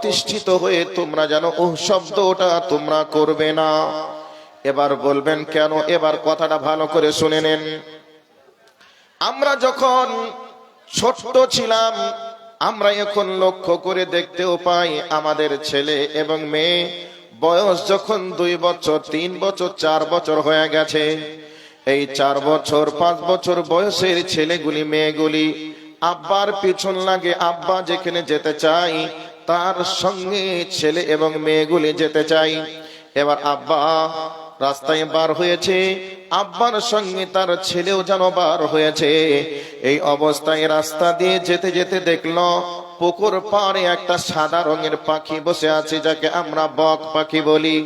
প্রতিষ্ঠিত হয়ে তোমরা যেন শব্দটা তোমরা করবে না। এবার বলবেন কেন? এবার কথাটা ভালো করে শুনে নেন। আমরা যখন ছোট্ট ছিলাম, আমরা এখন লক্ষ্য করে দেখতেও পাই আমাদের ছেলে এবং মেয়ে বয়স যখন 2 বছর 3 বছর 4 বছর হয়ে গেছে, এই 4 বছর 5 বছর বয়সের ছেলেগুলি মেয়েগুলি আব্বার পিছন লাগে। আব্বা যেখানে যেতে চাই তার সঙ্গে ছেলে এবং মেয়েগুলি যেতে চাই। এবার আব্বা রাস্তায় বার হয়েছে, আব্বার সঙ্গে তার ছেলেও যেন বার হয়েছে। এই অবস্থায় রাস্তা দিয়ে যেতে যেতে দেখলো পুকুর পাড়ে একটা সাদা রঙের পাখি বসে আছে, যাকে আমরা বক পাখি বলি।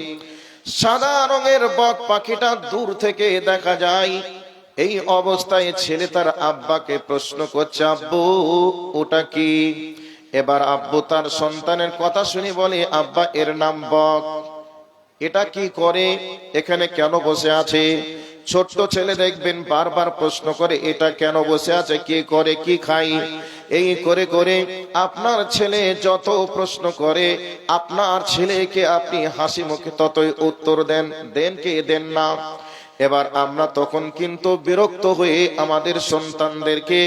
সাদা রঙের বক পাখিটা দূর থেকে দেখা যায়। এই অবস্থায় ছেলে তার আব্বাকে প্রশ্ন করছে, আব্বু ওটা কি? এবার আব্বু তার সন্তানের কথা শুনে বলে, আব্বা এর নাম বক। এটা কি করে, এখানে কেন বসে আছে? ছোট্ট ছেলে দেখবেন বারবার প্রশ্ন করে, এটা কেন বসে আছে, কি করে, কি খাই? এই করে করে আপনার ছেলে যত প্রশ্ন করে, আপনার ছেলেকে আপনি হাসি মুখে ততই উত্তর দেন, দেন কি দেন না। এবার আমরা তখন কিন্তু বিরক্ত হয়ে আমাদের সন্তানদেরকে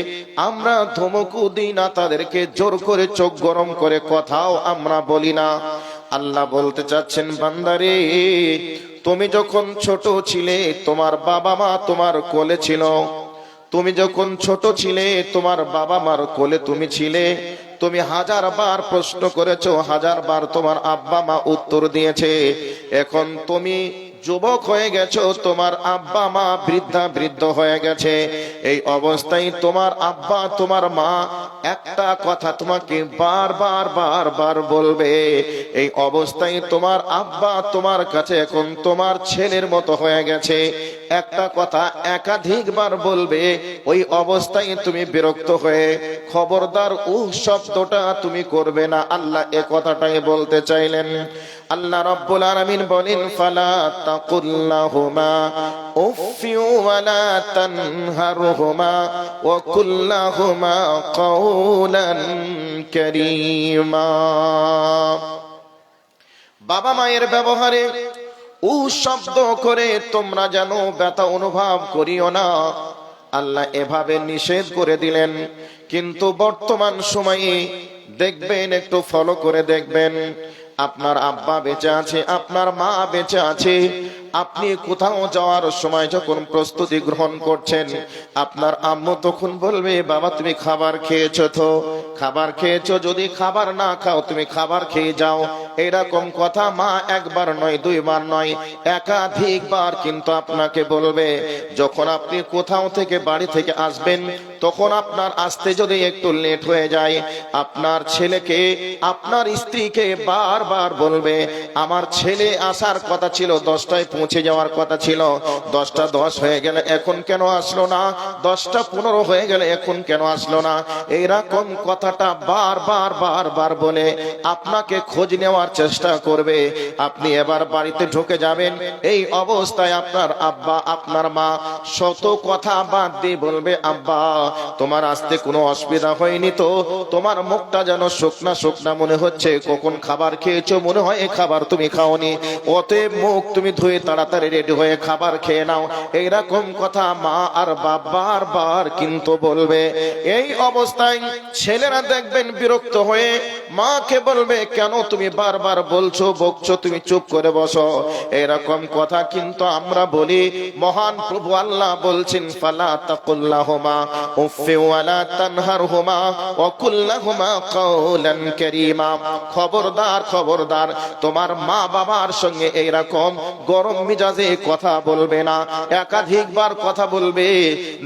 আমরা ধমকও দিই না, তাদেরকে জোর করে চোখ গরম করে কথাও আমরা বলি না। আল্লাহ বলতে চাচ্ছেন, বান্দারে তুমি যখন ছোট ছিলে তোমার বাবা মা তোমার কোলে ছিল। তুমি যখন ছোট ছিলে তোমার বাবা মার কোলে তুমি ছিলে। তুমি 1000 বার প্রশ্ন করেছো, 1000 বার তোমার আব্বা মা উত্তর দিয়েছে। এখন তুমি যুবক হয়ে গেছো, তোমার আব্বা মা বৃদ্ধ হয়ে গেছে। এই অবস্থায় তোমার আব্বা তোমার মা একটা কথা তোমাকে বারবার বলবে। এই অবস্থায় তোমার আব্বা তোমার কাছে এখন তোমার ছেলের মতো হয়ে গেছে, একটা কথা একাধিকবার বলবে। ওই অবস্থায় তুমি বিরক্ত হয়ে খবরদার শব্দটা তুমি করবে না। আল্লাহ এ কথাটাই বলতে চাইলেন। আল্লাহ রাব্বুল আলামিন বলেন, ফালা তাকুল্লাহুমা উফফি ওয়ালা তানহারহুমা ওয়া কুল্লাহুমা কাওলান কারীমা। বাবা মায়ের ব্যবহারে শব্দ করে তোমরা যেন ব্যথা অনুভব করিও না। আল্লাহ এভাবে নিষেধ করে দিলেন। কিন্তু বর্তমান সময়ে দেখবেন, একটু ফলো করে দেখবেন, আপনার আব্বা বেঁচে আছে, আপনার মা বেঁচে আছে, আপনি কোথাও যাওয়ার সময় যখন প্রস্তুতি গ্রহণ করছেন, আপনার আম্মু তখন বলবে, বাবা তুমি খাবার খেয়েছো তো? খাবার খেয়েছো? যদি খাবার না খাও তুমি খাবার খেয়ে যাও। এরকম কথা মা একবার নয়, 2 বার নয়, একাধিকবার কিন্তু আপনাকে বলবে। যখন আপনি কোথাও থেকে বাড়ি থেকে আসবেন, তখন আপনার আসতে যদি একটু লেট হয়ে যায়, আপনার ছেলেকে আপনার স্ত্রীকে বারবার বলবে, আমার ছেলে আসার কথা ছিল 10টায় পৌঁছে যাওয়ার কথা ছিল, 10টা 10 হয়ে গেলে এখন কেন আসলো না? 10টা 15 হয়ে গেলে এখন কেন আসলো না? এইরকম কথাটা বারবার বলে আপনাকে খোঁজ নেওয়ার চেষ্টা করবে। আপনি এবার বাড়িতে ঢুকে যাবেন, এই অবস্থায় আপনার আব্বা আপনার মা শত কথা বাদ দিয়ে বলবে, আব্বা তোমার আসতে কোনো অসুবিধা হয়নি তো? তোমার মুখটা যেন শুকনা শুকনা মনে হচ্ছে, কখন খাবার খেয়েছো? মনে হয় এই খাবার তুমি খাওনি, অতএব মুখ তুমি ধুয়ে তাড়াতাড়ি রেডি হয়ে খাবার খেয়ে নাও। এইরকম কথা মা আর বারবার কিন্তু বলবে। এই অবস্থায় ছেলেরা দেখবেন বিরক্ত হয়ে মাকে বলবে, কেন তুমি বারবার বলছো বকছো, তুমি চুপ করে বসো। এরকম কথা কিন্তু আমরা বলি। মহান প্রভু আল্লাহ বলছেন, ফালা তাকুল্লাহুমা উফফি ওয়ালা তানহারহুমা ওয়া কুল্লাহুমা কাওলান কারীমা। খবরদার তোমার মা বাবার সঙ্গে এইরকম গরম মিজাজে কথা বলবে না। একাধিকবার কথা বলবে,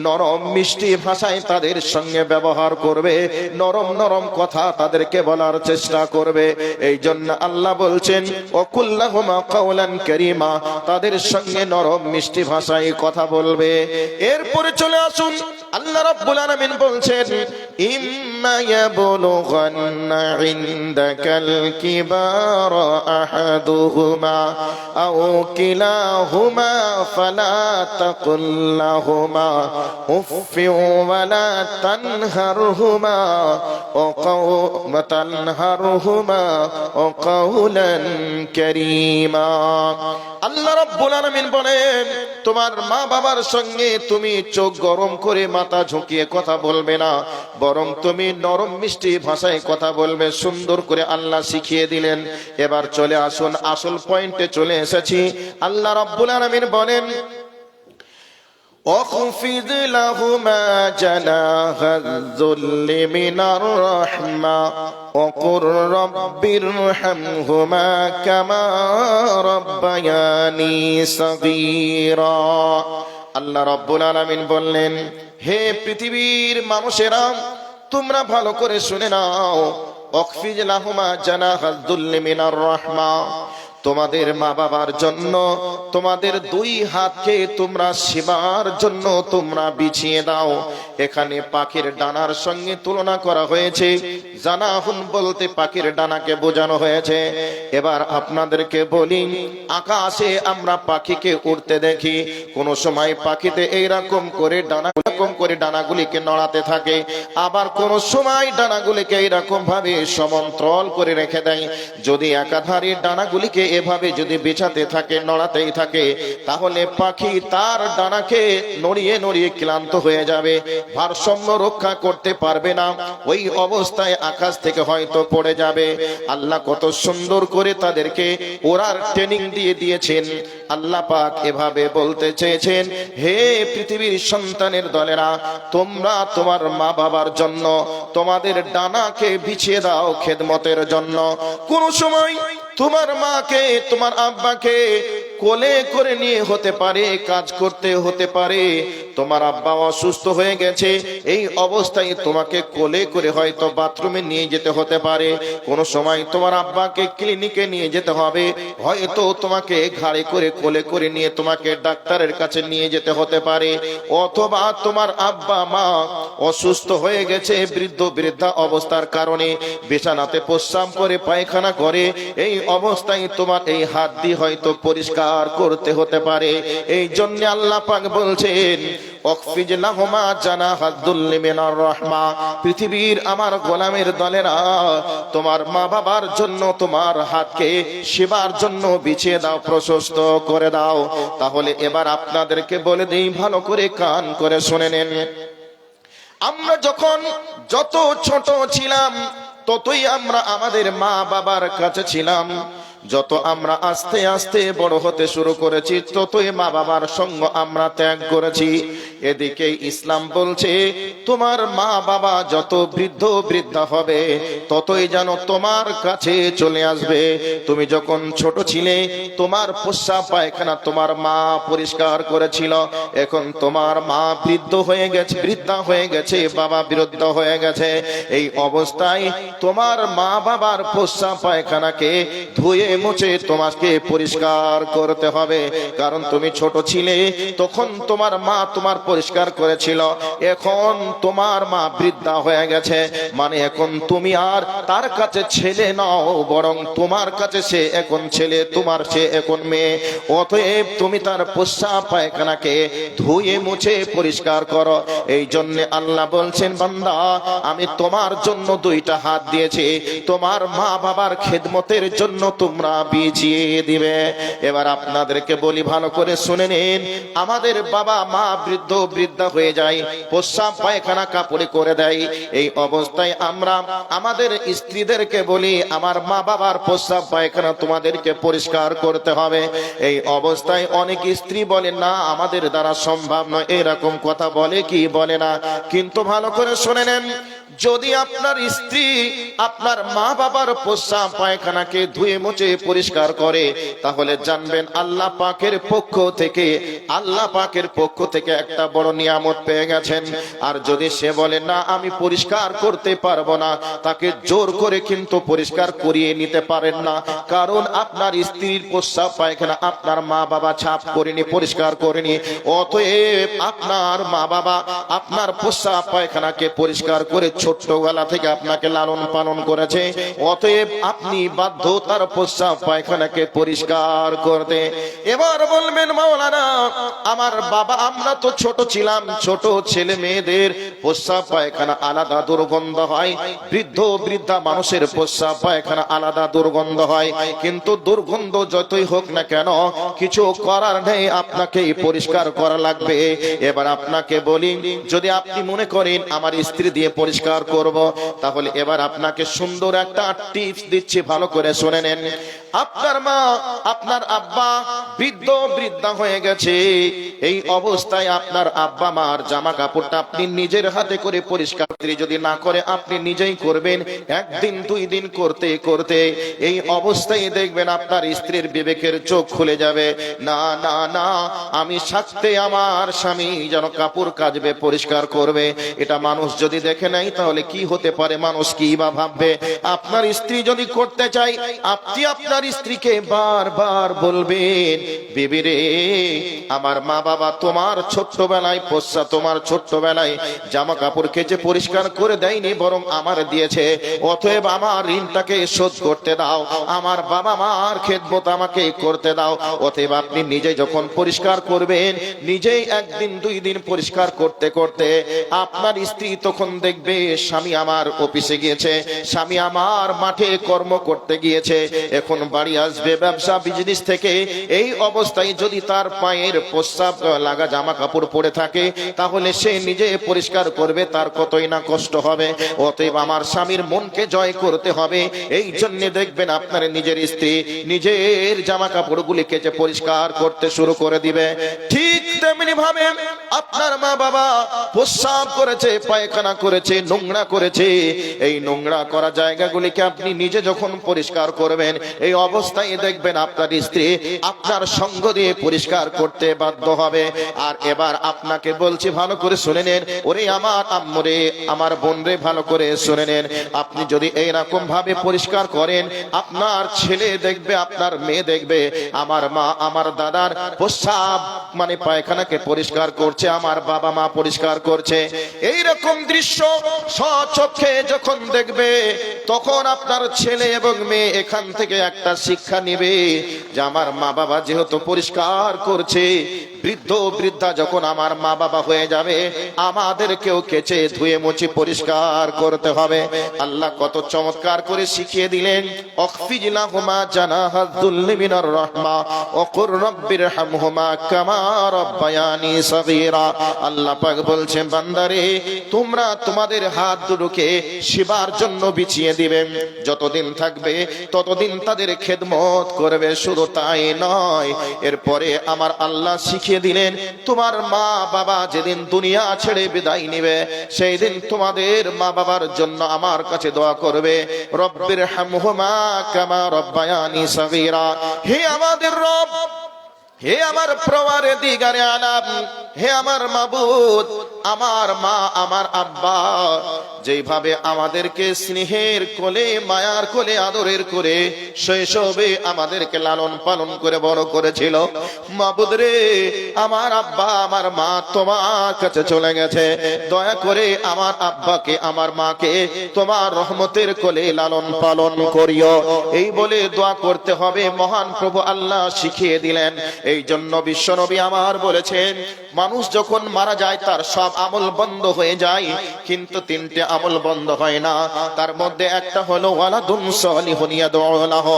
নরম মিষ্টি ভাষায় তাদের সঙ্গে ব্যবহার করবে, নরম কথা তাদেরকে বলার চেষ্টা করবে। এই জন্য আল্লাহ বলছেন, ওয়া কুল্লাহুমা কাওলান কারীমা, তাদের সঙ্গে নরম মিষ্টি ভাষায় কথা বলবে। এরপরে চলে আসুন, আল্লাহ রাব্বুল আলামিন বলছেন, إما يبلغن عندك الكبار أحدهما أو كلاهما فلا تقل لهما أف ولا تنهرهما وقولا كريما আল্লাহ রাব্বুল আলামিন বলেন তোমার মা বাবার সঙ্গে তুমি চোখ গরম করে মাথা ঝুঁকিয়ে কথা বলবে না, বরং তুমি নরম মিষ্টি ভাষায় কথা বলবে। সুন্দর করে আল্লাহ শিখিয়ে দিলেন। এবার চলে আসুন আসল পয়েন্টে চলে এসেছি। আল্লাহ রাব্বুল আলামিন বলেন واخفض لهما جناح الذل من الرحمة وقل رب ارحمهما كما ربياني صغيرا। আল্লাহ রাব্বুল আলামিন বললেন, হে পৃথিবীর মানুষেরা, তোমরা ভালো করে শুনে নাও। ওয়াকফিজ লাহুমা জানাহাজ যুল্লি মিনার রাহমা, তোমাদের মা বাবার জন্য তোমাদের দুই হাতকে তোমরা সেবার জন্য তোমরা বিছিয়ে দাও। এখানে পাখির ডানার সঙ্গে তুলনা করা হয়েছে। জানাহুন বলতে পাখির ডানাকে বোঝানো হয়েছে। এবার আপনাদেরকে বলি, আকাশে আমরা পাখিকে উড়তে দেখি, কোন সময় পাখিতে এইরকম করে ডানাগুলিকে নড়াতে থাকে, আবার কোন সময় ডানাগুলিকে এইরকম ভাবে সমান্তরাল করে রেখে দেয়। যদি একাধারে ডানাগুলিকে এভাবে যদি বিছাতে থাকে, নড়াতেই থাকে, তাহলে পাখি তার ডানাকে নড়িয়ে নড়িয়ে ক্লান্ত হয়ে যাবে, ভারসাম্য রক্ষা করতে পারবে না, ওই অবস্থায় আকাশ থেকে হয়তো পড়ে যাবে। আল্লাহ কত সুন্দর করে তাদেরকে ওরার ট্রেনিং দিয়ে দিয়েছেন। আল্লাহ পাক এভাবে বলতে চেয়েছেন, হে পৃথিবীর সন্তানের দলেরা, তোমরা তোমার মা বাবার জন্য তোমাদের ডানাকে বিছিয়ে দাও খেদমতের জন্য। কোন সময় তোমার মাকে তোমার আব্বাকে কোলে করে নিয়ে হতে পারে কাজ করতে হতে পারে, তোমার আব্বা অসুস্থ হয়ে গেছে, এই অবস্থায় তোমাকে কোলে করে হয়তো বাথরুমে নিয়ে যেতে হতে পারে। কোন সময় তোমার আব্বাকে ক্লিনিকে নিয়ে যেতে হবে, হয়তো তোমাকে ঘাড়ে করে কোলে করে নিয়ে তোমাকে ডাক্তারের কাছে নিয়ে যেতে হতে পারে। অথবা তোমার আব্বা মা অসুস্থ হয়ে গেছে, বৃদ্ধা অবস্থার কারণে বিছানাতে প্রস্রাব করে পায়খানা করে, এই অবস্থায় তোমার এই হাত দিয়ে হয়তো পরিষ্কার করতে হতে পারে। এই জন্য আল্লাহ পাক বলছেন, ওয়াকফিজ লাহুমা জানাহাজ যুল্লি মিনার রাহমা, পৃথিবীর আমার গোলামের দলেরা, তোমার মা বাবার জন্য তোমার হাতকে সেবার জন্য বিছিয়ে দাও, প্রশস্ত করে দাও। তাহলে এবার আপনাদেরকে বলে দেই, ভালো করে কান করে শুনে নেন। আমরা যখন যত ছোট ছিলাম, ততই আমরা আমাদের মা বাবার কাছে ছিলাম। যত আমরা আস্তে আস্তে বড় হতে শুরু করেছি, ততই মা বাবার সঙ্গ আমরা ত্যাগ করেছি। এদিকে ইসলাম বলছে, তোমার মা বাবা যত বৃদ্ধা হবে, ততই যেন তোমার কাছে চলে আসবে। তুমি যখন ছোট ছিলে, তোমার প্রস্রাব পায়খানা তোমার মা পরিষ্কার করেছিল। এখন তোমার মা বৃদ্ধা হয়ে গেছে, বাবা বৃদ্ধ হয়ে গেছে। এই অবস্থায় তোমার মা বাবার প্রস্রাব পায়খানাকে ধুয়ে মুছে তোমাকে পরিষ্কার করতে হবে। কারণ তুমি ছোট ছিলে, তখন তোমার মা তোমার পরিষ্কার করেছিল। এখন তোমার মা বৃদ্ধা হয়ে গেছে, মানে এখন তুমি আর তার কাছে ছেলে নও, বরং তোমার কাছে সে এখন ছেলে, তোমার সে এখন মেয়ে। অতএব তুমি তার প্রস্রাব পায়খানাকে ধুয়ে মুছে পরিষ্কার করো। এই জন্য আল্লাহ বলছেন, বান্দা, আমি তোমার জন্য দুইটা হাত দিয়েছি, তোমার মা বাবার খেদমতের জন্য তোমরা বিছিয়ে দিবে। এবার আপনাদেরকে বলি, ভালো করে শুনে নিন। আমাদের বাবা মা বৃদ্ধা হয়ে যায়, প্রস্রাব পায়খানা কাপড়ে করে দেয়। এই অবস্থায় আমরা আমাদের স্ত্রীদেরকে বলি, আমার মা বাবার প্রস্রাব পায়খানা তোমাদেরকে পরিষ্কার করতে হবে। এই অবস্থায় অনেক স্ত্রী বলে, না, আমাদের দ্বারা সম্ভব নয়, এরকম কথা বলে কি বলে না। কিন্তু ভালো করে শুনে নেন, যদি আপনার স্ত্রী আপনার মা বাবার প্রস্রাব পায়খানাকে ধুয়ে মুছে পরিষ্কার করে, তাহলে জানবেন আল্লাহ পাকের পক্ষ থেকে একটা বড় নিয়ামত পেয়ে গেছেন। আর যদি সে বলে, না, আমি পরিষ্কার করতে পারবো না, তাকে জোর করে কিন্তু পরিষ্কার করিয়ে নিতে পারেন না। কারণ আপনার স্ত্রীর প্রস্রাব পায়খানা আপনার মা বাবা ছাপ করেনি, পরিষ্কার করেনি। অতএব আপনার মা বাবা আপনার প্রস্রাব পায়খানাকে পরিষ্কার করে ছোট্টবেলা থেকে আপনাকে লালন পালন করেছে, অতএব আপনি বাধ্য তার প্রস্রাব পায়খানাকে পরিষ্কার করতে। এবার বলবেন মাওলানা আমার বাবা, আমরা তো ছোট ছিলাম, ছোট ছেলে মেয়েদের প্রস্রাব পায়খানা আলাদা দুর্গন্ধ হয়, বৃদ্ধ বৃদ্ধা মানুষের প্রস্রাব পায়খানা আলাদা দুর্গন্ধ হয়, কিন্তু দুর্গন্ধ যতই হোক না কেন কিছু করার নেই, আপনাকে পরিষ্কার করা লাগবে। এবার আপনাকে বলি, যদি আপনি মনে করেন আমার স্ত্রী দিয়ে পরিষ্কার করব, তাহলে এবার আপনাকে সুন্দর একটা টিপস দিচ্ছি, ভালো করে শুনে নেন। আপনার মা আপনার আব্বা বৃদ্ধ বৃদ্ধা হয়ে গেছে, এই অবস্থায় আপনার আব্বা মার জামা কাপড়টা আপনি নিজের হাতে করে পরিষ্কার যদি না করে আপনি নিজেই করবেন। একদিন দুই দিন করতে করতে এই অবস্থায় দেখবেন আপনার স্ত্রীর বিবেকের চোখ খুলে যাবে, না না না, আমি সাথে আমার স্বামী যেন কাপড় কাচবে, পরিষ্কার করবে। এটা মানুষ যদি দেখে নাই তাহলে কি হতে পারে, মানুষ কি বা ভাববে। আপনার স্ত্রী যদি করতে চাই, আপনি আপনার স্ত্রীকে বারবার বলবেন, বিবি রে, আমার মা বাবা তোমার ছোট্টবেলায় পোষা, তোমার ছোট্টবেলায় জামা কাপড় কেচে পরিষ্কার করে দেয়নি, বরং আমার দিয়েছে, অতএব আমার ঋণটাকে শোধ করতে দাও, আমার বাবা মার খেদমত আমাকে করতে দাও। অতএব আপনি নিজে যখন পরিষ্কার করবেন, নিজেই একদিন দুই দিন পরিষ্কার করতে করতে আপনার স্ত্রী তখন দেখবে স্বামী আমার অফিসে গিয়েছে, স্বামী আমার মাঠে কর্ম করতে গিয়েছে, এখন বাড়ি আসবে ব্যবসা বিজনেস থেকে। এই অবস্থায় যদি তার পায়ের প্রস্রাব লাগা জামা কাপড় পরে থাকে, তাহলে সে নিজে পরিষ্কার করবে, তার কতই না কষ্ট হবে। অতএব আমার স্বামীর মনকে জয় করতে হবে, এই জন্য দেখবেন আপনার নিজের স্ত্রী নিজের জামা কাপড়গুলি কেচে পরিষ্কার করতে শুরু করে দিবে। ঠিক তেমনি ভাবে আপনার মা বাবা প্রস্রাব করেছে, পায়খানা করেছে, নোংরা করেছে, এই নোংরা করা জায়গাগুলিকে আপনি নিজে যখন পরিষ্কার করবেন, এই অবস্থায় দেখবেন আপনার স্ত্রী আপনার সঙ্গ দিয়ে পরিষ্কার করতে বাধ্য হবে। আর এবার আপনাকে বলছি, ভালো করে শুনে নেন, ওরে আমার আম্মুরে, আমার বোন রে, ভালো করে শুনে নেন। আপনি যদি এইরকম ভাবে পরিষ্কার করেন, আপনার ছেলে দেখবে, আপনার মেয়ে দেখবে আমার মা আমার দাদার প্রস্রাব মানে পায়খানাকে পরিষ্কার করছে, আমার বাবা মা পরিষ্কার করছে। এই রকম দৃশ্য স্বচক্ষে যখন দেখবে, তখন আপনার ছেলে এবং মেয়ে এখান থেকে একটা শিক্ষা নেবে যে আমার মা বাবা যেহেতু পরিষ্কার করছে, বৃদ্ধ বৃদ্ধা যখন আমার মা বাবা হয়ে যাবে, আমাদেরকেও কেচে ধুয়ে মুছে পরিষ্কার করতে হবে। আল্লাহ কত চমৎকার করে শিখিয়ে দিলেন, অখফিজ লাহুমা জানাহাজ যুল্লি মিনার রাহমা ওয়া কুর রাব্বিরহামহুমা কামা রাব্বায়ানি সগীরা। আল্লাহ পাক বলছেন, বান্দারে তোমরা তোমাদের হাত দুটোকে সেবার জন্য বিছিয়ে দিবে, যতদিন থাকবে ততদিন তাদের খেদমত করবে। শুধু তাই নয়, এরপরে আমার আল্লাহ শিখিয়ে দিলেন, তোমার মা বাবা যেদিন দুনিয়া ছেড়ে বিদায় নেবে, সেই দিন তোমাদের মা বাবার জন্য আমার কাছে দোয়া করবে, রব্বিরহামহুমা কামা রাব্বায়ানি সগীরা। হে আমাদের রব, হে আমার পরওয়ারদিগারে আলাম, হে আমার মাবুদ, আমার মা আমার আব্বা যেইভাবে আমাদেরকে স্নেহের কোলে, মায়ার কোলে, আদরের করে শৈশবে আমাদেরকে লালন পালন করে বড় করেছিল, মাবুদ রে, আমার আব্বা আমার মা তোমার কাছে চলে গেছে, দয়া করে আমার আব্বাকে আমার মাকে তোমার রহমতের কোলে লালন পালন করিও। এই বলে দোয়া করতে হবে, মহান প্রভু আল্লাহ শিখিয়ে দিলেন। এই জন্য বিশ্বনবী আমার বলেছেন, মানুষ যখন মারা যায় তার সব আমল বন্ধ হয়ে যায়, কিন্তু তিনটে আমল বন্ধ হয় না, তার মধ্যে একটা হলো ওয়ালাদুন সালিহুন ইয়াদউ লাহু।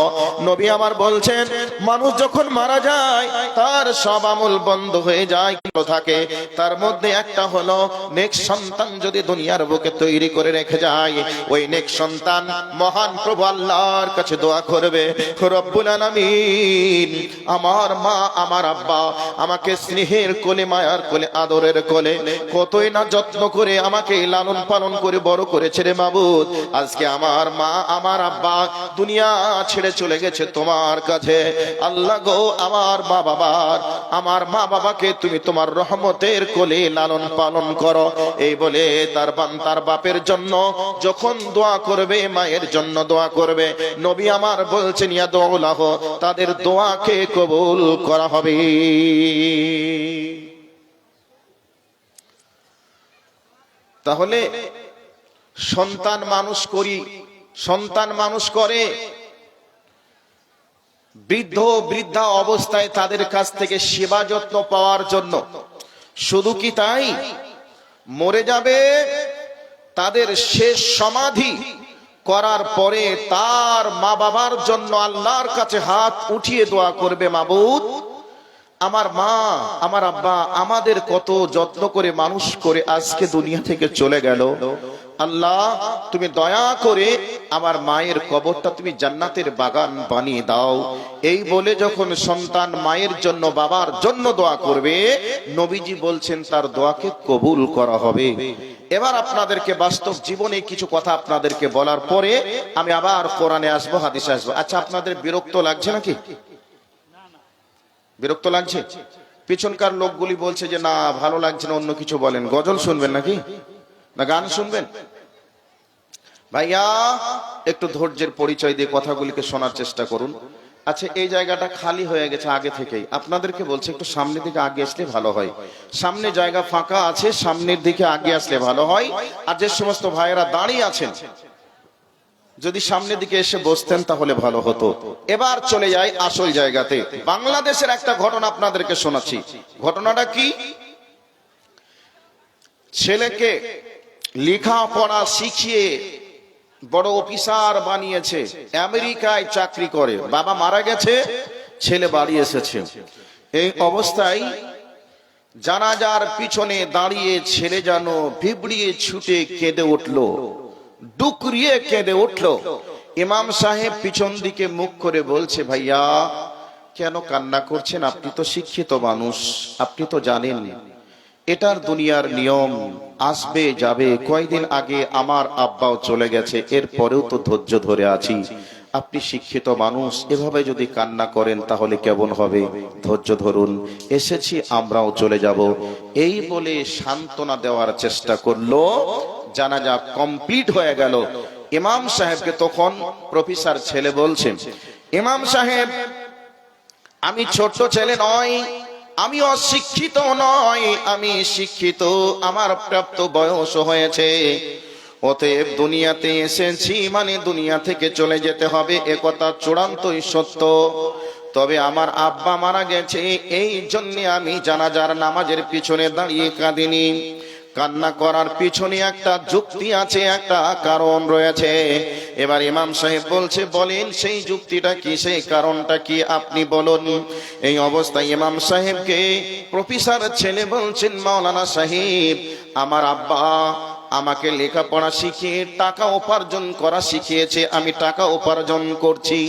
নবী আমার বলছেন, মানুষ যখন মারা যায় তার সব আমল বন্ধ হয়ে যায়, কিন্তু থাকে তার মধ্যে একটা হলো নেক সন্তান যদি দুনিয়ার বুকে তৈরি করে রেখে যায়, ওই নেক সন্তান মহান প্রভু আল্লাহর কাছে দোয়া করবে, রব্বুল আলামিন, আমার মা আমার আব্বা আমাকে স্নেহের কোলে, মায়ার কোলে, আদরের কোলে কতই না যত্ন করে আমাকে লালন পালন করে বড় করেছে রে মাবুদ, আজকে আমার মা আমার আব্বা দুনিয়া ছেড়ে চলে গেছে তোমার কাছে। আল্লাহ গো, আমার মা বাবাকে তুমি তোমার রহমতের কোলে লালন পালন করো। এই বলে তার বাপের জন্য যখন দোয়া করবে, মায়ের জন্য দোয়া করবে, নবী আমার বলছেন, ইয়াদউ লাহু, তাদের দোয়াকে কবুল করা হবে। তাহলে সন্তান মানুষ করি, সন্তান মানুষ করে, বৃদ্ধ বৃদ্ধা অবস্থায় তাদের কাছ থেকে সেবা যত্ন পাওয়ার জন্য। শুধু কি তাই, মরে যাবে, তাদের শেষ সমাধি করার পরে তার মা বাবার জন্য আল্লাহর কাছে হাত উঠিয়ে দোয়া করবে, মাবুদ আমার মা আমার আব্বা আমাদের কত যত্ন করে মানুষ করে আজকে দুনিয়া থেকে চলে গেল, আল্লাহ তুমি দয়া করে আমার মায়ের কবরটা তুমি জান্নাতের বাগান বানিয়ে দাও। এই বলে যখন সন্তান মায়ের জন্য বাবার জন্য দোয়া করবে, নবীজি বলছেন তার দোয়াকে কবুল করা হবে। এবার আপনাদেরকে বাস্তব জীবনে কিছু কথা আপনাদেরকে বলার পরে আমি আবার কোরআনে আসবো, হাদিসে আসবো। আচ্ছা, আপনাদের বিরক্ত লাগছে নাকি? বিরক্ত লাগছে? পিছনকার লোকগুলি বলছে যে না ভালো লাগছে না, অন্য কিছু বলেন। গজল শুনবেন নাকি, না গান শুনবেন? ভাইয়া একটু ধৈর্যের পরিচয় দিয়ে কথাগুলিকে শোনার চেষ্টা করুন। আচ্ছা, এই জায়গাটা খালি হয়ে গেছে আগে থেকেই, আপনাদেরকে বলছে একটু সামনের দিকে আগে আসলে ভালো হয়। সামনে জায়গা ফাঁকা আছে, সামনের দিকে আগে আসলে ভালো হয়। আর যে সমস্ত ভাইয়েরা দাঁড়িয়ে আছেন, যদি সামনের দিকে এসে বসতেন তাহলে ভালো হতো। এবার চলে যাই আসল জায়গাতে। বাংলাদেশের একটা ঘটনা আপনাদেরকে শোনাচ্ছি। ঘটনাটা কি, ছেলেকে লেখাপড়া শিখিয়ে বড় অফিসার বানিয়েছে, আমেরিকায় চাকরি করে, বাবা মারা গেছে, ছেলে বাড়ি এসেছে। এই অবস্থায় জানাজার পিছনে দাঁড়িয়ে ছেলে যেন ভিবড়িয়ে ছুটে কেঁদে উঠলো, ডুকরিয়ে কেঁদে উঠলো। ইমাম সাহেব পিছন দিকে মুখ করে বলছে, ভাইয়া কেন কান্না করছেন? আপনি তো শিক্ষিত মানুষ, আপনি তো জানেন এটার দুনিয়ার নিয়ম, আসবে যাবে। কয়দিন আগে আমার আব্বাও চলে গেছে, এরপরেও তো ধৈর্য ধরে আছি। আপনি শিক্ষিত মানুষ, এভাবে যদি কান্না করেন তাহলে কেমন হবে? ধৈর্য ধরুন, এসেছি, আমরাও চলে যাব। এই বলে সান্ত্বনা দেওয়ার চেষ্টা করলো। জানাজা কমপ্লিট হয়ে গেল। ইমাম সাহেবকে তখন প্রফেসর ছেলে বলছেন, ইমাম সাহেব আমি ছোট ছেলে নয়, আমি অশিক্ষিত নয়, আমি শিক্ষিত, আমার প্রাপ্ত বয়স হয়েছে, অতএব দুনিয়াতে এসেছি মানে দুনিয়া থেকে চলে যেতে হবে, একথা চূড়ান্তই সত্য। তবে আমার আব্বা মারা গেছে, এই জন্য আমি জানাজার নামাজের পিছনে দাঁড়িয়ে কাঁদিনি। কান্না করার পিছনে একটা যুক্তি আছে, একটা কারণ রয়েছে। এবার ইমাম সাহেব বলছে, বলেন সেই যুক্তিটা কি, সেই কারণটা কি, আপনি বলুন। এই অবস্থায় ইমাম সাহেবকে প্রফেসর ছেলে বলছেন, মাওলানা সাহেব আমার আব্বা আমাকে লেখাপড়া শিখিয়ে টাকা উপার্জন করা শিখিয়েছে, আমি টাকা উপার্জন করছি,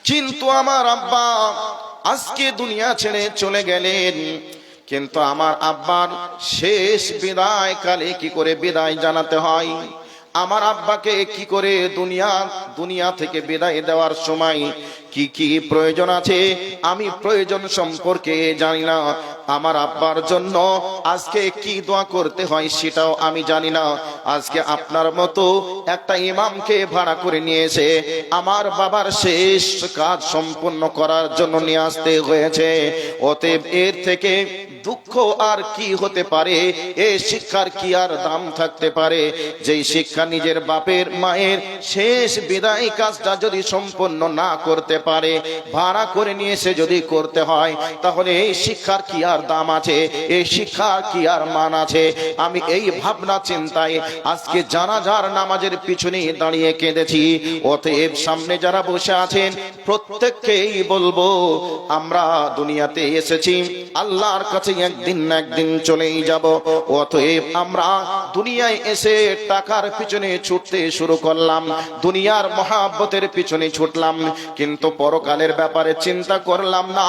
কিন্তু আমার আব্বা আজকে দুনিয়া ছেড়ে চলে গেলেন। কিন্তু আমার আব্বার শেষ বিদায় কালে কি করে বিদায় জানাতে হয়, আমার আব্বাকে কি করে দুনিয়া থেকে বিদায় দেওয়ার সময় কি কি প্রয়োজন আছে, আমি প্রয়োজন সম্পর্কে জানি না। আমার আব্বার জন্য আজকে কি দোয়া করতে হয় সেটাও আমি জানি না। আজকে আপনার মতো একটা ইমামকে ভাড়া করে নিয়ে এসে আমার বাবার শেষ কাজ সম্পন্ন করার জন্য নিয়ে আসতে হয়েছে। অতএব এর থেকে দুঃখ আর কি হতে পারে? এই শিক্ষার কি আর দাম থাকতে পারে? যেই শিক্ষা নিজের বাপের মায়ের শেষ বিদায় কাজটা যদি সম্পন্ন না করতে পারে, ভাড়া করে নিয়ে এসে যদি করতে হয়, তাহলে এই শিক্ষার কি আর দাম আছে? এই শিক্ষার কি আর মান আছে? আমি এই ভাবনা চিন্তায় আজকে জানাজার নামাজের পিছনে দাঁড়িয়ে কেঁদেছি। অতএব সামনে যারা বসে আছেন প্রত্যেককেই বলবো, আমরা দুনিয়াতে এসেছি, আল্লাহর কাছে একদিন না একদিন চলেই যাব। অতএব আমরা দুনিয়ায় এসে টাকার পিছনে ছুটতে শুরু করলাম, দুনিয়ার মহাব্বতের পিছনে ছুটলাম, কিন্তু পরকালের ব্যাপারে চিন্তা করলাম না।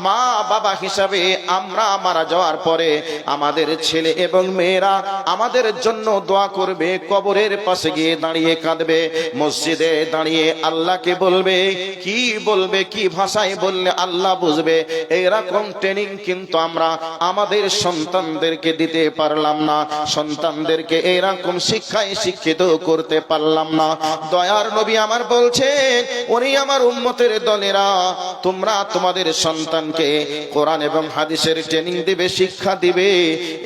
মা বাবা হিসাবে আমরা মারা যাওয়ার পরে আমাদের ছেলে এবং মেয়েরা আমাদের জন্য দোয়া করবে, কবরের পাশে গিয়ে দাঁড়িয়ে কাঁদবে, মসজিদে দাঁড়িয়ে আল্লাহকে বলবে, কি বলবে, কি ভাষায় বললে আল্লাহ বুঝবে, এইরকম ট্রেনিং কিন্তু আমরা আমাদের সন্তানদেরকে দিতে পারলাম না, সন্তানদেরকে এরকম শিক্ষায় শিক্ষিত করতে পারলাম না। দয়ার নবী আমার বলছেন, ওরে আমার উম্মতের দলেরা, তোমরা তোমাদের সন্তানকে কোরআন এবং হাদিসের ট্রেনিং দিবে, শিক্ষা দিবে।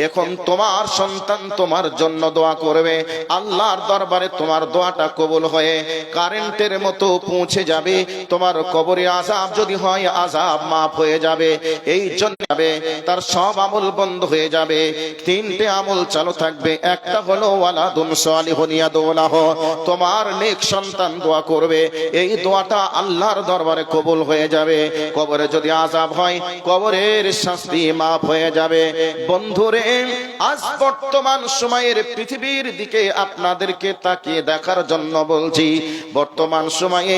এখন তোমার সন্তান তোমার জন্য দোয়া করবে, আল্লাহর দরবারে তোমার দোয়াটা কবুল হয়ে কারেন্টের মতো পৌঁছে যাবে। তোমার কবরে আযাব যদি হয়, আযাব মাফ হয়ে যাবে। এই জন্য তার সব আমল বন্ধ হয়ে যাবে, তিনটে আমল চালু থাকবে। একটা হলো ওয়ালাদুন সালিহুন ইয়াদউ লাহু, তোমার নেক সন্তান দোয়া করবে, এই দোয়াটা আল্লাহর দরবারে কবুল হয়ে যাবে। কবরে যদি আযাব হয়, কবরের শাস্তি মাফ হয়ে যাবে। বন্ধুরে, আজ বর্তমান সময়ের পৃথিবীর দিকে আপনাদেরকে তাকিয়ে দেখার জন্য বলছি। বর্তমান সময়ে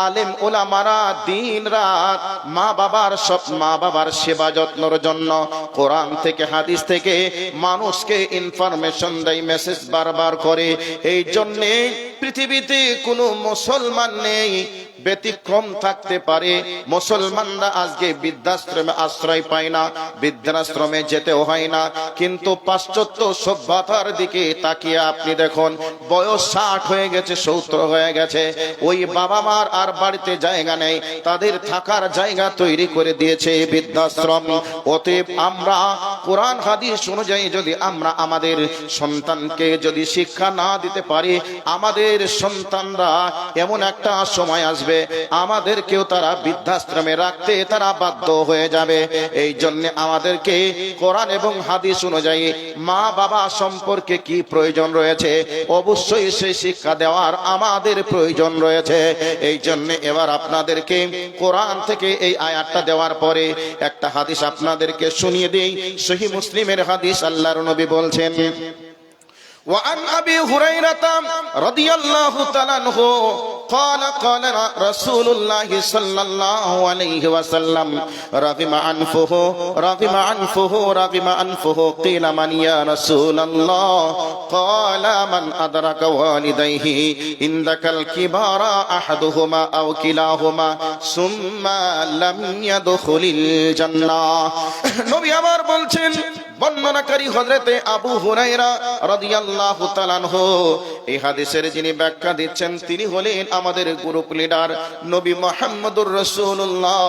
আলেম ওলামারা দিন রাত মা বাবার সেবা যত্নের জন্য কোরআন থেকে হাদিস থেকে মানুষকে ইনফরমেশন দেয়, মেসেজ বারবার করে। এই জন্যে পৃথিবীতে কোনো মুসলমান নেই ব্যতিক্রম থাকতে পারে। মুসলমানরা আজকে বৃদ্ধাশ্রমে আশ্রয় পায় না, বৃদ্ধাশ্রমে যেতেও হয় না। কিন্তু পাশ্চাত্য সভ্যতার দিকে তাকিয়ে আপনি দেখুন, বয়স 60 হয়ে গেছে, 70 হয়ে গেছে, ওই বাবা মার আর বাড়িতে জায়গা নেই, তাদের থাকার জায়গা তৈরি করে দিয়েছে বৃদ্ধাশ্রম। অতএব আমরা কোরআন হাদিস অনুযায়ী যদি আমরা আমাদের সন্তানকে যদি শিক্ষা না দিতে পারি, আমাদের সন্তানরা এমন একটা সময় আসবে আমাদেরকেও তারা বৃদ্ধাশ্রমে রাখতে তারা বাধ্য হয়ে যাবে। এই জন্য আমাদেরকে কোরআন এবং হাদিস অনুযায়ী মা বাবা সম্পর্কে কি প্রয়োজন রয়েছে, অবশ্যই সেই শিক্ষা দেওয়ার আমাদের প্রয়োজন রয়েছে। এই জন্য এবার আপনাদেরকে কোরআন থেকে এই আয়াতটা দেওয়ার পরে একটা হাদিস আপনাদেরকে শুনিয়ে দেই। সহিহ মুসলিমের হাদিস, আল্লাহর নবী বলছেন, وعن أبي هريرة رضي الله تعالى عنه قال قال رسول الله صلى الله عليه وسلم رغم أنفه رغم أنفه رغم أنفه قيل من يا رسول الله قال من أدرك والديه عندك الكبار أحدهما أو كلاهما ثم لم يدخل الجنة। নবী আমার বলছেন, বর্ণনাকারী হযরতে আবু হুরায়রা রাদিয়াল্লাহু তাআলা আনহু, এই হাদিসের যিনি ব্যাখ্যা দিচ্ছেন তিনি হলেন আমাদের গ্রুপ লিডার নবী মুহাম্মদুর রাসূলুল্লাহ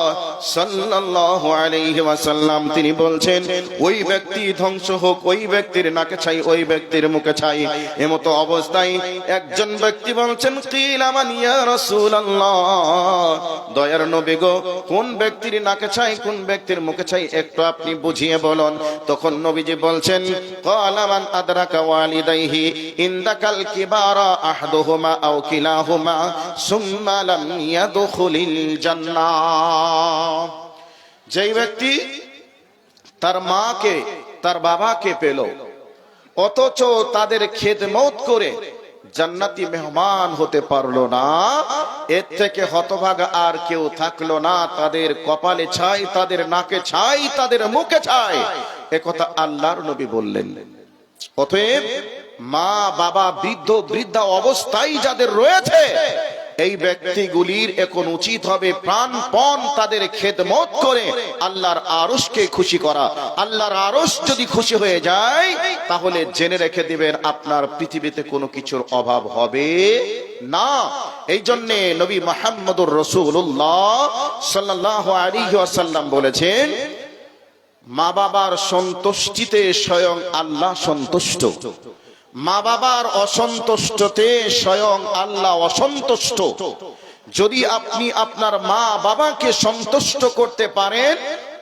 সাল্লাল্লাহু আলাইহি ওয়াসাল্লাম। তিনি বলছেন, ওই ব্যক্তি ধ্বংস হোক, ওই ব্যক্তির নাকে ছাই, ওই ব্যক্তির মুখে ছাই। এমতো অবস্থায় একজন ব্যক্তি বলছেন, কিলা মান ইয়া রাসূলুল্লাহ, দয়ার নবী গো, কোন ব্যক্তির নাকে ছাই, কোন ব্যক্তির মুখে ছাই, একটু আপনি বুঝিয়ে বলুন। তখন নবীজি বলছেন, ক্বালা মান আদরাকা ওয়ালিদাইহি ইনদাকাল কিবারা আহাদুহুমা আও কিলাহুমা সুম্মা লাম ইয়াদখুলিল জান্নাহ। যেই ব্যক্তি তার মাকে তার বাবাকে পেল, অথচ তাদের খেদমত করে জান্নাতি মেহমান হতে পারলো না, এর থেকে হতভাগা আর কেউ থাকলো না। তাদের কপালে ছাই, তাদের নাকে ছাই, তাদের মুখে ছাই, একথা আল্লাহর নবী বললেন। অতএব মা বাবা বৃদ্ধ বৃদ্ধা অবস্থায় যাদের রয়েছে, এই ব্যক্তিগুলির এখন উচিত হবে প্রাণপণ তাদের খেদমত করে আল্লাহর আরশকে খুশি করা। আল্লাহর আরশ যদি খুশি হয়ে যায়, তাহলে জেনে রেখে দিবেন আপনার পৃথিবীতে কোনো কিছুর অভাব হবে না। এই জন্য নবী মুহাম্মদুর রাসূলুল্লাহ সাল্লাল্লাহু আলাইহি ওয়াসাল্লাম বলেছেন, মা বাবার সন্তুষ্টিতে স্বয়ং আল্লাহ সন্তুষ্ট, মা বাবার অসন্তুষ্টতে স্বয়ং আল্লাহ অসন্তুষ্ট। যদি আপনি আপনার মা বাবাকে সন্তুষ্ট করতে পারেন,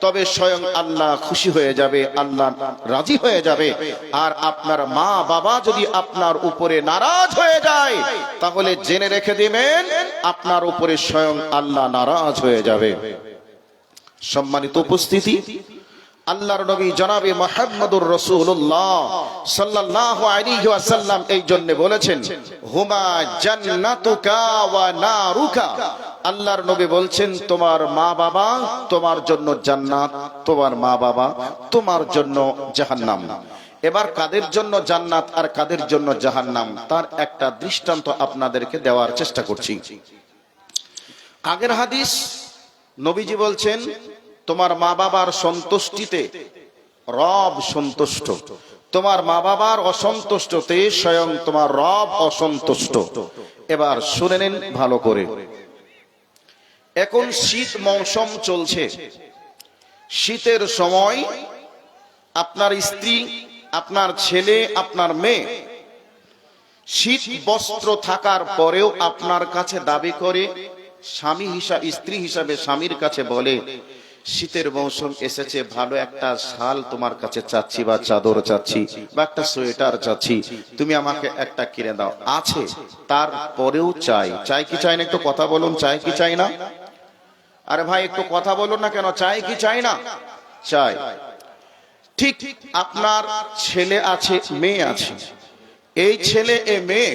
তবে স্বয়ং আল্লাহ খুশি হয়ে যাবে, আল্লাহ রাজি হয়ে যাবে। আর আপনার মা বাবা যদি আপনার উপরে নারাজ হয়ে যায়, তাহলে জেনে রেখে দিবেন আপনার উপরে স্বয়ং আল্লাহ নারাজ হয়ে যাবে। সম্মানিত উপস্থিতি, আল্লাহর নবী জনাবে মুহাম্মদুর রাসূলুল্লাহ সাল্লাল্লাহু আলাইহি ওয়াসাল্লাম এই জন্য বলেছেন, হুমা জান্নাতুকা ওয়া নারুকা। আল্লাহর নবী বলছেন, তোমার মা বাবা তোমার জন্য জান্নাত, তোমার মা বাবা তোমার জন্য জাহান্নাম। এবার কাদের জন্য জান্নাত আর কাদের জন্য জাহান্নাম, তার একটা দৃষ্টান্ত আপনাদেরকে দেওয়ার চেষ্টা করছি। আগের হাদিস নবীজি বলছেন, তোমার মা বাবার সন্তুষ্টিতে রব সন্তুষ্ট, তোমার মা বাবার অসন্তুষ্টতে স্বয়ং তোমার রব অসন্তুষ্ট। এবার শুনে নিন ভালো করে। এখন শীত মৌসুম চলছে, শীতের সময় আপনার স্ত্রী, আপনার ছেলে, আপনার মেয়ে শীত বস্ত্র থাকার পরেও আপনার কাছে দাবি করে, স্বামী হিসাবে, স্ত্রী হিসাবে স্বামীর কাছে বলে, শীতের মৌসুম এসেছে, ভালো একটা শাল তোমার কাছে চাচ্ছি, বা চাদর চাচ্ছি, বা একটা সোয়েটার চাচ্ছি, তুমি আমাকে একটা কিনে দাও। আছে, তারপরেও চাই। চাই কি চাই না? একটু কথা বলুন, চাই কি চাই না? আরে ভাই একটু কথা বলুন না কেন, চাই কি চাই না? চাই। ঠিক আপনার ছেলে আছে, মেয়ে আছে, এই ছেলে এ মেয়ে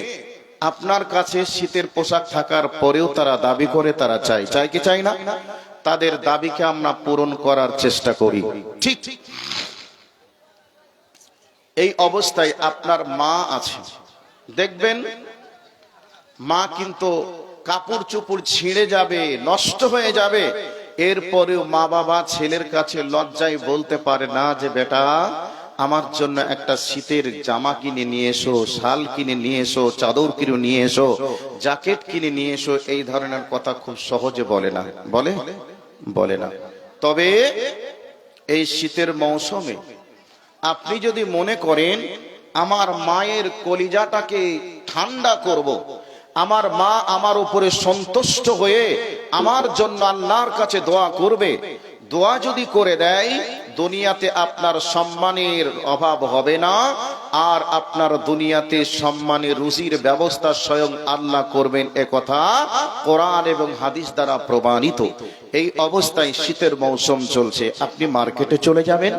আপনার কাছে শীতের পোশাক থাকার পরেও তারা দাবি করে, তারা চাই। চাই কি চাই না? তাদের দাবিকে আমরা পূরণ করার চেষ্টা করি। ঠিক এই অবস্থায় আপনার মা আছে, দেখবেন মা কিন্তু কাপড় চোপড় ছিঁড়ে যাবে, নষ্ট হয়ে যাবে, এরপরেও মা বাবা ছেলের কাছে লজ্জায় বলতে পারে না যে বেটা আমার জন্য একটা শীতের জামা কিনে নিয়ে এসো, শাল কিনে নিয়ে এসো, চাদর কিনে নিয়ে এসো, জ্যাকেট কিনে নিয়ে এসো। এই ধরনের কথা খুব সহজে বলে না, বলে না। তবে এই শীতের মৌসুমে আপনি যদি মনে করেন আমার মায়ের কলিজাটাকে ঠান্ডা করব, আমার মা আমার উপরে সন্তুষ্ট হয়ে আমার জন্য আল্লাহর কাছে দোয়া করবে, দোয়া যদি করে দেয়, দুনিয়াতে আপনার সম্মানের অভাব হবে না, আর আপনার দুনিয়াতে সম্মানের রুজির ব্যবস্থা স্বয়ং আল্লাহ করবেন, এ কথা কোরআন এবং হাদিস দ্বারা প্রমাণিত। এই অবস্থায় শীতের মৌসুম চলছে, আপনি মার্কেটে চলে যাবেন।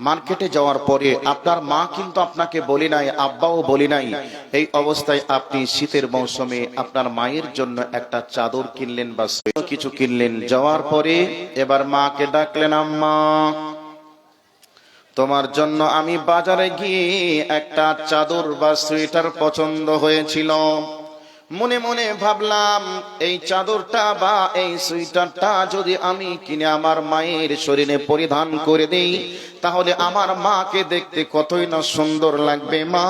মার্কেটে যাওয়ার পরে আপনার মা কিন্তু আপনাকে বলি নাই, আব্বাও বলি নাই, এই অবস্থায় আপনি শীতের মৌসুমে আপনার মায়ের জন্য একটা চাদর কিনলেন বা কিছু কিনলেন। যাওয়ার পরে এবার মাকে ডাকলেন, আম্মা তোমার জন্য আমি বাজারে গিয়ে একটা চাদর বা সোয়েটার পছন্দ হয়েছিল, মনে মনে ভাবলাম এই চাদরটা বা এই সোয়েটারটা যদি আমি কিনে আমার মায়ের শরীরে পরিধান করে দেই, তাহলে আমার মাকে দেখতে কতই না সুন্দর লাগবে। মা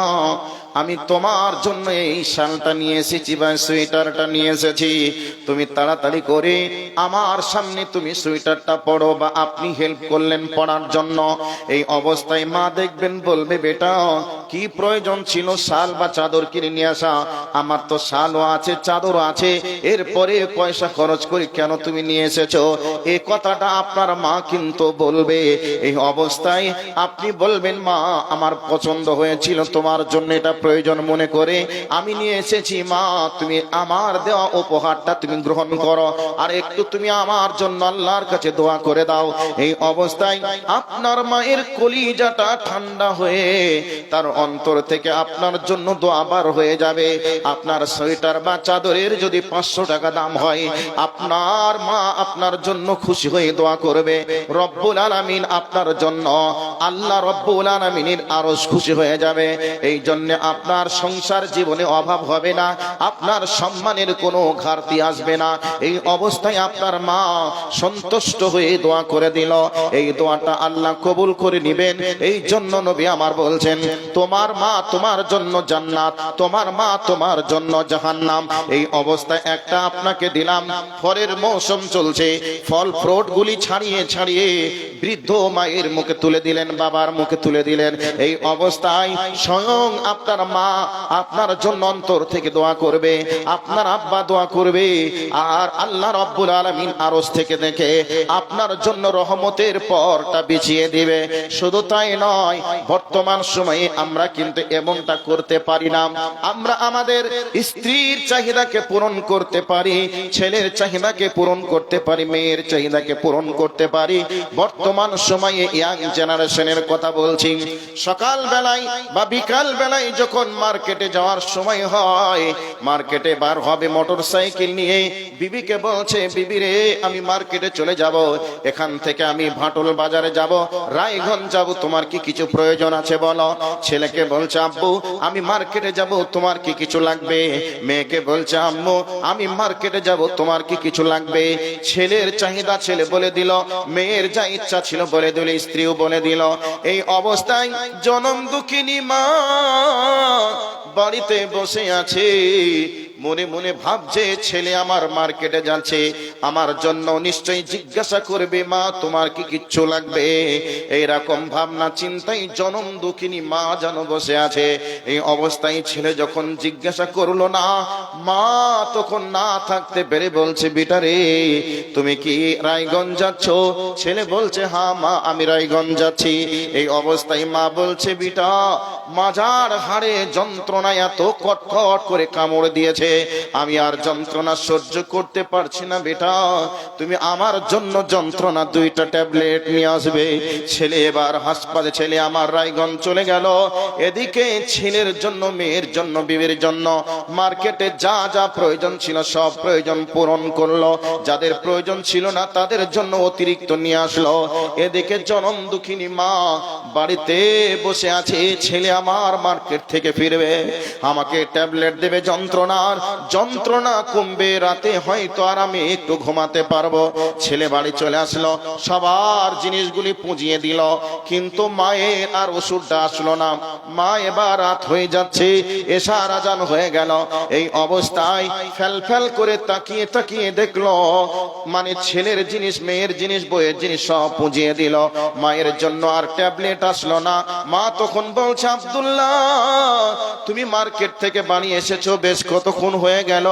আমি তোমার জন্য এই শালটা নিয়ে এসেছি বা সোয়েটারটা নিয়ে এসেছি, তুমি তাড়াতাড়ি করে আমার সামনে তুমি সোয়েটারটা পরো, বা আপনি হেল্প করলেন পরার জন্য। এই অবস্থায় মা দেখবেন বলবে, বেটা কি প্রয়োজন ছিল শাল বা চাদর কিনে নিয়ে আসা? আমার তো শালও আছে, চাদরও আছে, এরপরে পয়সা খরচ করে কেন তুমি নিয়ে এসেছো? এই কথাটা আপনার মা কিন্তু বলবে। এই অবস্থায় আপনি বলবেন, মা আমার পছন্দ হয়েছিল, তোমার জন্য এটা প্রয়োজন মনে করে আমি নিয়ে এসেছি, মা তুমি আমার দেওয়া উপহারটা তুমি গ্রহণ করো, আর একটু তুমি আমার জন্য আল্লাহর কাছে দোয়া করে দাও। এই অবস্থায় আপনার মায়ের কলিজাটা ঠান্ডা হয়ে তার অন্তর থেকে আপনার জন্য দোয়া বার হয়ে যাবে। আপনার সোয়েটার বা চাদরের যদি 500 টাকা দাম হয়, আপনার মা আপনার জন্য খুশি হয়ে দোয়া করবে, রব্বুল আলামিন আপনার জন্য, আল্লাহ রব্বুল আলামিনের আরশ খুশি হয়ে যাবে। এই জন্য আপনার সংসার জীবনে অভাব হবে না, আপনার সম্মানের কোনো ঘাটতি আসবে না। এই অবস্থায় আপনার মা সন্তুষ্ট হয়ে দোয়া করে দিল, এই দোয়াটা আল্লাহ কবুল করে নেবেন। এই জন্য নবী আমার বলছেন, তোমার মা তোমার জন্য জান্নাত, তোমার মা তোমার জন্য জাহান্নাম। এই অবস্থায় একটা আপনাকে দিলাম, ফলের মৌসুম চলছে, ফল ফ্রুট গুলি ছাড়িয়ে ছাড়িয়ে বৃদ্ধ মায়ের মুখে তুলে দিলেন, বাবার মুখে তুলে দিলেন। এই অবস্থায় স্বয়ং আপনার মা আপনার জন্য অন্তর থেকে দোয়া করবে, আপনার আব্বা দোয়া করবে, আর আল্লাহ রব্বুল আলামিন আরশ থেকে দেখে আপনার জন্য রহমতের পরটা বিছিয়ে দিবে। শুধু তাই নয়, বর্তমান সময়ে আমরা কিন্তু এমনটা করতে পারি না। আমরা আমাদের স্ত্রীর চাহিদাকে পূরণ করতে পারি, ছেলের চাহিদাকে পূরণ করতে পারি, মেয়ের চাহিদাকে পূরণ করতে পারি। বর্তমান সময়ে ইয়াং জেনারেশনের কথা বলছি, সকাল বেলায় বা বিকাল বেলায় যখন মার্কেটে যাওয়ার সময় হয়, মার্কেটে বার হবে মোটর সাইকেল নিয়ে, বিবিকে বলছে, বিবি রে আমি মার্কেটে চলে যাব, এখান থেকে আমি ভাটল বাজারে যাব, রায়গঞ্জ যাব, তোমার কি কিছু প্রয়োজন আছে বলো। ছেলেকে বলছে, আব্বু আমি মার্কেটে যাব, তোমার কি কিছু লাগবে। মেয়েকে বলছে, আম্মু আমি মার্কেটে যাব, তোমার কি কিছু লাগবে। ছেলের চাহিদা ছেলে বলে দিল, মেয়ের যা ইচ্ছা ছিল বলে দিল, স্ত্রীও বলে দিল। এই অবস্থায় জনম দুঃখিনী মা বাড়িতে বসে আছে, মনে মনে ভাবছে ছেলে আমার মার্কেটে যাচ্ছে, আমার জন্য নিশ্চয়ই জিজ্ঞাসা করবে, মা তোমার কি কিচ্ছু লাগবে। এইরকম ভাবনা চিন্তাই জনম দুঃখিনী মা যেন বসে আছে। এই অবস্থায় ছেলে যখন জিজ্ঞাসা করলো না, মা তখন না থাকতে পেরে বলছে, বেটা রে তুমি কি রায়গঞ্জ যাচ্ছ। ছেলে বলছে, হ্যাঁ মা আমি রায়গঞ্জ যাচ্ছি। এই অবস্থায় মা বলছে, বেটা মাজার হাড়ে যন্ত্রণায় এত কটকট করে কামড় দিয়েছে, আমি আর যন্ত্রণা সহ্য করতে পারছি না, বেটা তুমি আমার জন্য যন্ত্রণা 2টা ট্যাবলেট নিয়ে আসবে। ছেলে এবার হাসপাতালে, ছেলে আমার রায়গঞ্জ চলে গেল। এদিকে ছেলের জন্য, মেয়ের জন্য, বিবির জন্য মার্কেটে যা যা প্রয়োজন ছিল সব প্রয়োজন পূরণ করলো, যাদের প্রয়োজন ছিল না তাদের জন্য অতিরিক্ত নিয়ে আসলো। এদিকে জনম দুঃখিনী মা বাড়িতে বসে আছে, ছেলে আমার মার্কেট থেকে ফিরবে, আমাকে ট্যাবলেট দেবে, যন্ত্রণা কমবে, রাতে হয়তো আর আমি একটু ঘুমাতে পারবো। ছেলে বাড়ি চলে আসলো, সবার জিনিসগুলি পুঁজিয়ে দিল, কিন্তু মায়ের আর ওষুধটা আসলো না। মা এবার রাত হয়ে যাচ্ছে, এশার আজান হয়ে গেল। এই অবস্থায় ফেল করে তাকিয়ে তাকিয়ে দেখলো, মানে ছেলের জিনিস, মেয়ের জিনিস, বইয়ের জিনিস সব পুঁজিয়ে দিল, মায়ের জন্য আর ট্যাবলেট আসলো না। মা তখন বলছে, আব্দুল্লাহ তুমি মার্কেট থেকে বানিয়ে এসেছো, বেশ কতক্ষণ হয়ে গেল,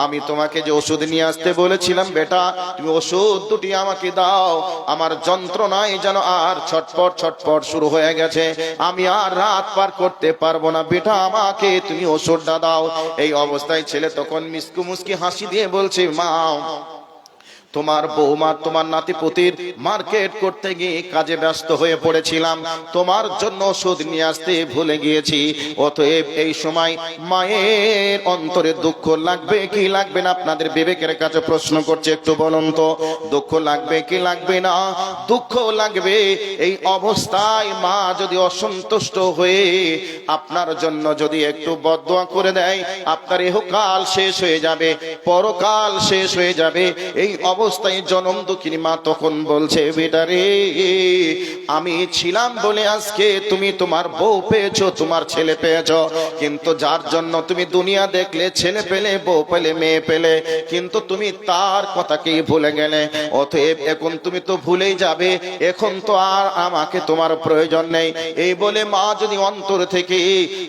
আমি তোমাকে যে ওষুধ নিয়ে আসতে বলেছিলাম, বেটা তুমি ওষুধ দুটি আমাকে দাও, আমার যন্ত্রণায় যেন আর ছটপট শুরু হয়ে গেছে, আমি আর রাত পার করতে পারবো না, বেটা আমাকে তুমি ওষুধটা দাও। এই অবস্থায় ছেলে তখন মুস্কি হাসি দিয়ে বলছে, মা তোমার বৌমা, তোমার নাতিপুতির মার্কেট করতে গিয়ে কাজে ব্যস্ত হয়ে পড়েছিলাম, তোমার জন্য ওষুধ নিয়ে আসতে ভুলে গিয়েছি। অতএব এই সময় মায়ের অন্তরে দুঃখ লাগবে কি লাগবে না, আপনাদের বিবেকের কাছে প্রশ্ন করছে, একটু বলুন তো দুঃখ লাগবে কি লাগবে না। দুঃখ লাগবে। এই অবস্থায় মা যদি অসন্তুষ্ট হয়ে আপনার জন্য যদি একটু বদদোয়া করে দেয়, আপনার ইহকাল শেষ হয়ে যাবে, পরকাল শেষ হয়ে যাবে। এই অবস্থায় জনম দুঃখিনী মা তখন বলছে, বেটা রে আমি ছিলাম বলে আজকে তুমি তোমার বউ পেয়েছো, তোমার ছেলে পেয়েছো, কিন্তু যার জন্য তুমি দুনিয়া দেখলে, ছেলে পেলে, বউ পেলে, মেয়ে পেলে, কিন্তু তুমি তার কথাকেই ভুলে গেলে। অতএব এখন তুমি তো ভুলেই যাবে, এখন তো আর আমাকে তোমার প্রয়োজন নেই। এই বলে মা যদি অন্তর থেকে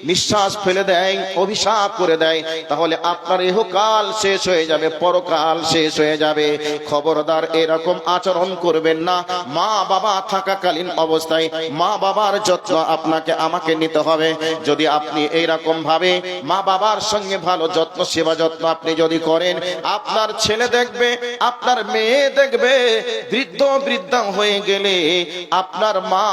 নিঃশ্বাস ফেলে দেয়, অভিশাপ করে দেয়, তাহলে আপনার ইহকাল শেষ হয়ে যাবে, পরকাল শেষ হয়ে যাবে। খবরদার এরকম আচরণ করবেন না। মা বাবা থাকাকালীন অবস্থায় মা বাবার যত্ন আপনাকে আমাকে নিতে হবে। যদি আপনি এইরকম ভাবে মা বাবার সঙ্গে ভালো যত্ন, সেবা যত্ন আপনি যদি করেন, আপনার ছেলে দেখবে, আপনার মেয়ে দেখবে, বৃদ্ধা হয়ে গেলে আপনার মা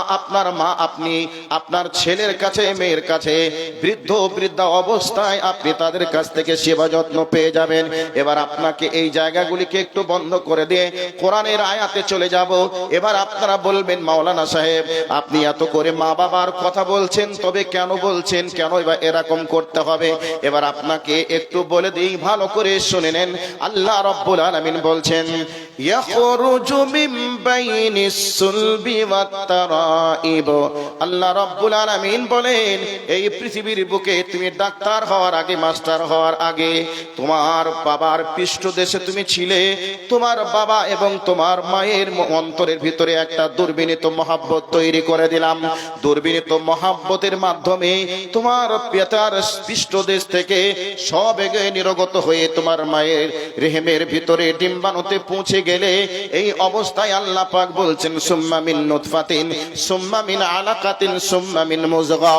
আপনি আপনার ছেলের কাছে, মেয়ের কাছে বৃদ্ধা অবস্থায় আপনি তাদের কাছ থেকে সেবা যত্ন পেয়ে যাবেন। এবার আপনাকে এই জায়গাগুলিকে একটু বন্ধ করে দিয়ে কোরআনের আয়াতে চলে যাব। এবার আপনারা বলবেন, মাওলানা সাহেব আপনি এত করে মা বাবার কথা বলছেন, তবে কেন বলছেন, কেন এবার এরকম করতে হবে? এবার আপনাকে একটু বলে দিই, ভালো করে শুনে নেন। আল্লাহ রাব্বুল আলামিন বলছেন, ইয়াখরুজু মিন বাইনিস সুলবি ওয়াত তারাইব। আল্লাহ রাব্বুল আলামিন বলেন, এই পৃথিবীর বুকে তুমি ডাক্তার হওয়ার আগে, মাস্টার হওয়ার আগে, তোমার বাবার পৃষ্ঠদেশে তুমি ছিলে, তোমার বাবা এবং তোমার মায়ের অন্তরের ভিতরে একটা দুর্বিনীত মহাব্বত তৈরি করে দিলাম। দুর্বিনীত মহাব্বতের মাধ্যমে তোমার পিতার পৃষ্ঠদেশ থেকে সব এগে নির্গত হয়ে তোমার মায়ের রেহেমের ভিতরে ডিম্বাণুতে পৌঁছে গেলে, এই অবস্থায় আল্লাহ পাক বলছেন, সুম্মা মিন নুতফাতিন সুম্মা মিন আলাকাতিন সুম্মা মিন মুযগা।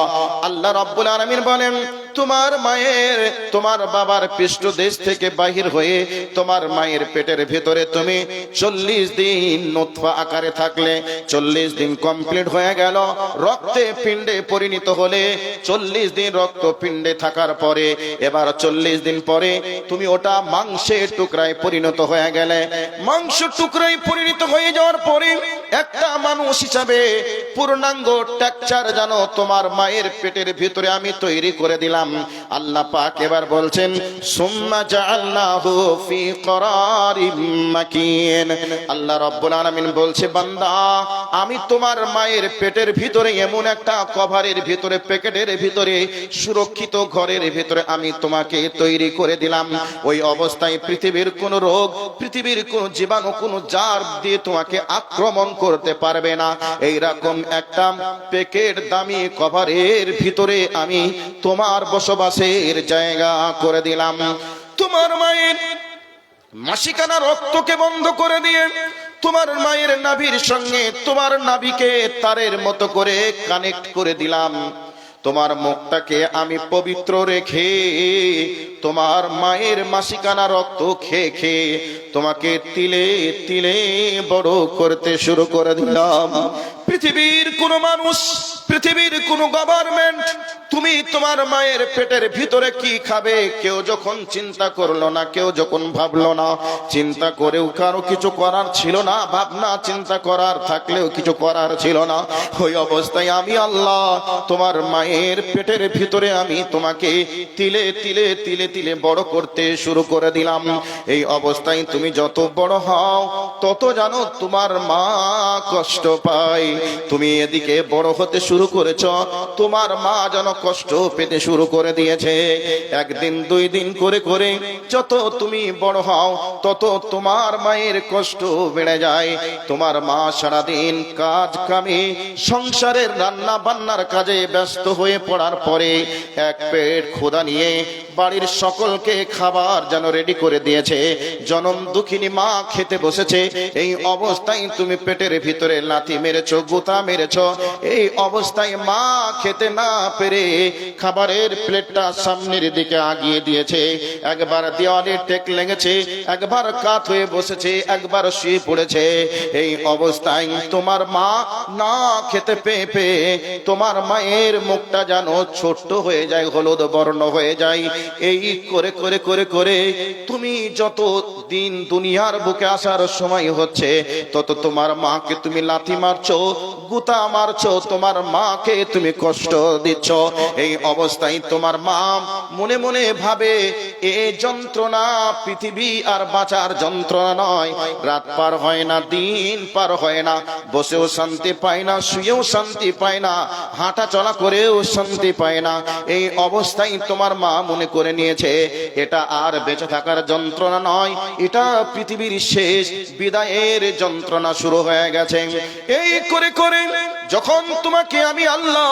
আল্লাহ রাব্বুল আলামিন বলেন, তোমার মায়ের তোমার বাবার পৃষ্ঠদেশ থেকে বাহির হয়ে তোমার মায়ের পেটের ভেতরে তুমি 40 দিন নুতফা আকারে থাকলে, 40 দিন কমপ্লিট হয়ে গেল, রক্তে পিণ্ডে পরিণত হলে, 40 দিন রক্ত পিণ্ডে থাকার পরে এবার 40 দিন পরে তুমি ওটা মাংসের টুকরায় পরিণত হয়ে গেলে। মাংস টুকরায় পরিণত হয়ে যাওয়ার পরে একটা মানুষ হিসাবে পূর্ণাঙ্গ টেকচার জানো তোমার মায়ের পেটের ভিতরে আমি তৈরি করে দিলাম। আল্লাহ পাক এবার বলছেন সুম্মা জাআলনাহু ফি করারিম মাকিন। আল্লাহ রাব্বুল আলামিন বলছে বান্দা আমি তোমার মায়ের পেটের ভিতরে এমন একটা কভারের ভিতরে, প্যাকেটের ভিতরে, সুরক্ষিত ঘরের ভিতরে আমি তোমাকে তৈরি করে দিলাম। ওই অবস্থায় পৃথিবীর কোন রোগ, পৃথিবীর কোন জীবাণু, কোন জার দিয়ে তোমাকে আক্রমণ করতে পারবে না। এইরকম একটা প্যাকেট দামি কভারের ভিতরে আমি তোমার বসবাসের জায়গা করে দিলাম। তোমার মায়ের মাসিকানা রক্তকে বন্ধ করে দিয়ে তোমার মায়ের নাভির সঙ্গে তোমার নাভিকে তারের মতো করে কানেক্ট করে দিলাম। তোমার মুখটাকে আমি পবিত্র রেখে তোমার মায়ের মাসিকানা রক্ত খেয়ে খেয়ে তোমাকে তিলে তিলে বড় করতে শুরু করে দিলাম। পৃথিবীর কোন মানুষ, পৃথিবীর কোন গভর্নমেন্ট তুমি তোমার মায়ের পেটের ভিতরে কি খাবে কেউ যখন চিন্তা করলো না, কেউ যখন ভাবলো না, চিন্তা করেও কারো কিছু করার ছিল না, ভাবনা চিন্তা করার থাকলেও কিছু করার ছিল না। ওই অবস্থায় আমি আল্লাহ তোমার মায়ের পেটের ভিতরে আমি তোমাকে তিলে তিলে তিলে তিলে বড় করতে শুরু করে দিলাম। এই অবস্থায় তুমি যত বড় হও তত জানো তোমার মা কষ্ট পায়। তুমি এদিকে বড় হতে শুরু করেছ, তোমার মা যেন কষ্ট পেতে শুরু করে দিয়েছে। একদিন 2 দিন করে করে যত তুমি বড় হও তত তোমার মায়ের কষ্ট বেড়ে যায়। তোমার মা সারাদিন কাজ কামে সংসারের রান্না বান্নার কাজে ব্যস্ত হয়ে পড়ার পরে এক পেট ক্ষুধা নিয়ে বাড়ির সকলকে খাবার যেন রেডি করে দিয়েছে, জনম দুঃখিনী মা খেতে বসেছে। এই অবস্থায় তুমি পেটের ভিতরে লাথি মেরেছো, গুতা মেরেছো। এই অবস্থায় মা খেতে না পেরে খাবারের প্লেটটা সামনের দিকে আগিয়ে দিয়েছে। একবার দেওয়ালে টেক লেগেছে, একবার কাত হয়ে বসেছে, একবার শুয়ে পড়েছে। এই অবস্থায় তোমার মা না খেতে পেয়ে পেয়ে তোমার মায়ের মুখটা যেন ছোট্ট হয়ে যায়, হলুদ বর্ণ হয়ে যায়। এই করে করে করে করে তুমি যত দিন দুনিয়ার বুকে আসার সময় হচ্ছে তত তোমার মাকে তুমি লাথি মারছো, গুতা মারছো, তোমার মাকে তুমি কষ্ট দিচ্ছ। এই অবস্থায় তোমার মা মনে মনে ভাবে এ যন্ত্রণা পৃথিবী আর বাঁচার যন্ত্রণা নয়। রাত পার হয় না, দিন পার হয় না, বসেও শান্তি পায় না, শুয়েও শান্তি পায় না, হাঁটা চলা করেও শান্তি পায় না। এই অবস্থায় তোমার মা মনে করে নিয়েছে এটা আর বেঁচে থাকার যন্ত্রণা নয়, এটা পৃথিবীর শেষ বিদায়ের যন্ত্রণা শুরু হয়ে গেছে। এই করে করে যখন তোমাকে আমি আল্লাহ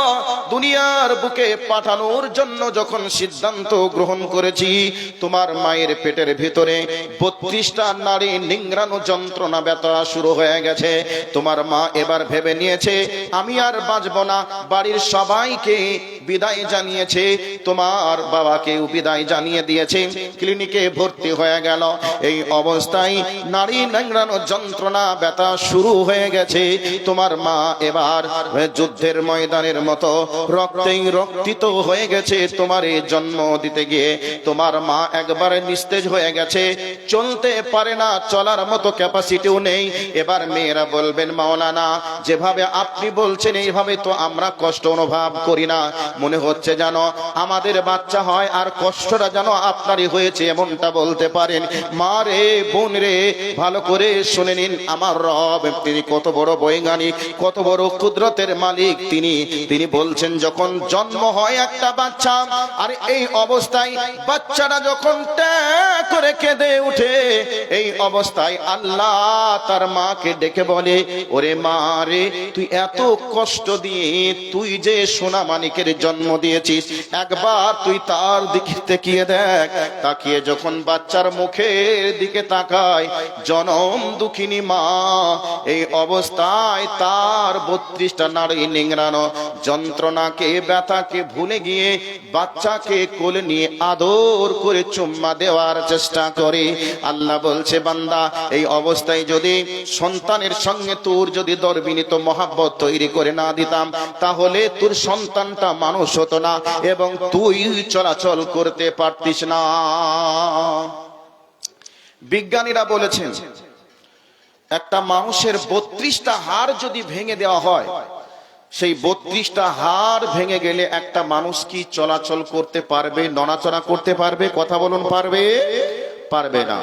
দুনিয়ার বুকে পাঠানোর জন্য যখন সিদ্ধান্ত গ্রহণ করেছি, তোমার মায়ের পেটের ভিতরে 32টা নারী নিংড়ানো যন্ত্রণা ব্যথা শুরু হয়ে গেছে। তোমার মা এবার ভেবে নিয়েছে আমি আর বাঁচব না। বাড়ির সবাইকে বিদায় জানিয়েছে, তোমার বাবাকেও বিদায় জানিয়ে দিয়েছে, ক্লিনিকে ভর্তি হয়ে গেল। এই অবস্থায় নারী নিংড়ানো যন্ত্রণা ব্যথা শুরু হয়ে গেছে। তোমার মা এবার যুদ্ধের ময়দানের মতো রক্তেই রক্তিত হয়ে গেছে। তোমার এই জন্ম দিতে গিয়ে তোমার মা একবারে নিস্তেজ হয়ে গেছে, চলতে পারে না, চলার মতো ক্যাপাসিটিও নেই। এবার মেয়েরা বলবেন মাওলানা যেভাবে আপনি বলছেন এইভাবে তো আমরা কষ্ট অনুভব করি না, মনে হচ্ছে যেন আমাদের বাচ্চা হয় আর কষ্টটা যেন আপনারই হয়েছে, এমনটা বলতে পারেন। মা রে, বোন রে, ভালো করে শুনে নিন, আমার রব তিনি কত বড় বৈজ্ঞানিক, কত বড় কুদরতের মালিক। তিনি বলছেন যখন জন্ম হয় একটা বাচ্চা, আর এই অবস্থায় বাচ্চাটা যখন ট্যাঁ করে কেঁদে উঠে, এই অবস্থায় আল্লাহ তার মাকে ডেকে বলে ওরে মা রে, তুই এত কষ্ট দিয়ে তুই যে সোনা মানিকের জন্ম দিয়েছিস, একবার তুই তার দিকে তাকিয়ে দেখ। তাকিয়ে যখন বাচ্চার মুখের দিকে তাকায়, জনম দুঃখিনী মা, এই অবস্থায় তার 32টা নাড়ি নিংড়ানো, যন্ত্রণাকে ব্যথাকে ভুলে গিয়ে বাচ্চাকে কোলে নিয়ে আদর করে চুম্মা দেওয়ার চেষ্টা করে। আল্লাহ বলছে, বান্দা, এই অবস্থায় যদি সন্তানের সঙ্গে তোর যদি দরবিনীত মহাব্বত তৈরি করে না দিতাম, তাহলে তোর সন্তানটা মানুষ হতো না এবং তুই চলাচল করতে পারতিস না। বিজ্ঞানীরা বলেছেন, একটা মানুষের 32টা হাড় যদি ভেঙে দেওয়া হয়, সেই 32টা হাড় ভেঙে গেলে একটা মানুষ কি চলাচল করতে পারবে, নড়াচড়া করতে পারবে? কথা বলুন, পারবে? পারবে না।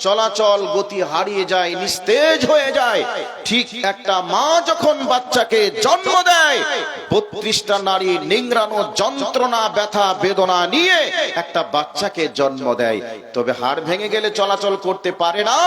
চলাচল গতি হারিয়ে যায়, নিস্তেজ হয়ে যায়। ঠিক একটা মা যখন বাচ্চাকে জন্ম দেয়, 32টা নাড়ি নিংড়ানো, যন্ত্রণা ব্যথা বেদনা নিয়ে একটা বাচ্চাকে জন্ম দেয়। তবে হাড় ভেঙে গেলে চলাচল করতে পারে না।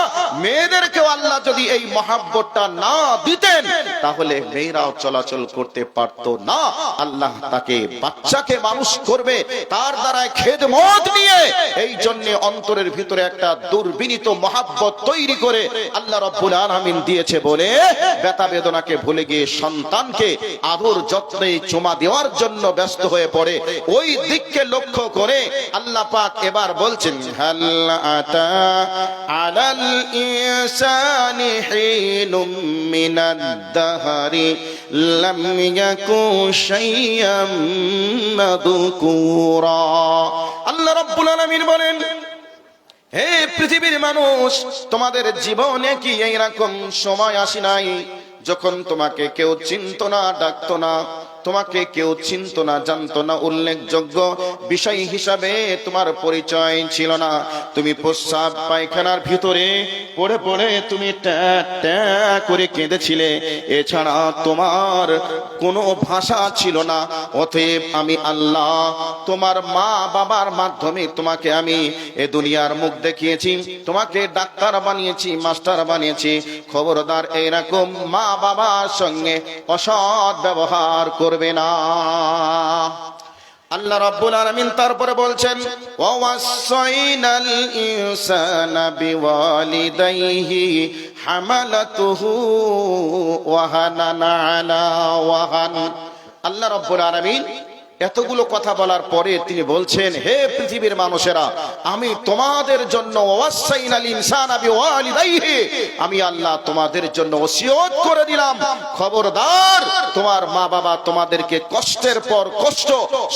মেয়েদেরকেও আল্লাহ যদি এই মহাব্বতটা না দিতেন, তাহলে মেয়েরাও চলাচল করতে পারতো না। আল্লাহ তাকে বাচ্চাকে মানুষ করবে, তার দ্বারায় খেদমত নিয়ে, এই জন্য অন্তরের ভিতরে একটা দুর্বিনীত মহাব্বত তৈরি করে আল্লাহ রাব্বুল আলামিন দিয়েছে বলে ব্যথা বেদনাকে ভুলে গিয়ে সন্তানকে আদর যত্নে চুমা দেওয়ার জন্য ব্যস্ত হয়ে পড়ে। ওই দিককে লক্ষ্য করে আল্লাহ পাক এবার বলছেন, হাল আতা আলাল ইনসানি হিনুম মিনাদ দাহরি লাম ইয়াকুন শাইয়াম মাযকুরা। আল্লাহ রাব্বুল আলামিন বলেন, হে পৃথিবীর মানুষ, তোমাদের জীবনে কি এইরকম সময় আসে নাই যখন তোমাকে কেউ চিনতো না, ডাকতো না, তোমাকে কেউ চিনতো না, জানতো না, উল্লেখযোগ্য বিষয় হিসাবে তোমার পরিচয় ছিল না। তুমি প্রস্রাব পায়খানার ভিতরে পড়ে পড়ে তুমি ট্যা ট্যা করে কেঁদেছিলে, এছাড়া তোমার কোনো ভাষা ছিল না। অতএব আমি আল্লাহ তোমার মা বাবার মাধ্যমে তোমাকে আমি এ দুনিয়ার মুখ দেখিয়েছি, তোমাকে ডাক্তার বানিয়েছি, মাস্টার বানিয়েছি। খবরদার এইরকম মা বাবার সঙ্গে অসৎ ব্যবহার করবে না। আল্লাহ রাব্বুল আলামিন তারপরে বলছেন, ওয়া ওয়াসাইনাল ইনসানা বিওয়ালিদাইহি হামালাতুহু ওয়াহানান আলা ওয়াহান। আল্লাহ রাব্বুল আলামিন এতগুলো কথা বলার পরে তিনি বলছেন, হে পৃথিবীর মানুষেরা, আমি তোমাদের জন্য ওয়াসাইনাল ইনসানা বিওয়ালিদাইহি, আমি আল্লাহ তোমাদের জন্য ওসিয়ত করে দিলাম, খবরদার তোমার মা বাবা তোমাদেরকে কষ্টের পর কষ্ট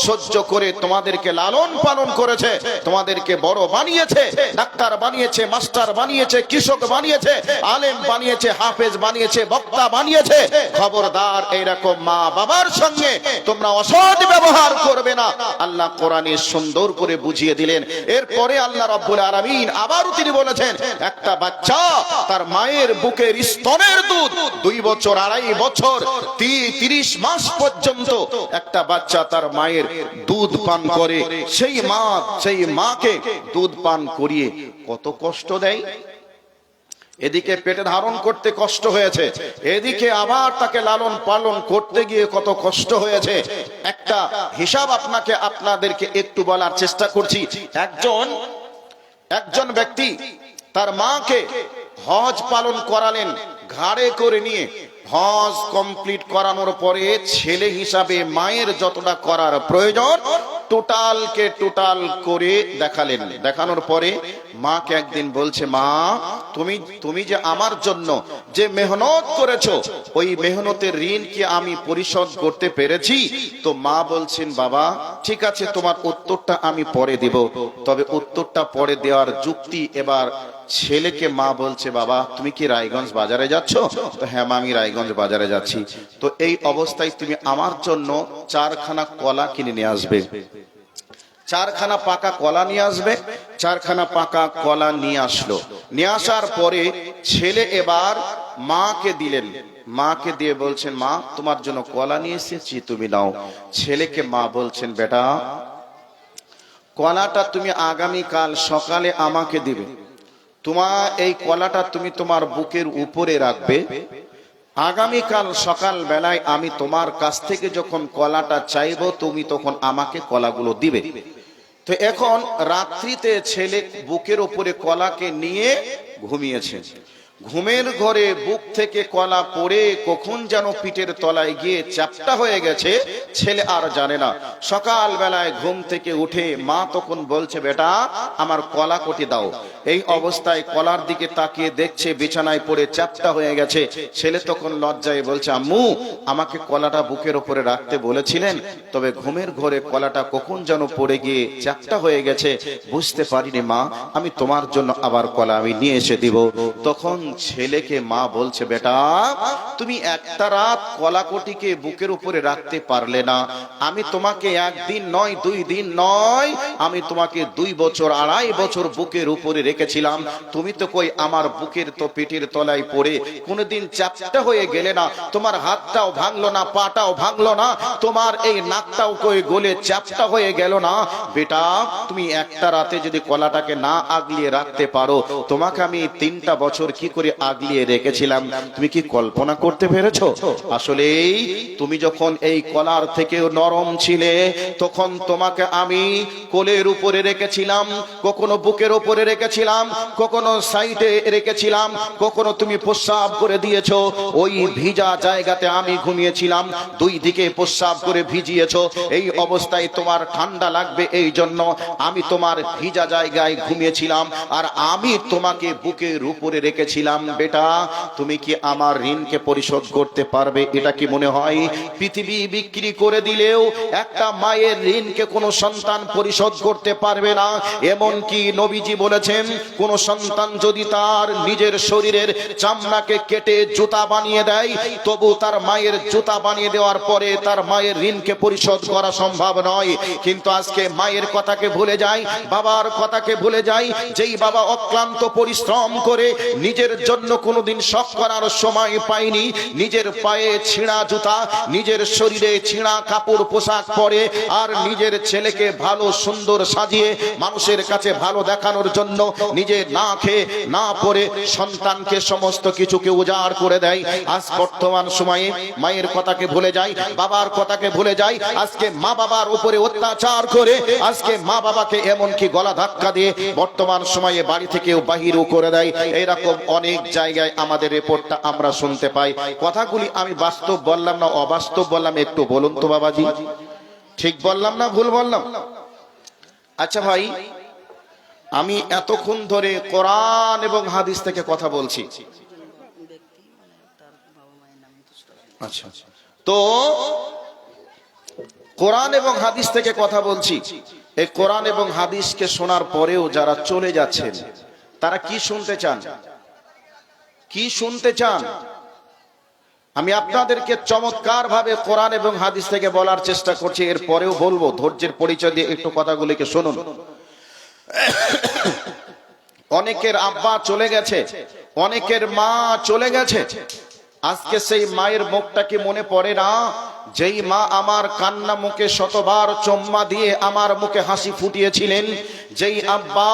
সহ্য করে তোমাদেরকে লালন পালন করেছে, তোমাদেরকে বড় বানিয়েছে, ডাক্তার বানিয়েছে, মাস্টার বানিয়েছে, কৃষক বানিয়েছে, আলেম বানিয়েছে, হাফেজ বানিয়েছে, বক্তা বানিয়েছে। খবরদার এইরকম মা বাবার সঙ্গে তোমরা অসৎ ব্যবহার করবে না। আল্লাহ কোরআনে সুন্দর করে বুঝিয়ে দিলেন। এরপরে আল্লাহ রাব্বুল আলামিন আবারও তিনি বলেছেন, একটা বাচ্চা তার মায়ের বুকের স্তনের দুধ 2 বছর 2.5 বছর 30 মাস পর্যন্ত একটা বাচ্চা তার মায়ের দুধ পান করে, সেই মাকে দুধ পান করিয়ে কত কষ্ট দেয়। এদিকে পেটে ধারণ করতে কষ্ট হয়েছে, এদিকে আবার তাকে লালন পালন করতে গিয়ে কত কষ্ট হয়েছে। একটা হিসাব আপনাদেরকে একটু বলার চেষ্টা করছি। একজন ব্যক্তি তার মাকে হজ পালন করালেন, ঘাড়ে করে নিয়ে হজ কমপ্লিট করানোর পরে ছেলে হিসাবে মায়ের যতটা করার প্রয়োজন টোটাল করে দেখালেন। দেখানোর পরে মাকে একদিন বলছে, মা তুমি যে আমার জন্য যে মেহনত করেছো, ওই মেহনতের ঋণ কি আমি পরিশোধ করতে পেরেছি? তো মা বলছেন, বাবা ঠিক আছে, তোমার উত্তরটা আমি পরে দিব। তবে উত্তরটা পরে দেওয়ার যুক্তি এবার ছেলেকে মা বলছে, বাবা তুমি কি রায়গঞ্জ বাজারে যাচ্ছ? তো হ্যাঁ মা, আমি রায়গঞ্জ বাজারে যাচ্ছি। তো এই অবস্থায় তুমি আমার জন্য 4খানা কলা কিনে নিয়ে আসবে। 4খানা পাকা কলা নিয়ে আসবে। 4খানা পাকা কলা নিয়ে আসলো। নিয়ে আসার পরে ছেলে এবার মাকে দিলেন। মাকে দিয়ে বলছেন, মা তোমার জন্য কলা নিয়ে এসেছি, তুমি নাও। ছেলেকে মা বলছেন, বেটা কলাটা তুমি আগামীকাল সকালে আমাকে দিবে। তোমার এই কলাটা তুমি তোমার বুকের উপরে রাখবে। আগামীকাল সকাল বেলায় আমি তোমার কাছ থেকে যখন কলাটা চাইবো তুমি তখন আমাকে কলাগুলো দিবে। তো এখন রাত্রিতে ছেলে বুকের উপরে কলাকে নিয়ে ঘুমিয়েছে। ঘুমের ঘরে বুক থেকে কলা পড়ে কখন যেন পিঠের তলায় গিয়ে চ্যাপ্টা হয়ে গেছে, ছেলে আর জানে না। সকাল বেলায় ঘুম থেকে উঠে মা তখন বলছে, বেটা আমার কলা কোটি দাও। এই অবস্থায় কলার দিকে তাকিয়ে দেখছে বিছানায় পড়ে চ্যাপ্টা হয়ে গেছে। ছেলে তখন লজ্জায় বলছে, আম্মু আমাকে কলাটা বুকের উপরে রাখতে বলেছিলেন, তবে ঘুমের ঘরে কলাটা কখন যেন পড়ে গিয়ে চ্যাপ্টা হয়ে গেছে, বুঝতে পারিনি মা, আমি তোমার জন্য আবার কলা আমি নিয়ে এসে দিব। তখন ছেলেকে মা বলছে, বেটা তুমি একটা রাত কলাকটিকে বুকের উপরে রাখতে পারলে না, আমি তোমাকে একদিন নয় 2 দিন নয়, আমি তোমাকে 2 বছর 2.5 বছর বুকের উপরে রেখেছিলাম। তুমি তো কই আমার বুকের তো পিঠের তলায় পড়ে কোনোদিন চ্যাপ্টা হয়ে গেলে না, তোমার হাতটাও ভাঙলো না, পাটাও ভাঙলো না, তোমার এই নাকটাও কই গলে চ্যাপ্টা হয়ে গেল না। বেটা তুমি একটা রাতে যদি কলাটাকে না আগলিয়ে রাখতে পারো, তোমাকে আমি 3টা বছর কি করে আগলিয়ে রেখেছিলাম, তুমি কি কল্পনা করতে পেরেছো? আসলেই তুমি যখন এই কলার থেকেও নরম ছিলে, তখন তোমাকে আমি কোলের উপরে রেখেছিলাম, কখনো বুকের উপরে রেখেছিলাম, কখনো সাইডে রেখেছিলাম, কখনো তুমি প্রস্রাব করে দিয়েছো, ওই ভিজা জায়গাতে আমি ঘুমিয়েছিলাম, 2 দিকে প্রস্রাব করে ভিজিয়েছো। এই অবস্থায় তোমার ঠান্ডা লাগবে, এই জন্য আমি তোমার ভিজা জায়গায় ঘুমিয়েছিলাম, আর আমি তোমাকে বুকের উপরে রেখেছিলাম। বেটা তুমি কি আমার ঋণকে পরিশোধ করতে পারবে? এটা কি মনে হয় পৃথিবী বিক্রি করে দিলেও একটা মায়ের ঋণকে কোনো সন্তান পরিশোধ করতে পারবে না? এমন কি নবীজি বলেছেন, কোন সন্তান যদি তার নিজের শরীরের চামড়াকে কেটে জুতা বানিয়ে দেয়, তবু তার মায়ের জুতা বানিয়ে দেওয়ার পরে তার মায়ের ঋণকে পরিশোধ করা সম্ভব নয়। কিন্তু আজকে মায়ের কথাকে ভুলে যায়, বাবার কথাকে ভুলে যায়। যেই বাবা অক্লান্ত পরিশ্রম করে নিজের জন্য কোনোদিন শখ করার সময় পায়নি, নিজের পায়ে ছিঁড়া জুতা, নিজের শরীরে ছিঁড়া কাপড় পোশাক পরে, আর নিজের ছেলেকে ভালো সুন্দর সাজিয়ে মানুষের কাছে ভালো দেখানোর জন্য নিজে না খেয়ে না পরে সন্তানকে সমস্ত কিছুকে উজাড় করে দেয়। আজ বর্তমান সময়ে মায়ের কথাকে ভুলে যায়, বাবার কথাকে ভুলে যায়। আজকে মা বাবার উপরে অত্যাচার করে, আজকে মা বাবাকে এমনকি গলা ধাক্কা দিয়ে বর্তমান সময়ে বাড়ি থেকেও বাহিরও করে দেয়। এরকম অনেক জায়গায় আমাদের রিপোর্টটা আমরা শুনতে পাই। কথাগুলি আমি বাস্তব বললাম না অবাস্তব বললাম, একটু বলুন তো বাবাজি, ঠিক বললাম না ভুল বললাম? আচ্ছা ভাই, আমি এতক্ষণ ধরে কোরআন এবং হাদিস থেকে কথা বলছি। আচ্ছা, তো কোরআন এবং হাদিস থেকে কথা বলছি। এই কোরআন এবং হাদিসকে শোনার পরেও যারা চলে যাচ্ছেন, তারা কি শুনতে চান? কি শুনতে চান? আমি আপনাদেরকে চমৎকার ভাবে কোরআন এবং হাদিস থেকে বলার চেষ্টা করছি, এর পরেও বলবো, ধৈর্যের পরিচয় দিয়ে একটু কথাগুলিকে শুনুন। অনেকের আব্বা চলে গেছে, অনেকের মা চলে গেছে। আজকে সেই মায়ের মুখটা কি মনে পড়ে না? যেই মা আমার কান্না মুখে শতবার চুম্মা দিয়ে আমার মুখে হাসি ফুটিয়েছিলেন, যেই আব্বা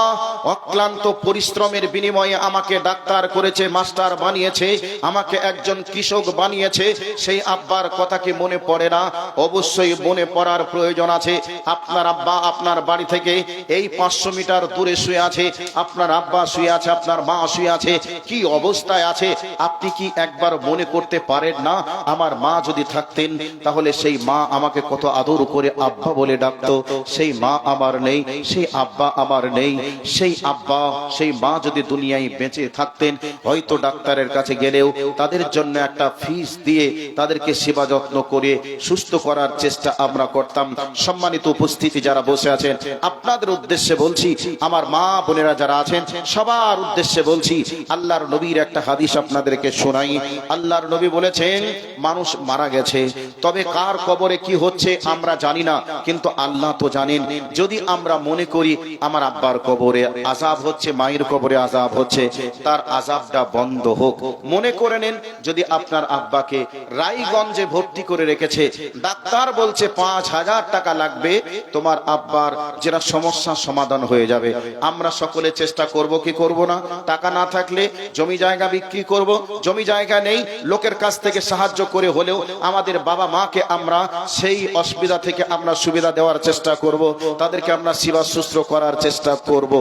অক্লান্ত পরিশ্রমের বিনিময়ে আমাকে ডাক্তার করেছে, মাস্টার বানিয়েছে, আমাকে একজন কৃষক বানিয়েছে, সেই আব্বার কথা কি মনে পড়ে না? অবশ্যই মনে পড়ার প্রয়োজন আছে। আপনার আব্বা আপনার বাড়ি থেকে এই 500 মিটার দূরে শুয়ে আছে, আপনার আব্বা শুয়ে আছে, আপনার মা শুয়ে আছে, কি অবস্থায় আছে আপনি কি একবার মনে করতে পারেন না? আমার মা যদি থাকতেন, তাহলে সেই মা আমাকে কত আদর করে আব্বা বলে ডাকতো। সেই মা আমার নেই, সেই আব্বা আমার নেই। সেই আব্বা সেই মা যদি দুনিয়ায় বেঁচে থাকতেন, হয়তো ডাক্তারের কাছে গেলেও তাদের জন্য একটা ফিস দিয়ে তাদেরকে সেবা যত্ন করে সুস্থ করার চেষ্টা আমরা করতাম। সম্মানিত উপস্থিতি যারা বসে আছেন, আপনাদের উদ্দেশ্যে বলছি, আমার মা বোনেরা যারা আছেন সবার উদ্দেশ্যে বলছি, আল্লাহর নবীর একটা হাদিস আপনাদেরকে শোনাই। আল্লাহর নবী বলেছেন, মানুষ মারা গেছে, তবে কার কবরে কি হচ্ছে আমরা জানি না, কিন্তু আল্লাহ তো জানেন। যদি আমরা মনে করি আমার আব্বার কবরে আযাব হচ্ছে, মায়ের কবরে আযাব হচ্ছে, তার আযাবটা বন্ধ হোক। মনে করে নেন যদি আপনার আব্বাকে রায়গঞ্জে ভর্তি করে রেখেছে, ডাক্তার বলছে 5,000 টাকা লাগবে, তোমার আব্বার যেটা সমস্যা সমাধান হয়ে যাবে। আমরা সকলে চেষ্টা করব কি করব না? টাকা না থাকলে জমি জায়গা বিক্রি করব, জমি জায়গা নেই লোকের কাছ থেকে সাহায্য করে হলেও আমাদের বাবা মাকে আমরা সেই অসুবিধা থেকে আমরা সুবিধা দেওয়ার চেষ্টা করব, তাদেরকে আমরা সেবা শুশ্রূষা করার চেষ্টা করব,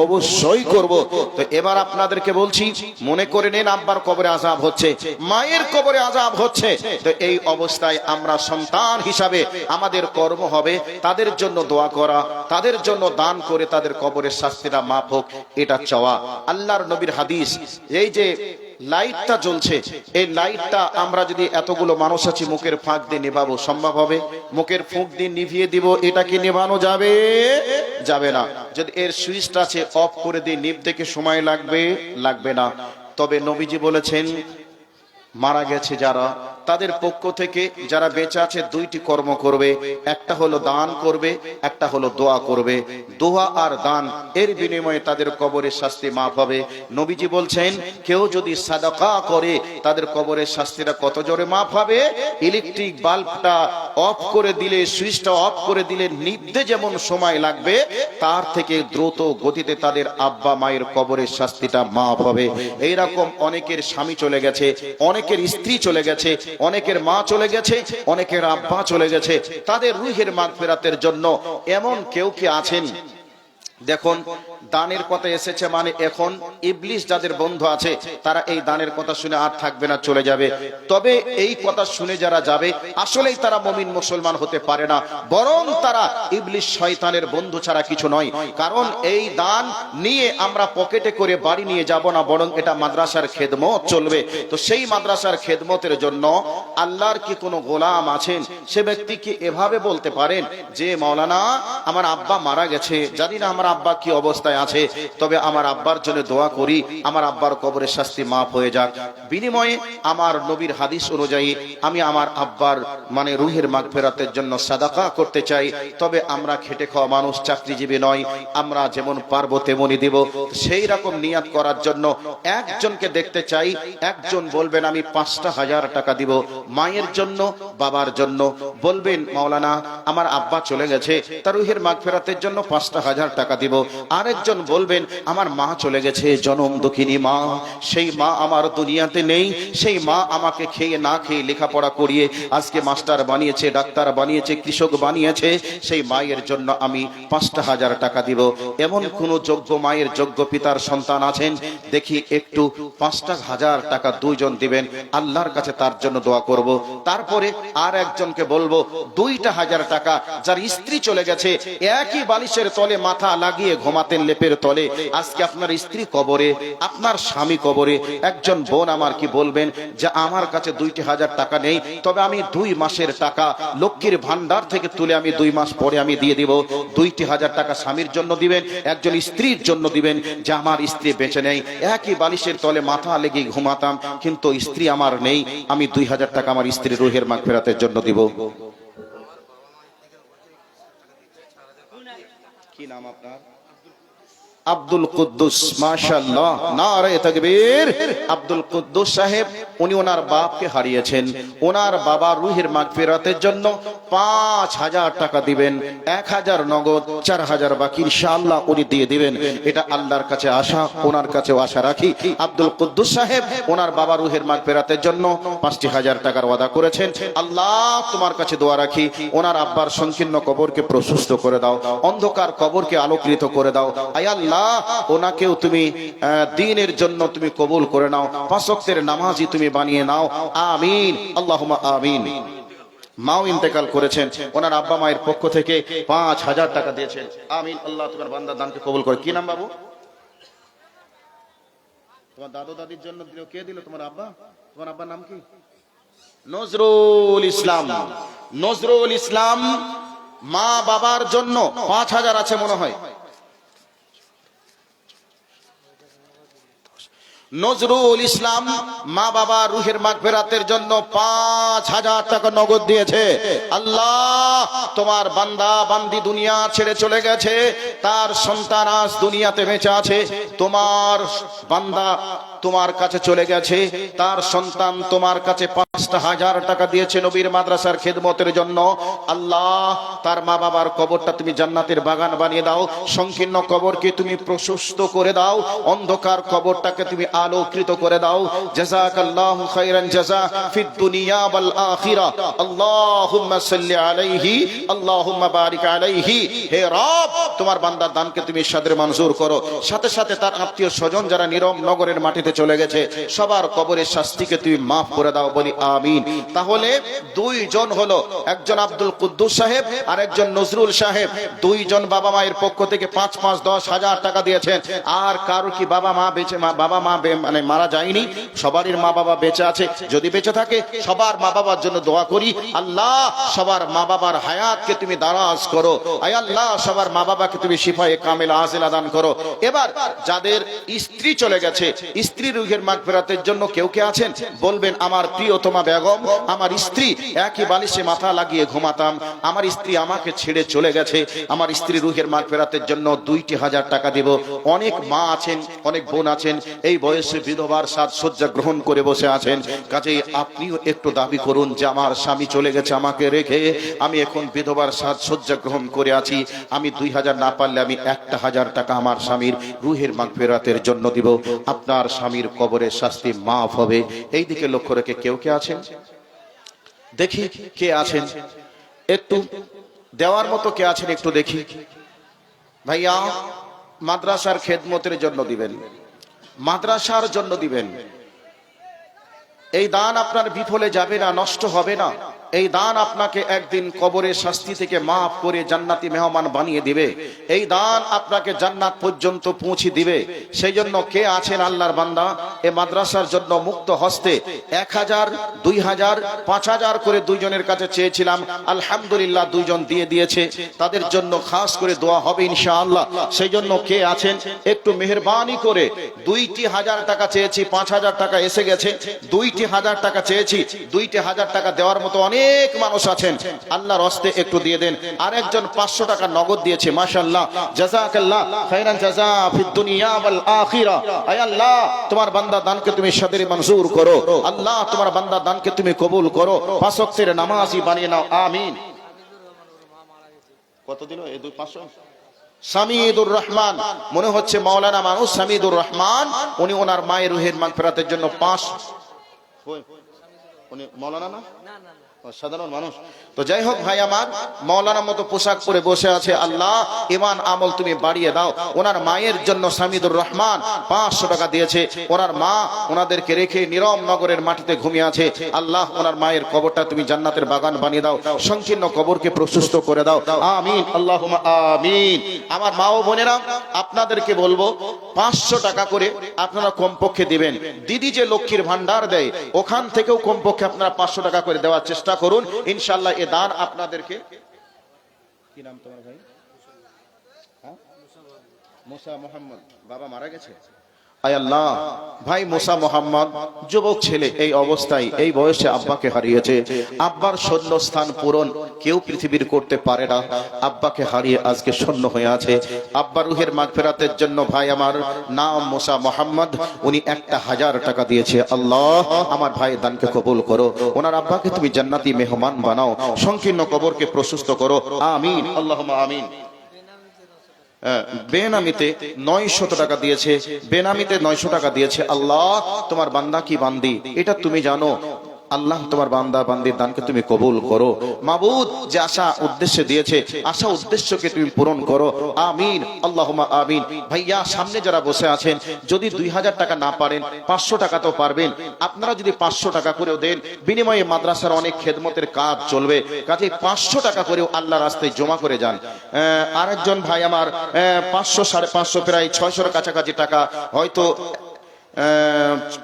অবশ্যই করব। তো এবার আপনাদেরকে বলছি, মনে করে নেন আব্বার কবরে আযাব হচ্ছে, মায়ের কবরে আযাব হচ্ছে, তো এই অবস্থায় আমরা সন্তান হিসাবে আমাদের কর্ম হবে তাদের জন্য দোয়া করা, তাদের জন্য দান করে তাদের কবরের শাস্তিটা মাফ হোক, এটা চাওয়া। আল্লাহর নবীর হাদিস, এই যে লাইটটা জ্বলছে, এই লাইটটা আমরা যদি এতগুলো মানুষ আছি মুখের ফাঁক দিয়ে নেভাবো, সম্ভব হবে? মুখের ফুঁক দিয়ে নিভিয়ে দিব, এটা কি নেভানো যাবে? যাবে না। যদি এর সুইচটা আছে অফ করে দিয়ে নিভতে কি সময় লাগবে? লাগবে না। তবে নবীজি বলেছেন মারা গেছে যারা, তাদের পক্ষ থেকে যারা বেঁচে আছে দুইটি কর্ম করবে, একটা হলো দান করবে, একটা হলো দোয়া করবে। দোয়া আর দান এর বিনিময়ে তাদের কবরের শাস্তি মাফ হবে। নবীজি বলছেন কেউ যদি সাদাকা করে তাদের কবরের শাস্তিটা কত জোরে মাফ হবে? ইলেকট্রিক বাল্বটা অফ করে দিলে, সুইচটা অফ করে দিলে নিভতে যেমন সময় লাগবে, তার থেকে দ্রুত গতিতে তাদের আব্বা মায়ের কবরের শাস্তিটা মাফ হবে। এইরকম অনেকের স্বামী চলে গেছে, অনেকের স্ত্রী চলে গেছে, অনেকের মা চলে গেছে, অনেকের আব্বা চলে গেছে, তাদের রুহের মাগফিরাতের জন্য এমন কেউ কি আছেন? দেখুন, দানের কথা এসেছে মানে এখন ইবলিস যাদের বন্ধু আছে তারা এই দানের কথা শুনে আর থাকবে না, চলে যাবে। তবে এই কথা শুনে যারা যাবে আসলেই তারা মুমিন মুসলমান হতে পারে না, বরং তারা ইবলিস শয়তানের বন্ধু ছাড়া কিছু নয়। কারণ এই দান নিয়ে আমরা পকেটে করে বাড়ি নিয়ে যাব না, বরং এটা মাদ্রাসার খেদমত চলবে। তো সেই মাদ্রাসার খেদমতের জন্য আল্লাহর কি কোনো গোলাম আছেন, সে ব্যক্তি কি এভাবে বলতে পারেন যে মাওলানা আমার আব্বা মারা গেছে, জানি না আমার আব্বা কি অবস্থায় আছে, তবে আমার আব্বার জন্য দোয়া করি আমার আব্বার কবরের শাস্তি মাফ হয়ে যাক। বিনিময়ে আমার নবীর হাদিস অনুযায়ী আমি আমার আব্বার মানে রুহের মাগফিরাতের জন্য সাদাকা করতে চাই। তবে আমরা খেটে খাওয়া মানুষ, চাকরিজীবী নয়, আমরা যেমন পারবো তেমনই দিব। সেই রকম নিয়াত করার জন্য একজনকে দেখতে চাই, একজন বলবেন আমি 5,000 টাকা দিব মায়ের জন্য, বাবার জন্য। বলবেন মাওলানা আমার আব্বা চলে গেছে, তার রুহের মাগফিরাতের জন্য 5,000 টাকা দিব। আরেকজন বলবেন আমার মা চলে গেছে, জনম দুঃখিনী মা, সেই মা আমার দুনিয়াতে নেই, সেই মা আমাকে খেয়ে না খেয়ে লেখাপড়া করিয়ে আজকে মাস্টার বানিয়েছে, ডাক্তার বানিয়েছে, কৃষক বানিয়েছে, সেই মায়ের জন্য আমি 5,000 টাকা দিব। এমন কোন যোগ্য মায়ের যোগ্য পিতার সন্তান আছেন? দেখি একটু 5,000 টাকা দুইজন দিবেন, আল্লাহর কাছে তার জন্য দোয়া করব। তারপরে আর একজনকে বলবো 2,000 টাকা, যার স্ত্রী চলে গেছে, একই বালিশের তলে মাথা লাগিয়ে ঘুমাতেন লেপের তলে, আজকে আপনার স্ত্রী কবরে, আপনার স্বামী কবরে। একজন বোন আমার কি বলবেন যে আমার কাছে 2,000 টাকা নেই, তবে আমি 2 মাসের টাকা লক্ষ্মীর ভান্ডার থেকে তুলে আমি 2 মাস পরে আমি দিয়ে দিব। 2,000 টাকা স্বামীর জন্য দিবেন, একজন স্ত্রীর জন্য দিবেন যে আমার স্ত্রী বেঁচে নেই, একই বালিশের তলে মাথা লেগে ঘুমাতাম, কিন্তু স্ত্রী আমার নেই, আমি 2,000 টাকা আমার স্ত্রীর রুহের মাগফিরাতের জন্য দিব। কি নাম আপনার? আব্দুল কুদ্দুস, মাশাআল্লাহ, নারে তাকবীর। আব্দুল কুদ্দুস সাহেব উনি ওনার বাপকে হারিয়েছেন, ওনার বাবার রুহের মাগফিরাতের জন্য 5,000 টাকা দিবেন, 1,000 নগদ, 4,000 বাকি ইনশাআল্লাহ উনি দিয়ে দিবেন। এটা আল্লাহর কাছে আশা, ওনার কাছেও আশা রাখি। আব্দুল কুদ্দুস সাহেব ওনার বাবার রুহের মাগফিরাতের জন্য 5,000 টাকার ওয়াদা করেছেন। আল্লাহ তোমার কাছে দোয়া রাখি, ওনার আব্বার সংকীর্ণ কবরকে প্রশস্ত করে দাও, অন্ধকার কবরকে আলোকিত করে দাও। আয় আল্লাহ ওনাকেও তুমি দ্বীনের জন্য তুমি কবুল করে নাও, 5 ওয়াক্তের নামাজি তুমি বানিয়ে নাও, আমিন, আল্লাহুম্মা আমিন। মাও ইন্তেকাল করেছেন, ওনার আব্বা মায়ের পক্ষ থেকে 5,000 টাকা দিয়েছেন, আমিন। আল্লাহ তোমার বান্দার দানকে কবুল করে। কি নাম বাবু? তোমার দাদু দাদির জন্য দিল, কে দিল? তোমার আব্বা। তোমার আব্বার নাম কি? নজরুল ইসলাম। নজরুল ইসলাম মা বাবার জন্য 5,000 আছে মনে হয়। নজরুল ইসলাম মা বাবা রুহের মাগফিরাতের জন্য 5,000 টাকা নগদ দিয়েছে। আল্লাহ, তোমার বান্দা বান্দি দুনিয়া ছেড়ে চলে গেছে, তার সন্তান আজ দুনিয়াতে বেঁচে আছে। তোমার বান্দা তোমার কাছে চলে গেছে, তার সন্তান তোমার কাছে 5,000 টাকা দিয়েছে নবীর মাদ্রাসার খেদমতের জন্য। আল্লাহ, তার মা বাবার কবরটা তুমি জান্নাতের বাগান বানিয়ে দাও, সংকীর্ণ কবরকে তুমি প্রশস্ত করে দাও, অন্ধকার কবরটাকে তুমি আলোকিত করে দাও। জাযাকাল্লাহু খাইরান জাযা ফিদ দুনিয়া ওয়াল আখিরা। আল্লাহুম্মা সাল্লি আলাইহি, আল্লাহুম্মা বারিক আলাইহি। হে রব, তোমার বান্দার দানকে তুমি সাদরে মঞ্জুর করো। সাথে সাথে তার আত্মীয় স্বজন যারা নীরব নগরের মাটিতে চলে গেছে, সবার কবরের শাস্তিকে তুমি maaf করে দাও, বলি আমিন। তাহলে দুইজন হলো, একজন আব্দুল কুদ্দুস সাহেব আর একজন নজরুল সাহেব। দুইজন বাবা মায়ের পক্ষ থেকে 5,000-10,000 টাকা দিয়েছেন। আর কারো কি বাবা মা বেঁচে, বাবা মা মানে মারা যায়নি? সবারই মা বাবা বেঁচে আছে। যদি বেঁচে থাকে, সবার মা বাবার জন্য দোয়া করি, আল্লাহ সবার মা বাবার হায়াতকে তুমি দারাজ করো। আয় আল্লাহ, সবার মা বাবাকে তুমি শিফায়ে কামিল আজিলা দান করো। এবার যাদের স্ত্রী চলে গেছে, স্ত্রী রুহের মাগফিরাতের জন্য কেউ কে আছেন? বলবেন, আমার প্রিয়তমা বেগম, আমার স্ত্রী, একই বালিশে মাথা লাগিয়ে ঘুমাতাম, আমার স্ত্রী আমাকে ছেড়ে চলে গেছে, আমার স্ত্রী রুহের মাগফিরাতের জন্য 2,000 টাকা দেব। অনেক মা আছেন, অনেক বোন আছেন, এই বয়সে বিধবার সাজসজ্জা গ্রহণ করে বসে আছেন। কাজেই আপনিও একটু দাবি করুন যে আমার স্বামী চলে গেছে আমাকে রেখে, আমি এখন বিধবার সাজসজ্জা গ্রহণ করে আছি, আমি 2,000 না পারলে আমি 1,000 টাকা আমার স্বামীর রুহের মাগফিরাতের জন্য দিব। আপনার স্বামীর কবরের শাস্তি মাফ হবে। এই দিকে লক্ষ্য রেখে কেউ কে আছেন? দেখি কে আছেন, একটু দেওয়ার মতো কে আছেন একটু দেখি। ভাইয়া, মাদ্রাসার খেদমতের জন্য দিবেন, মাদ্রাসার জন্য দিবেন। এই দান আপনার বিফলে যাবে না, নষ্ট হবে না। এই দান আপনাকে একদিন কবরের শাস্তি থেকে মাফ করে জান্নাতি মেহমান বানিয়ে দিবে। এই দান আপনাকে জান্নাত পর্যন্ত পৌঁছে দিবে। সেই জন্য কে আছেন আল্লাহর বান্দা, এই মাদ্রাসার জন্য মুক্ত হস্তে 1,000, 2,000, 5,000 করে দুইজনের কাছে চেয়েছিলাম, আলহামদুলিল্লাহ দুইজন দিয়ে দিয়েছে। তাদের জন্য খাস করে দোয়া হবে ইনশাআল্লাহ। সেই জন্য কে আছেন একটু মেহেরবানি করে, 2,000 টাকা চেয়েছি, 5,000 টাকা এসে গেছে, 2,000 টাকা চেয়েছি, 2,000 টাকা দেওয়ার মতো অনেক মানুষ আছেন, আল্লাহর হস্তে একটু দিয়ে দেন। আর একজন 500 টাকা নগদ দিয়েছে, মাশাআল্লাহ, জাযাকাল্লাহ খাইরান জাযা ফিদ দুনিয়া ওয়াল আখিরা। আয় আল্লাহ, তোমার বান্দা দানকে তুমি সাদরে মঞ্জুর করো। আল্লাহ, তোমার বান্দা দানকে তুমি কবুল করো, 5 ওয়াক্তের নামাজি বানিয়ে নাও, আমিন। কত দিল এই 500? সামিদুর রহমান, মনে হচ্ছে মাওলানা মানুষ, সামিদুর রহমান, উনি ওনার মায়ের রুহের মাগফিরাতের জন্য 5, উনি মাওলানা না, সাধারণ মানুষ। তো যাই হোক ভাই আমার, মাওলানার মতো পোশাক পরে বসে আছে, আল্লাহ ঈমান আমল তুমি বাড়িয়ে দাও। ওনার মায়ের জন্য সামিদুর রহমান 500 টাকা দিয়েছে। ওনার মা ওনাদেরকে রেখে নীরব নগরের মাটিতে ঘুমিয়ে আছে। আল্লাহ, ওনার মায়ের কবরটা তুমি জান্নাতের বাগান বানিয়ে দাও, সংকীর্ণ কবরকে প্রশস্ত করে দাও, আমিন, আল্লাহুম্মা আমিন। আমার মা ও বোনেরা, আপনাদেরকে বলবো 500 টাকা করে আপনারা কমপক্ষে দিবেন। দিদি যে লক্ষ্মীর ভান্ডার দেয়, ওখান থেকেও কমপক্ষে আপনারা 500 টাকা করে দেওয়ার চেষ্টা করুন, ইনশাআল্লাহ এ দান আপনাদেরকে। কি নাম তোমার ভাই? মুসা মোহাম্মদ, বাবা মারা গেছে। আয় আল্লাহ, ভাই মুসা মোহাম্মদ যুবক ছেলে, এই অবস্থায় এই বয়সে আব্বাকে হারিয়েছে। আব্বার শূন্য স্থান পূরণ কেউ পৃথিবীর করতে পারে না। আব্বাকে হারিয়ে আজকে শূন্য হয়ে আছে। আব্বার রুহের মাগফিরাতের জন্য ভাই আমার নাম মুসা মোহাম্মদ, উনি 1,000 টাকা দিয়েছে। আল্লাহ, আমার ভাই দানকে কবুল করো, ওনার আব্বাকে তুমি জান্নাতি মেহমান বানাও, সংকীর্ণ কবরকে প্রশস্ত করো, আমিন, আল্লাহুম্মা আমিন। বেনামিতে 900 টাকা দিয়েছে, বেনামিতে 900 টাকা দিয়েছে। আল্লাহ, তোমার বান্দা কি বান্দি এটা তুমি জানো। আল্লাহ, তোমার বান্দা বান্দির দানকে তুমি কবুল করো। মাবুদ, যে আশা উদ্দেশ্যে দিয়েছে, আশা উদ্দেশ্যকে তুমি পূরণ করো, আমিন, আল্লাহুম্মা আমিন। ভাইয়া, সামনে যারা বসে আছেন, যদি 2,000 টাকা না পারেন, 500 টাকা তো পারবেন। আপনারা যদি 500 টাকা করেও দেন, বিনিময়ে মাদ্রাসার অনেক খেদমতের কাজ চলবে। কাজে 500 টাকা করেও আল্লাহর রাস্তায় জমা করে যান। আরেকজন ভাই আমার 500, 550, প্রায় 600-র কাছাকাছি টাকা হয়তো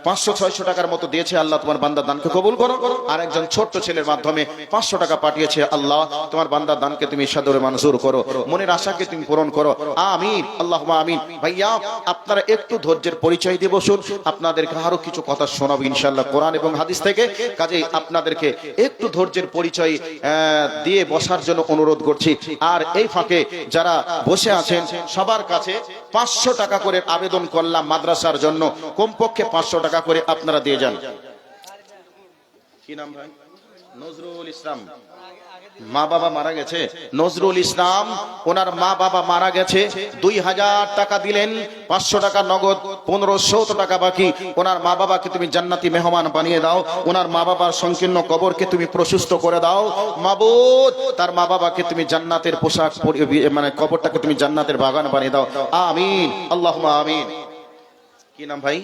500-600 টাকার মতো দিয়েছে, আল্লাহ তোমার বান্দার দানকে কবুল করো। আর একজন ছোট্ট ছেলের মাধ্যমে 500 টাকা পাঠিয়েছে, আল্লাহ তোমার বান্দার দানকে তুমি সাদরে মঞ্জুর করো, মনের আশাকে তুমি পূরণ করো, আমিন আল্লাহুম্মা আমিন। ভাইয়া আপনারা একটু ধৈর্যের পরিচয় দিয়ে বসুন, আপনাদেরকে আরো কিছু কথা শোনাবো ইনশাআল্লাহ কোরআন এবং হাদিস থেকে। কাজেই আপনাদেরকে একটু ধৈর্যের পরিচয় দিয়ে বসার জন্য অনুরোধ করছি। আর এই ফাঁকে যারা বসে আছেন সবার কাছে 500 টাকা করে আবেদন করলাম মাদ্রাসার জন্য, কমপক্ষে 500 টাকা করে আপনারা দিয়ে যান। কি নাম ভাই? নজরুল ইসলাম। মা বাবা মারা গেছে নজরুল ইসলাম, ওনার মা বাবা মারা গেছে। 2000 টাকা দিলেন, 500 টাকা নগদ, 1500 টাকা বাকি। ওনার মা বাবাকে তুমি জান্নাতি মেহমান বানিয়ে দাও, ওনার মা বাবার সংকীর্ণ কবরকে তুমি প্রশস্ত করে দাও মাবুদ। তার মা বাবাকে তুমি জান্নাতের পোশাক মানে কবরটাকে তুমি জান্নাতের বাগান বানিয়ে দাও, আমিন আল্লাহুম্মা আমিন। কি নাম ভাই?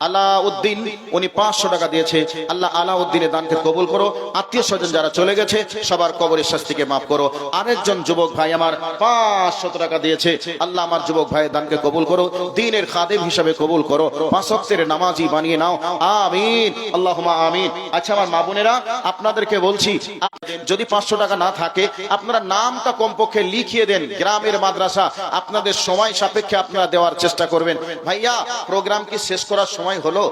আলাউদ্দিন, উনি 500 টাকা দিয়েছে। আল্লাহ আলাউদ্দিনের দানকে কবুল করো, আত্মীয় স্বজন যারা চলে গেছে সবার কবরের শাস্তিকে মাফ করো। আরেকজন যুবক ভাই আমার 500 টাকা দিয়েছে, আল্লাহ আমার যুবক ভাইয়ের দানকে কবুল করো, দ্বীনের খাদেম হিসাবে কবুল করো, 5 ওয়াক্তের নামাজি বানিয়ে নাও, আমিন আল্লাহুম্মা আমিন। আচ্ছা আমার মা বোনেরা আপনাদেরকে বলছি, যদি 500 টাকা না থাকে আপনারা নামটা কমপক্ষে লিখিয়ে দেন, গ্রামের মাদ্রাসা, আপনাদের সময় সাপেক্ষে আপনারা দেওয়ার চেষ্টা করবেন। ভাইয়া প্রোগ্রাম কি শেষ করার সময় হলো?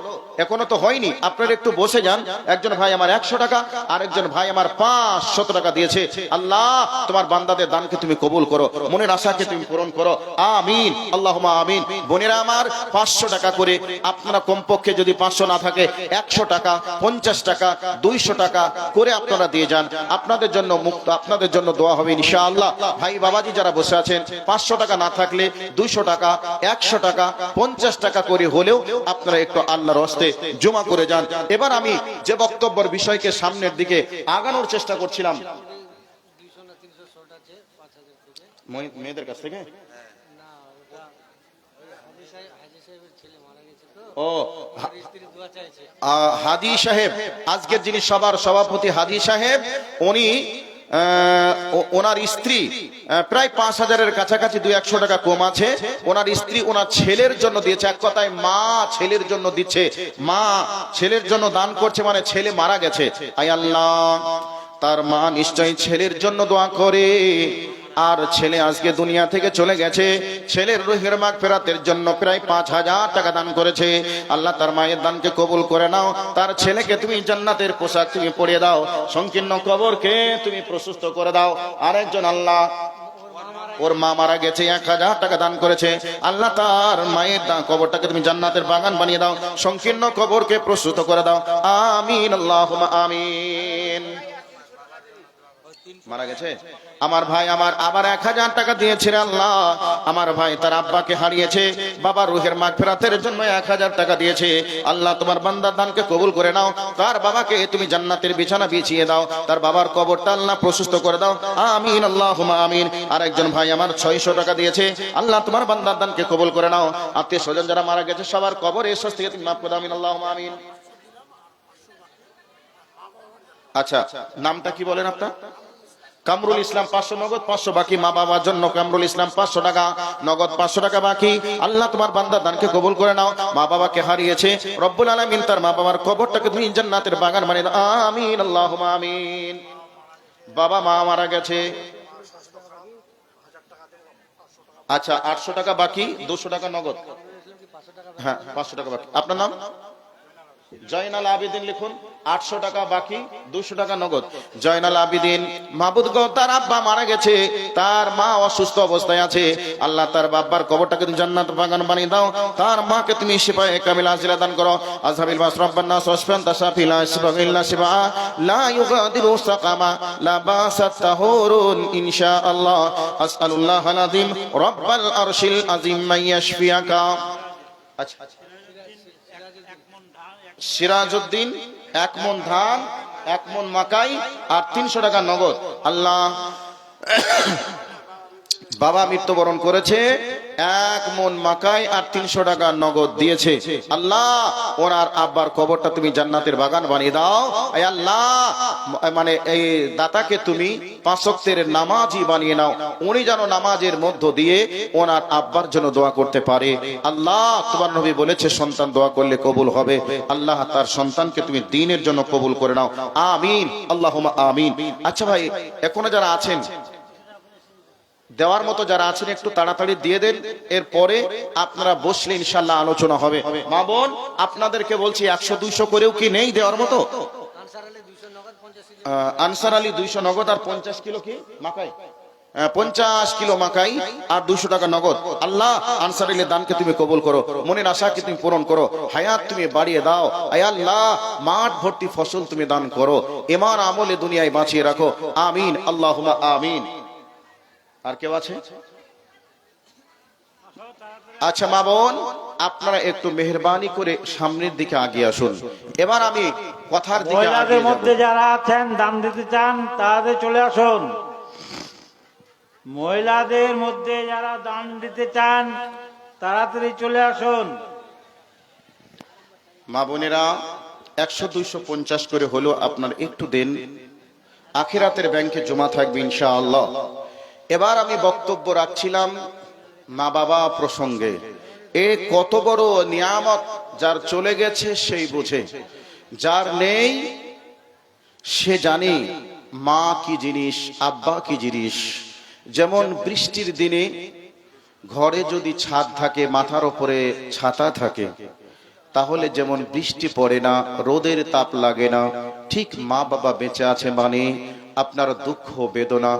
এখনো তো হয়নি, আপনারা একটু বসে যান। একজন ভাই আমার 100 টাকা, আরেকজন ভাই আমার 500 টাকা দিয়েছে, আল্লাহ তোমার বান্দাদের দানকে তুমি কবুল করো, মনের আশাকে তুমি পূরণ করো, আমিন আল্লাহুম্মা আমিন। বোনেরা আমার 500 টাকা করে আপনারা কমপক্ষে, যদি 500 না থাকে 100 টাকা, 50 টাকা, 200 টাকা করে আপনারা দিয়ে যান। আপনাদের জন্য মুক্ত, আপনাদের জন্য দোয়া হবে ইনশাআল্লাহ। ভাই বাবাজি যারা বসে আছেন 500 টাকা না থাকলে 200 টাকা, 100 টাকা, 50 টাকা করে হলেও আপনারা একটু আল্লাহর হস্তে জমা করে যান। এবার আমি যে বক্তব্যের বিষয়কে সামনের দিকে আগানোর চেষ্টা করছিলাম, মেয়েদের কাছ থেকে ও হাদি সাহেব, আজকের যিনি সবার সভাপতি হাদি সাহেব, উনি ওনার স্ত্রী প্রায় 5000-এর কাছাকাছি, 200 টাকা কম আছে। ওনার স্ত্রী ওনার ছেলের জন্য দিয়েছে, এক কথায় মা ছেলের জন্য দিচ্ছে, মা ছেলের জন্য দান করছে, মানে ছেলে মারা গেছে। আয় আল্লাহ তার মা নিশ্চয়ই ছেলের জন্য দোয়া করে, আর ছেলে আজকে দুনিয়া থেকে চলে গেছে, ছেলের রুহের মাগফিরাতের জন্য প্রায় 5000 টাকা দান করেছে। আল্লাহ তার মায়ের দানকে কবুল করে নাও, তার ছেলেকে তুমি জান্নাতের পোশাক তুমি পরিয়ে দাও, সংকীর্ণ কবরকে তুমি প্রশস্ত করে দাও। আরেকজন আল্লাহ ওর মা মারা গেছে, 1000 টাকা দান করেছে, আল্লাহ তার মায়ের কবরটাকে তুমি জান্নাতের বাগান বানিয়ে দাও, সংকীর্ণ কবরকে প্রশস্ত করে দাও, আমিন আল্লাহুম্মা আমিন। মারা গেছে আমার ভাই আমার আবার 1000 টাকা দিয়েছে, আল্লাহ আমার ভাই তার আব্বাকে হারিয়েছে, বাবার রুহের মাগফিরাতের জন্য 1000 টাকা দিয়েছে, আল্লাহ তোমার বান্দার দানকে কবুল করে নাও, তার বাবাকে তুমি জান্নাতের বিছানা বিছিয়ে দাও, তার বাবার কবরটা আল্লাহ প্রশস্ত করে দাও, আমিন আল্লাহুম্মা আমিন। আর একজন ভাই আমার 600 টাকা দিয়েছে, আল্লাহ তোমার বান্দার দানকে কবুল করে নাও, আত্মীয় স্বজন যারা মারা গেছে সবার কবরের শাস্তি থেকে তুমি মাফ করে দাও, আমিন আল্লাহুম্মা আমিন। আচ্ছা নামটা কি বলেন আপনার? কামরুল ইসলাম, 500 নগদ, 500 বাকি। মা বাবার জন্য কামরুল ইসলাম 500 টাকা নগদ, 500 টাকা বাকি। আল্লাহ তোমার বান্দার দানকে কবুল করে নাও, মা বাবাকে হারিয়েছে, রব্বুল আলামিন তার মা বাবার কবরটাকে তুমি জান্নাতের বাগান বানিয়ে দাও, আমিন আল্লাহুম্মা আমিন। বাবা মা মারা গেছে, আচ্ছা 800 টাকা বাকি, 200 টাকা নগদ, হ্যাঁ 500 টাকা বাকি। আপনার নাম? জয়নাল আবেদিন লিখুন, 800 টাকা বাকি, 200 টাকা নগদ। জয়নাল আবেদিন, মাহবুদ গো তার আব্বা মারা গেছে, তার মা অসুস্থ অবস্থায় আছে, আল্লাহ তার বাবার কবরটাকে তুমি জান্নাত বাগান বানিয়ে দাও, তার মাকে তুমি শিফায়ে কামিলা আজিলা দান করো, আযহাবিল বাস রাব্বানা সাসফান তাসাফিলা ইসবাগিল্লা শিবা লা ইউগাদিরু সাকামা লা বাসাত তাহুরুন ইনশাআল্লাহ, আসআলুল্লাহাল আযীম রাব্বাল আরশিল আযীম মাইয়াশফিয়াকা। আচ্ছা সিরাজউদ্দিন, 1 মণ ধান, 1 মণ মাকাই আর 300 টাকা নগদ। আল্লাহ বাবা মৃত্যুবরণ করেছে, 1 মণ মাকাই আর 300 টাকা নগদ দিয়েছে। আল্লাহ ওনার আব্বার কবরটা তুমি জান্নাতের বাগান বানিয়ে দাও। আয় আল্লাহ, মানে এই দাতাকে তুমি 5 ওয়াক্তের নামাজি বানিয়ে নাও। উনি যেন নামাজের মধ্য দিয়ে ওনার আব্বার জন্য দোয়া করতে পারে। আল্লাহ তোমার নবী বলেছে সন্তান দোয়া করলে কবুল হবে। আল্লাহ তার সন্তানকে তুমি দ্বীনের জন্য কবুল করে নাও, আমিন, আল্লাহুম্মা আমিন। আচ্ছা ভাই, এখনো যারা আছেন দেওয়ার মতো যারা আছেন একটু তাড়াতাড়ি দিয়ে দেন, এরপরে আপনারা বসলে ইনশাআল্লাহ আলোচনা হবে। মা বোন, আপনাদেরকে বলছি 100-200 করেও কি নেই দেওয়ার মতো? আনসার আলী 200 নগদ আর 50 কিলো কি মাকাই, 50 কিলো মাকাই আর 200 টাকা নগদ। আল্লাহ আনসার আলীর দানকে তুমি কবুল করো, মনের আশাকে তুমি পূরণ করো, হায়াত তুমি বাড়িয়ে দাও। আয় আল্লাহ, মাঠ ভর্তি ফসল তুমি দান করো, ঈমান আমলে দুনিয়ায় বাঁচিয়ে রাখো, আমিন, আল্লাহুম্মা আমিন। আর কেউ আছে? আচ্ছা মা বোন, আপনারা একটু মেহেরবানি করে সামনের দিকে আগিয়ে আসুন। এবার আমি কথার দিকে মহিলাদের মধ্যে যারা আছেন দান দিতে চান তাদের চলে আসুন। মহিলাদের মধ্যে যারা দান দিতে চান তাড়াতাড়ি চলে আসুন। মা বোনেরা 100-250 করে হলো আপনার একটু দেন, আখিরাতের ব্যাংকে জমা থাকবে ইনশাআল্লাহ। এবার আমি বক্তব্য রাখছিলাম মা বাবা প্রসঙ্গে। এ কত বড় নিয়ামত, যার চলে গেছে সেই বুঝে, যার নেই সে জানে মা কি জিনিস, আব্বা কি জিনিস। যেমন বৃষ্টির দিনে ঘরে যদি ছাদ থাকে, মাথার উপরে ছাতা থাকে, তাহলে যেমন বৃষ্টি পড়ে না, রোদের তাপ লাগে না, ঠিক মা বাবা বেঁচে আছে মানে আপনার দুঃখ বেদনা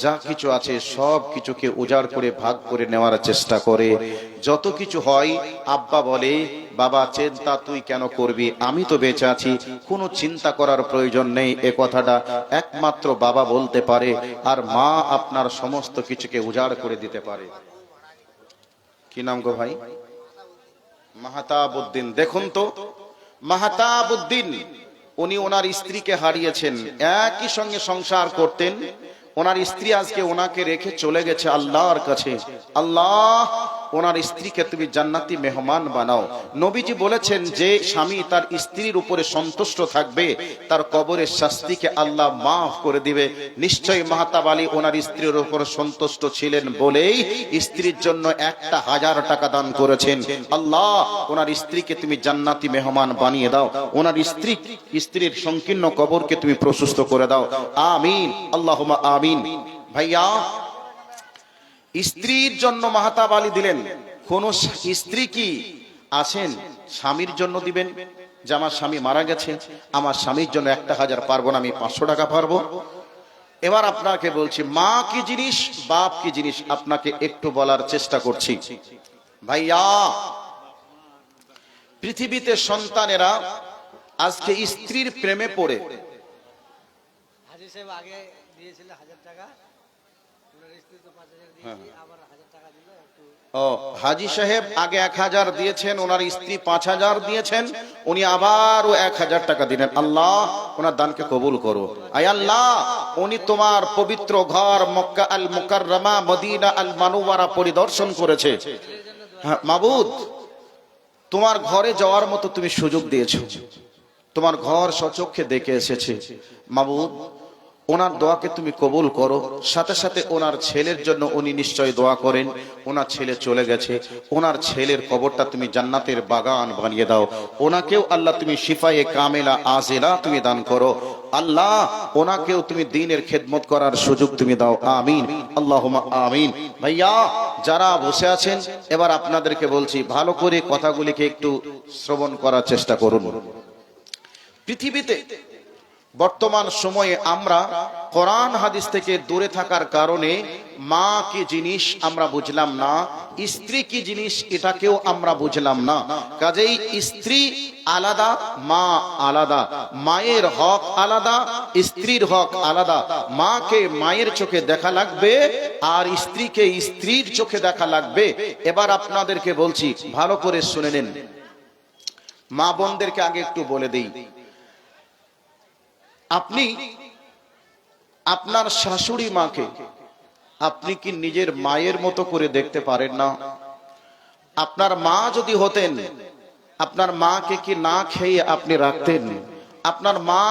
যা কিছু আছে সব কিছুকে উজাড় করে ভাগ করে নেওয়ার চেষ্টা করে। যত কিছু হয় আব্বা বলে, বাবা চিন্তা তুই কেন করবি, আমি তো বেঁচে আছি, কোনো চিন্তা করার প্রয়োজন নেই। এ কথাটা একমাত্র বাবা বলতে পারে, আর মা আপনার সমস্ত কিছুকে উজাড় করে দিতে পারে। কি নাম গো ভাই? মাহতাবউদ্দিন। দেখুন তো, মাহতাবউদ্দিন উনি ওনার স্ত্রীকে হারিয়েছেন, একই সঙ্গে সংসার করতেন। ওনার স্ত্রী আজকে ওনাকে রেখে চলে গেছে আল্লাহর কাছে। আল্লাহ ওনার স্ত্রীকে তুমি জান্নাতি মেহমান বানাও। নবীজি বলেছেন যে স্বামী তার স্ত্রীর উপরে সন্তুষ্ট থাকবে তার কবরের শাস্তিকে আল্লাহ মাফ করে দিবে। নিশ্চয়ই মাহতাব আলী ওনার স্ত্রীর উপর সন্তুষ্ট ছিলেন বলেই স্ত্রীর জন্য 1000 টাকা দান করেছেন। আল্লাহ ওনার স্ত্রীকে তুমি জান্নাতি মেহমান বানিয়ে দাও, ওনার স্ত্রীর সংকীর্ণ কবরকে তুমি প্রশস্ত করে দাও, আমিন, আল্লাহুম্মা আমিন। ভাইয়া, স্ত্রীর জন্য মাহতাব আলী দিলেন। কোন স্ত্রী কি আছেন স্বামীর জন্য দিবেন যে আমার স্বামী মারা গেছে, আমার স্বামীর জন্য 1000 পারবো না, আমি 500 টাকা পারবো? এবার আপনাকে বলছি মা কি জিনিস, বাপ কি জিনিস, আপনাকে একটু বলার চেষ্টা করছি। ভাইয়া, পৃথিবীতে সন্তানেরা আজকে স্ত্রীর প্রেমে পড়ে। হাজী সাহেব আগে দিয়েছিল 1000 টাকা, ওনার স্ত্রী তো 5000 দিয়েছে, আবার 1000 টাকা দিল একটু। ও, হাজী সাহেব আগে 1000 দিয়েছেন, ওনার স্ত্রী 5000 দিয়েছেন, উনি আবারও 1000 টাকা দিলেন। আল্লাহ ওনার দানকে কবুল করো। আয় আল্লাহ, উনি তোমার পবিত্র ঘর মক্কা আল মুকাররমা, মদিনা আল মানুওয়ারা পরিদর্শন করেছে। হ্যাঁ মাবুদ, তোমার ঘরে যাওয়ার মতো তুমি সুযোগ দিয়েছো, তোমার ঘর সচক্ষে দেখে এসেছে। মাবুদ ওনার দোয়াকে তুমি কবুল করো। সাথে সাথে ওনার ছেলের জন্য উনি নিশ্চয় দোয়া করেন। ওনার ছেলে চলে গেছে, ওনার ছেলের কবরটা তুমি জান্নাতের বাগান বানিয়ে দাও। ওনাকেও আল্লাহ তুমি শিফায়ে কামেলা আজিলা তুমি দান করো। আল্লাহ ওনাকেও তুমি দ্বীনের খেদমত করার সুযোগ তুমি দাও, আমিন, আল্লাহুম্মা আমিন। ভাইয়া যারা বসে আছেন, এবার আপনাদেরকে বলছি ভালো করে কথাগুলিকে একটু শ্রবণ করার চেষ্টা করুন। পৃথিবীতে বর্তমান সময়ে আমরা কোরআন হাদিস থেকে দূরে থাকার কারণে মা কি জিনিস আমরা বুঝলাম না, স্ত্রী কি জিনিস এটাকেও আমরা বুঝলাম না। কাজেই স্ত্রী আলাদা, মা আলাদা, মায়ের হক আলাদা, স্ত্রীর হক আলাদা। মাকে মায়ের চোখে দেখা লাগবে আর স্ত্রীকে স্ত্রীর চোখে দেখা লাগবে। এবার আপনাদেরকে বলছি ভালো করে শুনে নেন। মা বোনদেরকে আগে একটু বলে দেই, আপনি আপনার শাশুড়ি মাকে আপনি কি নিজের মায়ের মতো করে দেখতে পারেন না? আপনার মা যদি হতেন, আপনার মাকে কি না খেয়ে আপনি রাখতেন? আপনার মা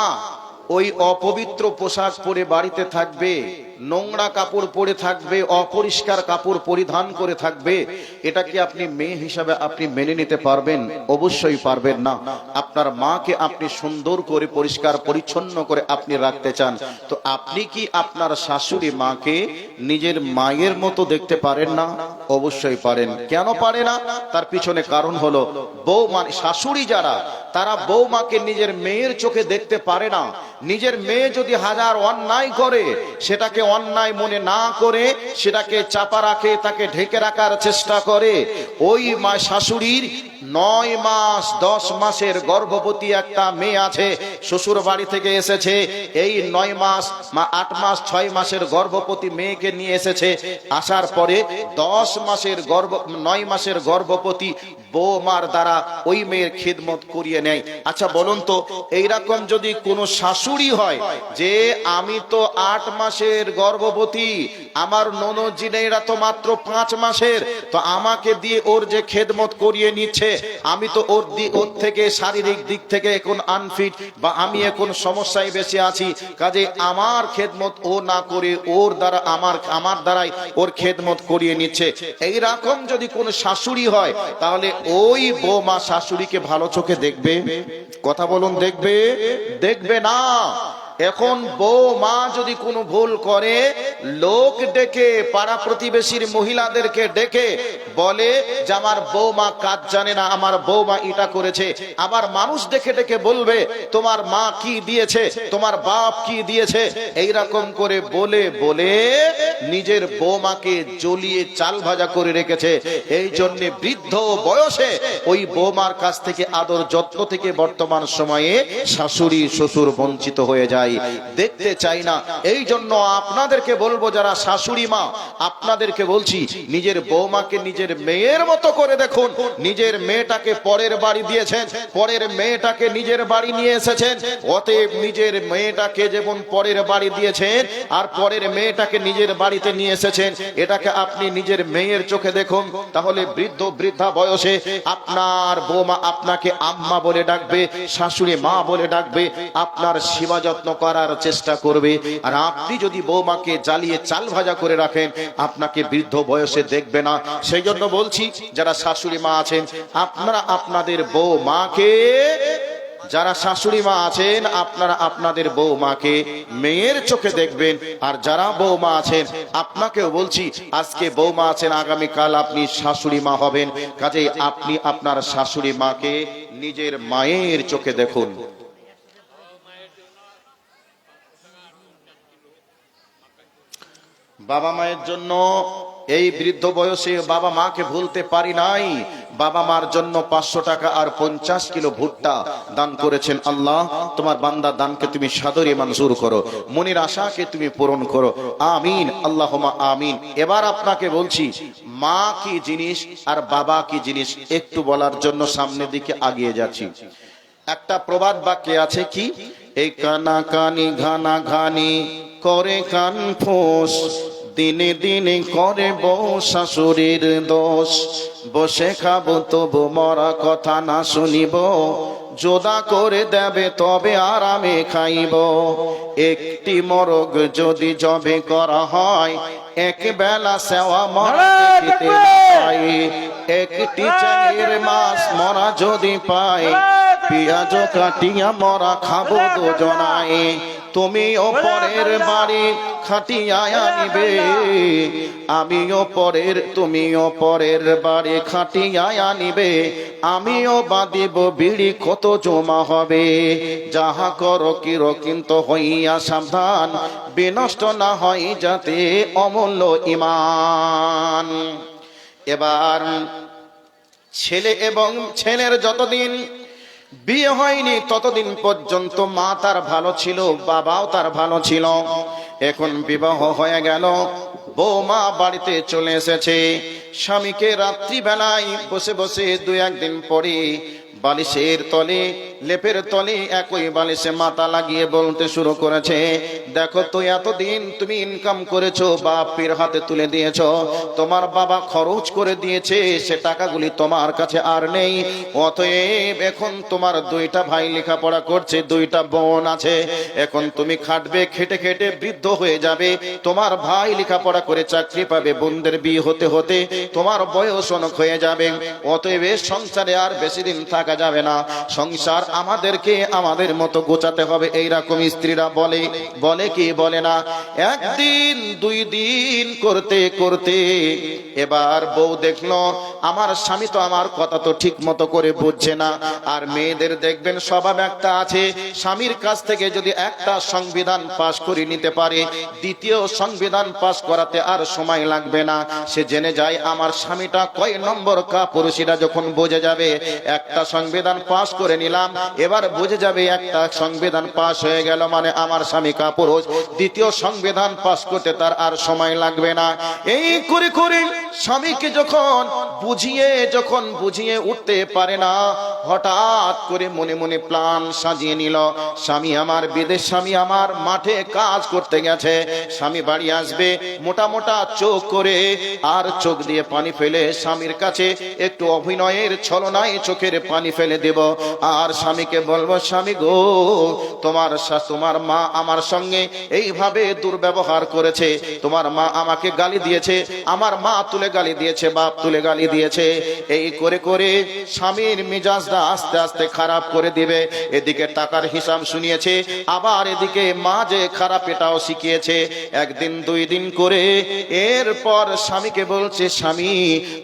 ওই অপবিত্র পোশাক পরে বাড়িতে থাকবে, নোংরা কাপড় পরে থাকবে, অপরিষ্কার কাপড় পরিধান করে থাকবে, এটা কি আপনি মেয়ে হিসাবে আপনি মেনে নিতে পারবেন? অবশ্যই পারবেন না। আপনার মাকে আপনি সুন্দর করে পরিষ্কার পরিচ্ছন্ন করে আপনি রাখতে চান, তো আপনি কি আপনার শাশুড়ি মাকে নিজের মায়ের মতো দেখতে পারেন না? অবশ্যই পারেন। কেন পারে না? তার পিছনে কারণ হলো বৌমা, শাশুড়ি যারা, তারা বৌমাকে নিজের মেয়ের চোখে দেখতে পারে না। নিজের মেয়ে যদি হাজার অন্যায় করে, সেটাকে অন্যায় মনে না করে সেটাকে চাপা রাখে, তাকে ঢেকে রাখার চেষ্টা করে। ওই মা শাশুড়ির 9 মাস 10 মাসের গর্ভবতী একটা মেয়ে আছে, শ্বশুর বাড়ি থেকে এসেছে, এই 9 মাস 8 মাস 6 মাসের গর্ভবতী মেয়েকে নিয়ে এসেছে। আসার পরে 9 মাসের গর্ভবতী বৌমার দ্বারা ওই মেয়ের খিদমত করিয়ে নেয়। আচ্ছা বলুন তো, এইরকম যদি কোনো শাশুড়ি হয় যে আমি তো 8 মাসের গর্ভবতী, আমার ননদ জিনেরা তো মাত্র 5 মাসের, তো আমাকে দিয়ে ওর যে খেদমত করিয়ে নিচ্ছে, আমি তো ওর থেকে শারীরিক দিক থেকে এখন আনফিট, বা আমি এখন সমস্যায় বেশি আছি, কাজে আমার খেদমত ও না করে ওর দ্বারা আমার দ্বারাই ওর খেদমত করিয়ে নিচ্ছে। এইরকম যদি কোনো শাশুড়ি হয়, তাহলে ওই বৌমা শাশুড়িকে ভালো চোখে দেখবে? কথা বলুন, দেখবে? দেখবে না। এখন বৌমা যদি কোনো ভুল করে, লোক ডেকে, পাড়া প্রতিবেশীর মহিলাদেরকে ডেকে বলে যে আমার বৌমা কাজ জানে না, আমার বৌমা এটা করেছে। আবার মানুষ ডেকে ডেকে বলবে তোমার মা কি দিয়েছে, তোমার বাপ কি দিয়েছে, এইরকম করে বলে বলে নিজের বৌমাকে জ্বলিয়ে চাল ভাজা করে রেখেছে। এই জন্য বৃদ্ধ বয়সে ওই বৌমার কাছ থেকে আদর যত্ন থেকে বর্তমান সময়ে শাশুড়ি শ্বশুর বঞ্চিত হয়ে যায়, দেখতে চাই না। এই জন্য আপনাদেরকে বলবো, যারা শাশুড়ি মা, আপনাদেরকে বলছি, নিজের বৌমাকে নিজের মেয়ের মতো করে দেখুন। নিজের মেয়েটাকে পরের বাড়ি দিয়েছেন, পরের মেয়েটাকে নিজের বাড়ি নিয়ে এসেছেন, অতএব নিজের মেয়েটাকে যেমন পরের বাড়ি দিয়েছেন আর পরের মেয়েটাকে নিজের বাড়িতে নিয়ে এসেছেন, এটাকে আপনি নিজের মেয়ের চোখে দেখুন। তাহলে বৃদ্ধা বয়সে আপনার বৌমা আপনাকে আম্মা বলে ডাকবে, শাশুড়ি মা বলে ডাকবে, আপনার সেবা যত্ন করার চেষ্টা করবে। আর আপনি যদি বৌমাকে জ্বালিয়ে চাল ভাজা করে রাখেন, আপনাকে বৃদ্ধ বয়সে দেখবে না। সেই জন্য বলছি, যারা শাশুড়ি মা আছেন, আপনারা আপনাদের বৌমাকে, যারা শাশুড়ি মা আছেন, আপনারা আপনাদের বৌমাকে মেয়ের চোখে দেখবেন। আর যারা বৌমা আছেন, আপনাকেও বলছি, আজকে বৌমা আছেন, আগামীকাল আপনি শাশুড়ি মা হবেন, কাজেই আপনি আপনার শাশুড়ি মাকে নিজের মায়ের চোখে দেখুন। বাবা মায়ের জন্য এই বৃদ্ধ বয়সে বাবা মাকে ভুলতে পারি নাই। বাবা মার জন্য 500 টাকা আর 50 কিলো ভুট্টা দান করেছেন। আল্লাহ, তোমার বান্দা দানকে তুমি সাদরে মঞ্জুর করো, মনের আশাকে তুমি পূরণ করো, আমিন, আল্লাহুম্মা আমিন। এবার আপনাকে বলছি, মা কি জিনিস আর বাবা কি জিনিস একটু বলার জন্য সামনের দিকে আগিয়ে যাচ্ছি। একটা প্রবাদ বাক্যে আছে কি, এই কানা কানি ঘানা ঘানি করে কান ফোঁস, দিনে দিনে করে বউ শাশুড়ির দোষ, বসে খাবো তবু মরা কথা না শুনিব, জোদা করে দেবে তবে আরামে খাইব, একটি মরগ যদি জবে করা হয়, এক বেলা সেওয়া মরা দেখিতে পাই, একটি চাঁদের মাছ মরা যদি পাই, পেঁয়াজ কাটিয়া মরা খাবো দুজনায়, তুমিও পরের বাড়ি খাটিয়া আনিবে, আমিও পরের, তুমিও পরের বাড়ি খাটিয়া আনিবে, আমিও বাঁধিব বিড়ি, কত জমা হবে, যাহা করো কিরো কিন্তু হইয়া সাবধান, বিনষ্ট না হয় যাতে অমূল্য ঈমান। এবার ছেলে এবং ছেলের যতদিন বিয়ে হয়নি ততদিন পর্যন্ত মা তার ভালো ছিল, বাবাও তার ভালো ছিল। এখন বিবাহ হয়ে গেল, বৌমা বাড়িতে চলে এসেছে, স্বামীকে রাত্রিবেলায় বসে বসে 2-1 দিন পরে বালিশের তলে লেপের তলে একই বালিশে মাথা লাগিয়ে বলতে শুরু করেছে, দেখো তো এতদিন তুমি ইনকাম করেছো, বাপের হাতে তুলে দিয়েছো, তোমার বাবা খরচ করে দিয়েছে, সে টাকাগুলি তোমার কাছে আর নেই। অতএব এখন তোমার দুইটা ভাই লেখাপড়া করছে, দুইটা বোন আছে, এখন তুমি খাটবে, খেটে খেটে বৃদ্ধ হয়ে যাবে, তোমার ভাই লেখাপড়া করে চাকরি পাবে, বোনদের বিয়ে হতে হতে তোমার বয়স অনেক হয়ে যাবে। অতএব সংসারে আর বেশি দিন থাকা যাবে না, সংসার আমাদেরকে আমাদের মতো গোছাতে হবে। এইরকম স্ত্রীরা বলে, বলে কি বলে না? একদিন দুই দিন করতে করতে এবার বউ দেখলো আমার স্বামী তো আমার কথা তো ঠিক মতো করে বুঝছে না। আর মেয়েদের দেখবেন স্বভাব একটা আছে, স্বামীর কাছ থেকে যদি একটা সংবিধান পাশ করে নিতে পারে, দ্বিতীয় সংবিধান পাশ করাতে আর সময় লাগবে না। সে জেনে যায় আমার স্বামীটা কয় নম্বর কাপুরুষীরা যখন বুঝে যাবে একটা সংবিধান পাশ করে নিলাম, এবার বুঝে যাবে একটা সংবিধান পাশ হয়ে গেল মানে আমার স্বামী কাপুরুষ, দ্বিতীয় সংবিধান পাশ করতে তার আর সময় লাগবে না। এই করে করে স্বামীকে যখন বুঝিয়ে উঠতে পারে না, হঠাৎ করে মনে মনে প্ল্যান সাজিয়ে নিল, স্বামী আমার বিদেশ, স্বামী আমার মাঠে কাজ করতে গেছে, স্বামী বাড়ি আসবে মোটা মোটা চোখ করে, আর চোখ দিয়ে পানি ফেলে স্বামীর কাছে একটু অভিনয়ের ছলনায় চোখের পানি ফেলে দেব, আর স্বামীকে বলবো, স্বামী গো, তোমার মা আমার সঙ্গে এইভাবে দুর্ব্যবহার করেছে, তোমার মা আমাকে গালি দিয়েছে, আমার মা তুলে গালি দিয়েছে, বাপ তুলে গালি দিয়েছে। এই করে করে স্বামীর মেজাজটা আস্তে আস্তে খারাপ করে দিবে। এদিকে টাকার হিসাব শুনিয়েছে, আবার এদিকে মা যে খারাপ এটাও শিখিয়েছে। একদিন দুই দিন করে এরপর স্বামীকে বলছে, স্বামী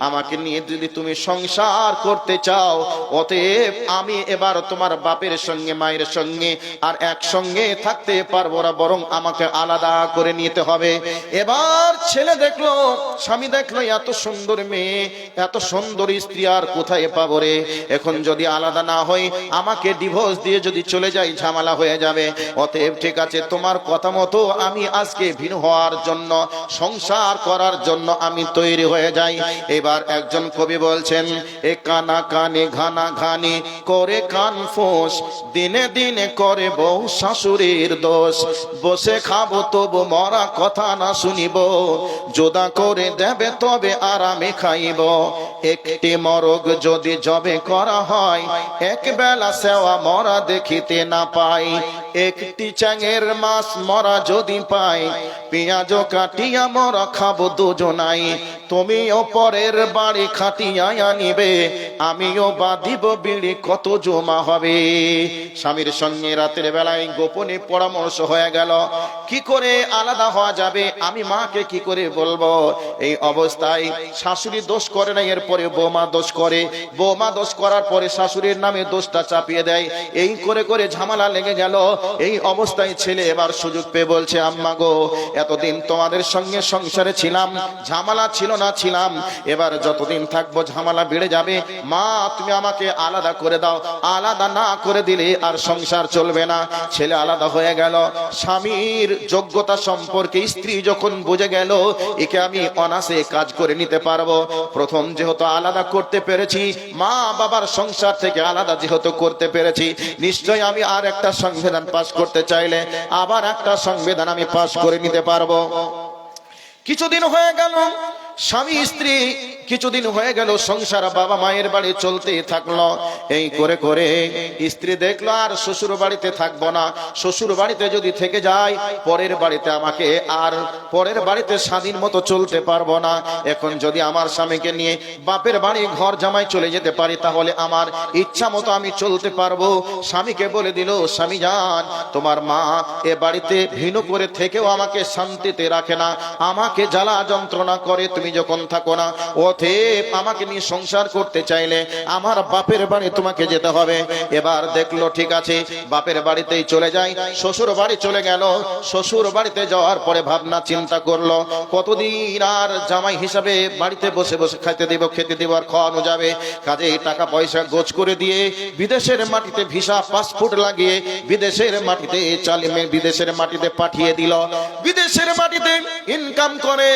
আমাকে নিয়ে যদি তুমি সংসার করতে চাও, অতএব আমি এবার তোমার বাপের সঙ্গে মায়ের সঙ্গে আর একসঙ্গে থাকতে পারবো না, বরং আমাকে আলাদা করে নিতে হবে। এবার ছেলে দেখলো, স্বামী দেখলো এত সুন্দর মেয়ে, এত সুন্দর স্ত্রী আর কোথায় পাবো রে, এখন যদি আলাদা না হই, আমাকে ডিভোর্স দিয়ে যদি চলে যাই ঝামেলা হয়ে যাবে। অতএব ঠিক আছে, তোমার কথা মতো আমি আজকে ভিন্ন হওয়ার জন্য, সংসার করার জন্য আমি তৈরি হয়ে যাই। এবার একজন কবি বলছেন, এ কানা কানে ঘানা ঘানি করে কান ফোঁস, দিনে দিনে করে বউ শাশুড়ির দোষ, বসে খাবো তবু মরা কথা না শুনিব, যোদা করে দেবে তবে আরামে খাইব, একটি মরগ যদি জবে করা হয়, এক বেলা সেওয়া মরা দেখিতে না পাই, একটি চ্যাঙের মাছ মরা যদি পাই, পেঁয়াজ কাটিয়া মরা খাবো দুজনাই, তুমিও পরের বাড়ি খাটিয়া আনিবে, আমিও বাঁধিব বিড়ি, কত জমা হবে। স্বামীর সঙ্গে রাতের বেলায় গোপনে পরামর্শ হয়ে গেল, কি করে আলাদা হওয়া যাবে, আমি মাকে কি করে বলবো। এই অবস্থায় শাশুড়ি দোষ করে না, এরপরে বৌমা দোষ করে, বৌমা দোষ করার পরে শাশুড়ির নামে দোষটা চাপিয়ে দেয়, এই করে করে ঝামেলা লেগে গেল। এই অবস্থায় ছেলে এবার সুযোগ পেয়ে বলছে, আম্মা গো, এতদিন তোমাদের সঙ্গে সংসারে ছিলাম, ঝামেলা ছিল না ছিলাম, এবার যতদিন থাকবো ঝামেলা বেড়ে যাবে, মা তুমি আমাকে আলাদা করে দাও, আলাদা না করে দিলে আর সংসার চলবে না। ছেলে আলাদা হয়ে গেল। স্বামীর যোগ্যতা সম্পর্কে স্ত্রী যখন বুঝে গেল, একে আমি অনাসে কাজ করে নিতে পারবো, প্রথম যেহেতু আলাদা করতে পেরেছি, মা বাবার সংসার থেকে আলাদা যেহেতু করতে পেরেছি, নিশ্চয় আমি আর একটা সংবিধান পাশ করতে চাইলে আবার একটা সংবিধান আমি পাশ করে নিতে পারবো। কিছুদিন হয়ে গেল, স্বামী স্ত্রী কিছুদিন হয়ে গেল, সংসার বাবা মায়ের বাড়ি চলতে থাকলো। এই করে করে স্ত্রী দেখলো আর শ্বশুর বাড়িতে থাকবো না, শ্বশুর বাড়িতে যদি থেকে যায় পরের বাড়িতে আমাকে আর পরের বাড়িতে স্বাধীন মতো চলতে পারবো না, এখন যদি আমার স্বামীকে নিয়ে বাপের বাড়ি ঘর জামাই চলে যেতে পারি, তাহলে আমার ইচ্ছা মতো আমি চলতে পারবো। স্বামীকে বলে দিল, স্বামী জান, তোমার মা এ বাড়িতে ভিন্ন করে থেকেও আমাকে শান্তিতে রাখে না, আমাকে জ্বালা যন্ত্রণা করে, তুমি যখন থাকো না, অতএব আমাকে নিয়ে সংসার করতে চাইলে আমার বাপের বাড়ি তোমাকে যেতে হবে। এবার দেখলো ঠিক আছে, বাপের বাড়িতেই চলে যায়, শ্বশুর বাড়ি চলে গেল। শ্বশুর বাড়িতে যাওয়ার পরে ভাবনা চিন্তা করলো, কতদিন আর জামাই হিসাবে বাড়িতে বসে বসে খেতে দিব আর খাওয়ানো যাবে, কাজে টাকা পয়সা গোছ করে দিয়ে বিদেশের মাটিতে ভিসা পাসপোর্ট লাগিয়ে বিদেশের মাটিতে বিদেশের মাটিতে পাঠিয়ে দিল। বিদেশের মাটিতে ইনকাম করে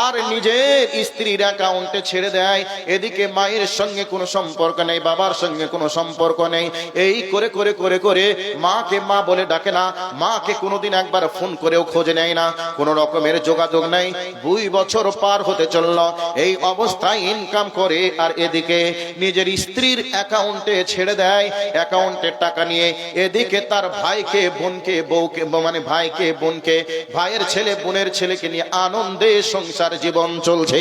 আর নিজের নিজের স্ত্রীর অ্যাকাউন্টে ছেড়ে দেয়, এদিকে মায়ের সঙ্গে কোনো সম্পর্ক নেই, বাবার সঙ্গে কোনো সম্পর্ক নেই। এই করে করে করে করে মাকে মা বলে ডাকে না, মাকে কোনোদিন একবার ফোন করেও খোঁজ নেয় না, কোনো রকমের যোগাযোগ নেই। 2 বছর পার হতে চলল, এই অবস্থায় ইনকাম করে আর এদিকে নিজের স্ত্রীর অ্যাকাউন্টে ছেড়ে দেয়, অ্যাকাউন্টের টাকা নিয়ে এদিকে তার ভাইকে বোনকে বউকে মানে ভাইকে বোনকে ভাইয়ের ছেলে বোনের ছেলেকে নিয়ে আনন্দে সংসার জীবন চলছে।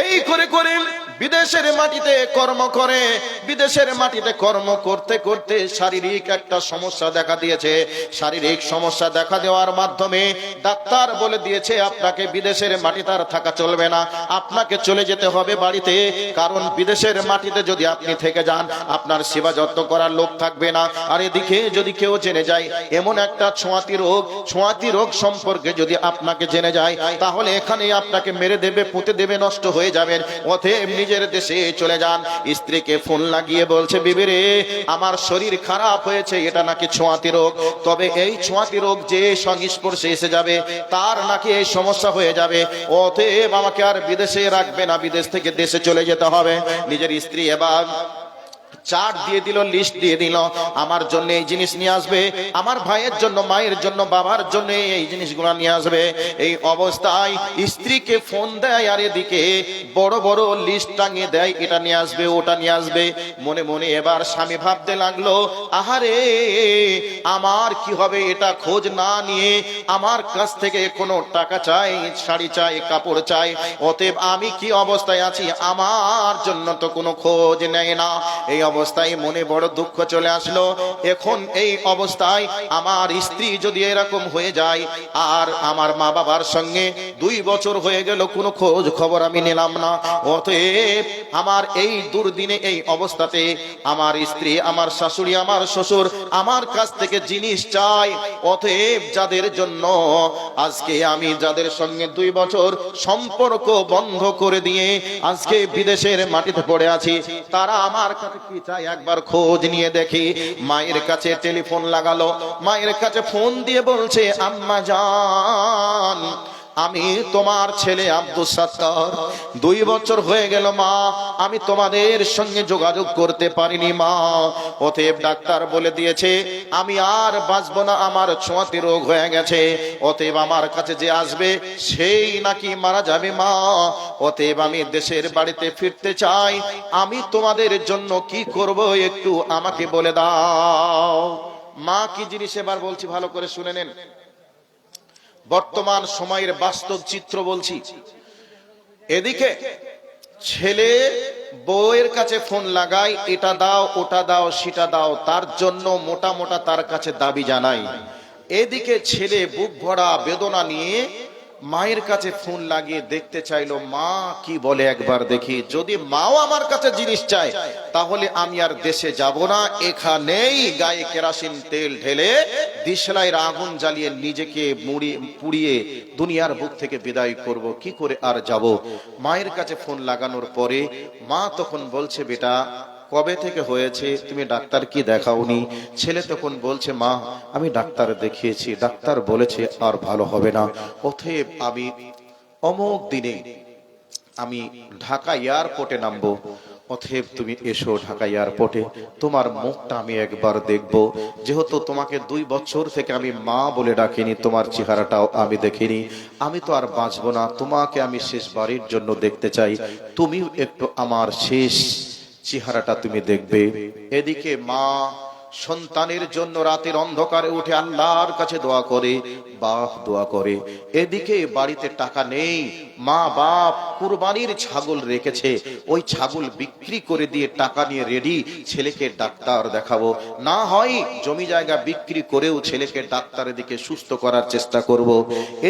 এই করে করে বিদেশের মাটিতে কর্ম করে, বিদেশের মাটিতে কর্ম করতে করতে শারীরিক একটা সমস্যা দেখা দিয়েছে। শারীরিক সমস্যা দেখা দেওয়ার মাধ্যমে ডাক্তার বলে দিয়েছে আপনাকে বিদেশের মাটিতে আর থাকা চলবে না, আপনাকে চলে যেতে হবে বাড়িতে। কারণ বিদেশের মাটিতে যদি আপনি থেকে যান আপনার সেবা যত্ন করার লোক থাকবে না। আর এদিকে যদি কেউ জেনে যায় এমন একটা ছোঁয়াতি রোগ সম্পর্কে যদি আপনাকে জেনে যায় তাহলে এখানে আপনাকে মেরে দেবে, পুঁতে দেবে, নষ্ট হয়ে যাবেন। অতএব নিজের দেশে চলে যান। স্ত্রীকে ফোন লাগিয়ে বলছে, বিবি রে আমার শরীর খারাপ হয়েছে, এটা নাকি ছোঁয়াতি রোগ, তবে এই ছোঁয়াতি রোগ যে সংস্পর্শে এসে যাবে তার নাকি এই সমস্যা হয়ে যাবে, অতএব আমাকে আর বিদেশে রাখবে না, বিদেশ থেকে দেশে চলে যেতে হবে। নিজের স্ত্রী এবার চার্ট দিয়ে দিল, লিস্ট দিয়ে দিল, আমার জন্য এই জিনিস নিয়ে আসবে, আমার ভাইয়ের জন্য, মায়ের জন্য, বাবার জন্য এই জিনিসগুলো নিয়ে আসবে। এই অবস্থায় স্ত্রীকে ফোন দেয় আর এদিকে বড় বড় লিস্ট টাঙিয়ে দেয়, এটা নিয়ে আসবে, ওটা নিয়ে আসবে। মনে মনে এবার স্বামী ভাবতে লাগলো, আহারে আমার কি হবে, এটা খোঁজ না নিয়ে আমার কাছ থেকে কোনো টাকা চাই, শাড়ি চাই, কাপড় চাই, অতএব আমি কি অবস্থায় আছি, আমার জন্য তো কোনো খোঁজ নেয় না। এই অবস্থায় মনে বড় দুঃখ চলে আসলো। এখন এই অবস্থায় আমার স্ত্রী যদি এরকম হয়ে যায় আর আমার মা বাবার সঙ্গে 2 বছর হয়ে গেল কোনো খোঁজ খবর আমি নিলাম না, অতএব আমার এই দুর্দিনে এই অবস্থাতে আমার স্ত্রী, আমার শাশুড়ি, আমার শ্বশুর আমার কাছ থেকে জিনিস চাই। অতএব যাদের জন্য আজকে আমি যাদের সঙ্গে 2 বছর সম্পর্ক বন্ধ করে দিয়ে আজকে বিদেশের মাটিতে পড়ে আছি, তারা আমার কাছে কি চাই একবার খোঁজ নিয়ে দেখি। মায়ের কাছে টেলিফোন লাগালো, মায়ের কাছে ফোন দিয়ে বলছে, আম্মা জান আমি তোমার ছেলে আব্দুল সাত্তার, 2 বছর হয়ে গেল মা, আমি তোমাদের সঙ্গে যোগাযোগ করতে পারিনি মা, অতএব ডাক্তার বলে দিয়েছে আমি আর বাঁচবো না, আমার ছোঁয়াতি রোগ হয়ে গেছে, অতএব আমার কাছে যে আসবে সেই নাকি মারা যাবে মা, অতএব আমি দেশের বাড়িতে ফিরতে চাই, আমি তোমাদের জন্য কি করব একটু আমাকে বলে দাও। মা কি জিনিস এবার বলছি ভালো করে শুনে নেন, বর্তমান সময়ের বাস্তব চিত্র বলছি। এদিকে ছেলে বউয়ের কাছে ফোন লাগায়, এটা দাও, ওটা দাও, সেটা দাও, তার জন্য মোটা মোটা তার কাছে দাবি জানাই। এদিকে ছেলে বুক ভরা বেদনা নিয়ে মায়ের কাছে ফোন লাগিয়ে দেখতে চাইলো মা কি বলে একবার দেখি। যদি মাও আমার কাছে জিনিস চায় তাহলে আমি আর দেশে যাব না, এখানেই গায়ে কেরাসিন তেল ঢেলে দিশলাইয়ের আগুন জ্বালিয়ে নিজেকে পুড়িয়ে দুনিয়ার বুক থেকে বিদায় করব, কি করে আর যাব। মায়ের কাছে ফোন লাগানোর পরে মা তখন বলছে, বেটা কবে থেকে হয়েছে, তুমি ডাক্তার কি দেখাওনি? ছেলে তখন বলছে, মা আমি ডাক্তার দেখিয়েছি, ডাক্তার বলেছে আর ভালো হবে না, অতএব আমি অমুক দিনে আমি ঢাকা এয়ারপোর্টে নামবো, অতএব তুমি এসো ঢাকা এয়ারপোর্টে, তোমার মুখটা আমি একবার দেখবো, যেহেতু তোমাকে 2 বছর থেকে আমি মা বলে ডাকিনি, তোমার চেহারাটাও আমি দেখিনি, আমি তো আর বাঁচবো না, তোমাকে আমি শেষবারের জন্য দেখতে চাই, তুমি একটু আমার শেষ চেহারাটা তুমি দেখবে। এদিকে মা সন্তানের জন্য রাতের অন্ধকারে উঠে আল্লাহর কাছে দোয়া করে, বাপ দোয়া করে। এদিকে বাড়িতে টাকা নেই, মা বাপ কুরবানির ছাগল রেখেছে, ওই ছাগল বিক্রি করে দিয়ে টাকা নিয়ে রেডি, ছেলেকে ডাক্তার দেখাবো, না হয় জমি জায়গা বিক্রি করেও ছেলেকে ডাক্তারের দিকে সুস্থ করার চেষ্টা করব।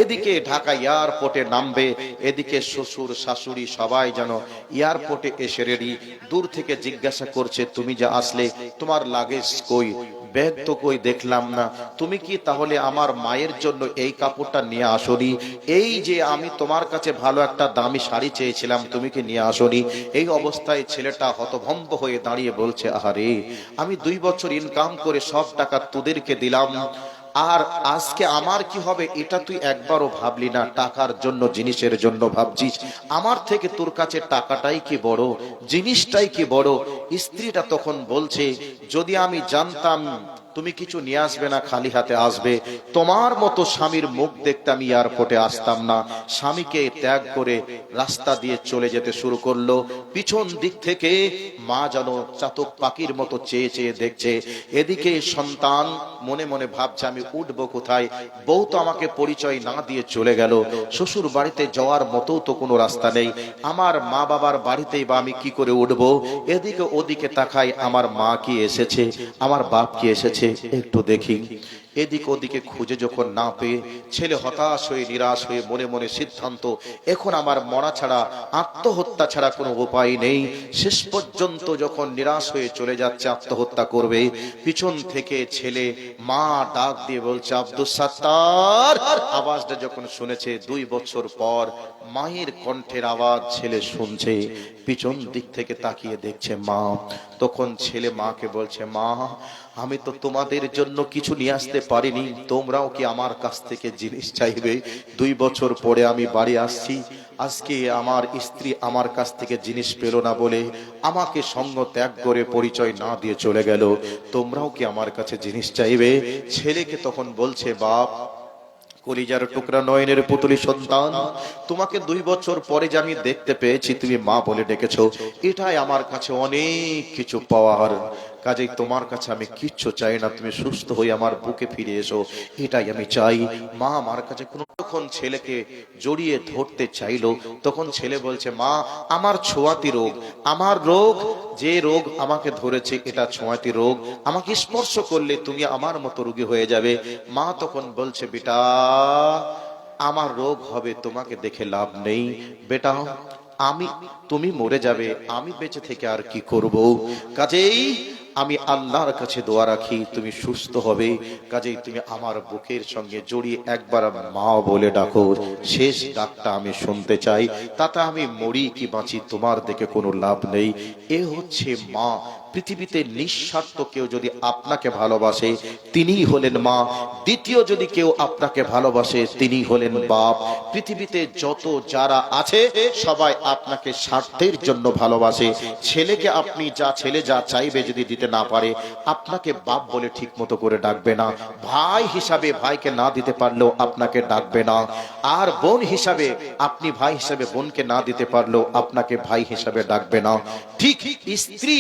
এদিকে ঢাকা এয়ারপোর্টে নামবে, এদিকে শ্বশুর শাশুড়ি সবাই যেন এয়ারপোর্টে এসে রেডি। দূর থেকে জিজ্ঞাসা করছে, তুমি যা আসলে তোমার লাগেজ কই, ব্যাগ তো কই দেখলাম না, তুমি কি তাহলে আমার মায়ের জন্য এই কাপড়টা নিয়ে আসনি? এই যে আমি তোমার কাছে ভালো একটা দামি শাড়ি চেয়েছিলাম, তুমি কি নিয়ে আসনি? এই অবস্থায় ছেলেটা হতভম্ব হয়ে দাঁড়িয়ে বলছে, আহারে আমি 2 বছর ইনকাম করে সব টাকা তোদেরকে দিলাম, আর আজকে আমার কি হবে এটা তুই একবারও ভাবলি না, টাকার জন্য জিনিসের জন্য ভাবছিস। আমার থেকে তোর কাছে টাকাটাই কি বড়, জিনিসটাই কি বড়। স্ত্রীটা তখন বলছে, যদি আমি জানতাম তুমি কিছু নিয়ে আসবে না, খালি হাতে আসবে, তোমার মতো স্বামীর মুখ দেখতে আমি এয়ারপোর্টে আসতাম না। স্বামীকে ত্যাগ করে রাস্তা দিয়ে চলে যেতে শুরু করলো। পিছন দিক থেকে মা যেন চাতক পাখির মতো চেয়ে চেয়ে দেখছে। এদিকে সন্তান মনে মনে ভাবছে, আমি উঠবো কোথায়, বউ তো আমাকে পরিচয় না দিয়ে চলে গেল, শ্বশুর বাড়িতে যাওয়ার মতো তো কোনো রাস্তা নেই, আমার মা বাবার বাড়িতেই বা আমি কি করে উঠবো। এদিকে ওদিকে তাকাই, আমার মা কি এসেছে, আমার বাপ কি এসেছে, একটু দেখি। এদিক ওদিকে খুঁজে যখন না পেয়ে ছেলে হতাশ হয়ে নিরাশ হয়ে মনে মনে সিদ্ধান্ত, এখন আমার মরা ছাড়া, আত্মহত্যা ছাড়া কোনো উপায় নেই। শেষ পর্যন্ত যখন নিরাশ হয়ে চলে যাচ্ছে, আত্মহত্যা করবে, পিছন থেকে ছেলে মা ডাক দিয়ে বলছে, আব্দুস সাত্তার। আওয়াজটা যখন শুনেছে, 2 বছর পর মায়ের কণ্ঠের আওয়াজ ছেলে শুনছে, পিছন দিক থেকে তাকিয়ে দেখছে মা। তখন ছেলে মাকে বলছে, মা আমি তো তোমাদের জন্য কিছু নিয়ে আসতে পারিনি, তোমরাও কি আমার কাছ থেকে জিনিস চাইবে? 2 বছর পরে আমি বাড়ি আসছি, আজকে আমার স্ত্রী আমার কাছ থেকে জিনিস পেল না বলে আমাকে সঙ্গ ত্যাগ করে পরিচয় না দিয়ে চলে গেল, তোমরাও কি আমার কাছে জিনিস চাইবে? ছেলেকে তখন বলছে, বাপ কলিজার টুকরা নয়নের পুতুলি সন্তান, তোমাকে 2 বছর পরে যে আমি দেখতে পেয়েছি, তুমি মা বলে ডেকেছো, এটাই আমার কাছে অনেক কিছু পাওয়ার। কাজেই তোমার কাছে আমি কিচ্ছু চাই না, তুমি সুস্থ হয়ে আমার বুকে ফিরে এসো, এটাই আমি চাই। মা আমার কাছে কোনো, তখন ছেলেকে জড়িয়ে ধরতে চাইলো, তখন ছেলে বলছে, মা আমার ছোঁয়াতি রোগ, আমার রোগ, যে রোগ আমাকে ধরেছে এটা ছোঁয়াতি রোগ, আমাকে স্পর্শ করলে তুমি আমার মতো রোগী হয়ে যাবে। মা তখন বলছে, বেটা আমার রোগ হবে, তোমাকে দেখে লাভ নেই, বেটা তুমি মরে যাবে, আমি বেঁচে থেকে আর কি করব। কাজেই আমি আল্লাহর কাছে দোয়া রাখি তুমি সুস্থ হবে, কাজেই তুমি আমার বুকের সঙ্গে জড়িয়ে একবার মা বলে ডাকো, শেষ ডাকটা আমি শুনতে চাই, তাতে আমি মরি কি বাঁচি তোমার দেখে কোনো লাভ নেই। এ হচ্ছে মা। পৃথিবীতে নিঃস্বার্থ কেউ যদি আপনাকে ভালোবাসে তিনিই হলেন মা, দ্বিতীয় যদি কেউ আপনাকে ভালোবাসে তিনি হলেন বাপ। পৃথিবীতে যত যারা আছে সবাই আপনাকে স্বার্থের জন্য ভালোবাসে। ছেলেকে আপনি ছেলে যা চাইবে যদি দিতে না পারে, আপনাকে বাপ বলে ঠিক মতো করে ডাকবে না, ভাই হিসাবে ভাইকে না দিতে পারলেও আপনাকে ডাকবে না, আর বোন হিসাবে আপনি ভাই হিসাবে বোনকে না দিতে পারলেও আপনাকে ভাই হিসাবে ডাকবে না। ঠিক স্ত্রী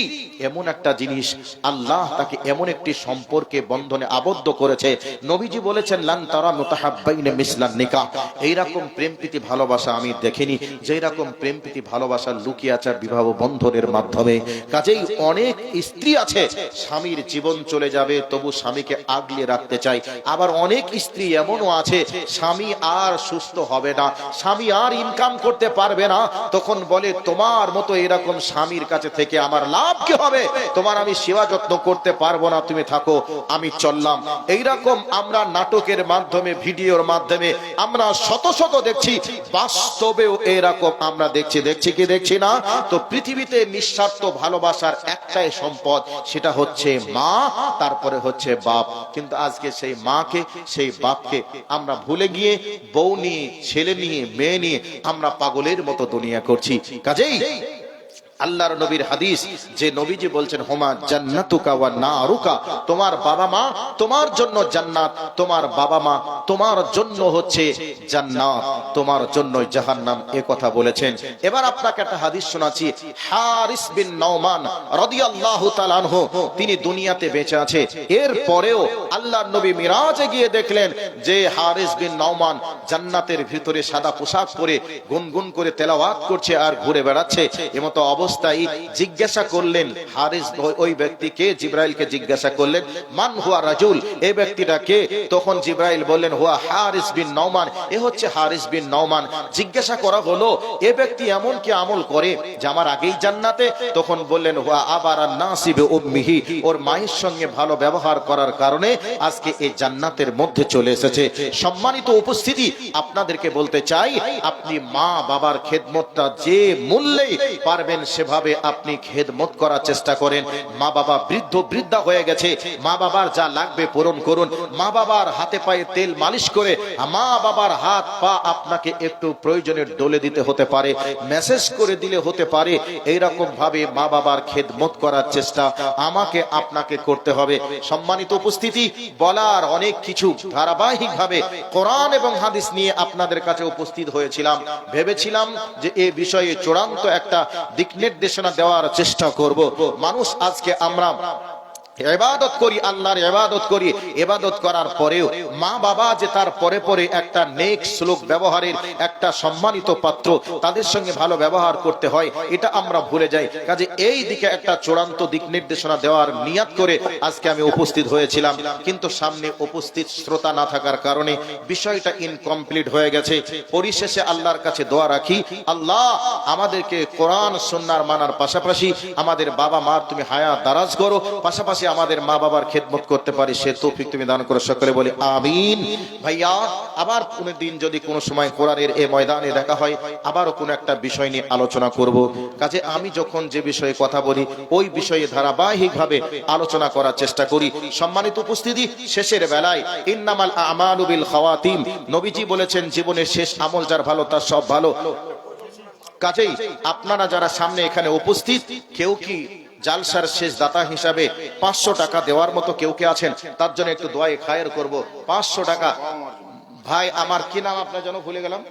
এমন একটা জিনিস, আল্লাহ তাকে এমন একটি সম্পর্কে বন্ধনে আবদ্ধ করেছে, নবীজি বলেছেন, লান তারা মুতাহাব্বাইনা মিসলান নিকাহ। এইরকম প্রেম প্রীতি ভালোবাসা আমি দেখিনি, যেই রকম প্রেম প্রীতি ভালোবাসা লুকিয়ে আছে বিবাহ বন্ধনের মাধ্যমে। কাজেই অনেক স্ত্রী আছে স্বামীর জীবন চলে যাবে তবু স্বামীকে আগলে রাখতে চাই, আবার অনেক স্ত্রী এমনও আছে স্বামী আর সুস্থ হবে না, স্বামী আর ইনকাম করতে পারবে না, তখন বলে তোমার মতো এরকম স্বামীর কাছে থেকে আমার লাভ কি হবে, তোমার আমি সেবা যত্ন করতে পারবো না, তুমি থাকো আমি চললাম। এইরকম আমরা নাটকের মাধ্যমে, ভিডিওর মাধ্যমে আমরা শত শত দেখছি, বাস্তবেও এরকম আমরা দেখছি কি দেখছি না? তো পৃথিবীতে নিঃস্বার্থ ভালোবাসার একটাই সম্পদ, সেটা হচ্ছে মা, তারপরে হচ্ছে বাপ। কিন্তু আজকে সেই মাকে সেই বাপকে আমরা ভুলে গিয়ে বউ নিয়ে, ছেলে নিয়ে, মেয়ে নিয়ে আমরা পাগলের মতো দুনিয়া করছি। কাজেই আল্লাহর নবীর হাদিস, যে নবীজি বলছেন, হুমা জান্নাতুকা ওয়া নারুকা, তোমার বাবা মা তোমার জন্য জান্নাত, তোমার বাবা মা তোমার জন্য হচ্ছে জান্নাত, তোমার জন্য জাহান্নাম, এ কথা বলেছেন। এবার আপনাকে একটা হাদিস শোনাচ্ছি। হারিস বিন নওমান রাদিয়াল্লাহু তাআলা আনহু, তিনি দুনিয়াতে বেঁচে আছে, এর পরেও আল্লাহর নবী মিরাজে গিয়ে দেখলেন যে হারিস বিন নওমান জান্নাতের ভিতরে সাদা পোশাক পরে গুনগুন করে তেলাওয়াত করছে আর ঘুরে বেড়াচ্ছে। এমতো অবস্থায় জিজ্ঞাসা করলেন হারিস, ওই ব্যক্তিকে, জিবরাইলকে জিজ্ঞাসা করলেন, মান হুয়া রাজুল, এই ব্যক্তিটা কে? তখন জিবরাইল বললেন, হুয়া হারিস বিন নওমান, এ হচ্ছে হারিস বিন নওমান। জিজ্ঞাসা করা হলো, এ ব্যক্তি এমন কি আমল করে যে আমার আগেই জান্নাতে? তখন বললেন, হুয়া আবারান নাসিবে উম্মিহি, ওর মায়ের সঙ্গে ভালো ব্যবহার করার কারণে আজকে এই জান্নাতের মধ্যে চলে এসেছে। সম্মানিত উপস্থিতি, আপনাদেরকে বলতে চাই, আপনি মা বাবার খেদমতটা যে মূল্যে পারবেন সেভাবে আপনি খেদমত করার চেষ্টা করেন। মা বাবা বৃদ্ধ বৃদ্ধা হয়ে গেছে, মা বাবার যা লাগবে পূরণ করুন। মা বাবার হাতে পায়ে তেল মালিশ করে মা বাবার হাত পা আপনাকে একটু প্রয়োজনে ডলে দিতে হতে পারে, মেসেজ করে দিলে হতে পারে। এইরকম ভাবে মা বাবার খেদমত করার চেষ্টা আমাকে আপনাকে করতে হবে। সম্মানিত উপস্থিতি, বলার অনেক কিছু, ধারাবাহিকভাবে কোরআন এবং হাদিস নিয়ে আপনাদের কাছে উপস্থিত হয়েছিলাম। ভেবেছিলাম যে এই বিষয়ে চূড়ান্ত একটা দিক নির্দেশনা দেওয়ার চেষ্টা করব। মানুষ আজকে আমরা ইবাদত করি, আল্লাহর ইবাদত করি, ইবাদত করার পরেও মা বাবা যে তার পরে পরে একটা নেক শ্লোক ব্যবহারের একটা সম্মানিত পাত্র, তাদের সঙ্গে ভালো ব্যবহার করতে হয়, এটা আমরা ভুলে যাই। কাজে এই দিকে একটা চূড়ান্ত দিক নির্দেশনা দেওয়ার নিয়াত করে আজকে আমি উপস্থিত হয়েছিলাম, কিন্তু সামনে উপস্থিত শ্রোতা না থাকার কারণে বিষয়টা ইনকমপ্লিট হয়ে গেছে। পরিশেষে আল্লাহর কাছে দোয়া রাখি, আল্লাহ আমাদেরকে কোরআন সুন্নাহর মানার পাশাপাশি আমাদের বাবা মার তুমি হায়াত দারাজ করো, পাশাপাশি আমাদের মা বাবার খেদমত করতে পারি সে তৌফিক তুমি দান করো। সকলে বলি আমিন। ভাইয়া, আবার কোন দিন যদি কোনো সময় কোরআনের এই ময়দানে দেখা হয়, আবারও কোনো একটা বিষয় নিয়ে আলোচনা করব। কাজে আমি যখন যে বিষয়ে কথা বলি ওই বিষয়ে ধারাবাহিকভাবে আলোচনা করার চেষ্টা করি। সম্মানিত উপস্থিতি, শেষের বেলায় ইন্নামাল আমালু বিল খাওয়াতিম, নবীজি বলেছেন জীবনের শেষ আমল যার ভালো তার সব ভালো। কাজেই আপনারা যারা সামনে এখানে উপস্থিত, কেউ কি জালসার শেষ দাতা হিসাবে 500 টাকা দেওয়ার মতো কেউ কে আছেন? তার জন্য একটু দোয়ায়ে খায়ের করব। 500 টাকা। ভাই আমার কি নাম আপনার জন্য ভুলে গেলাম?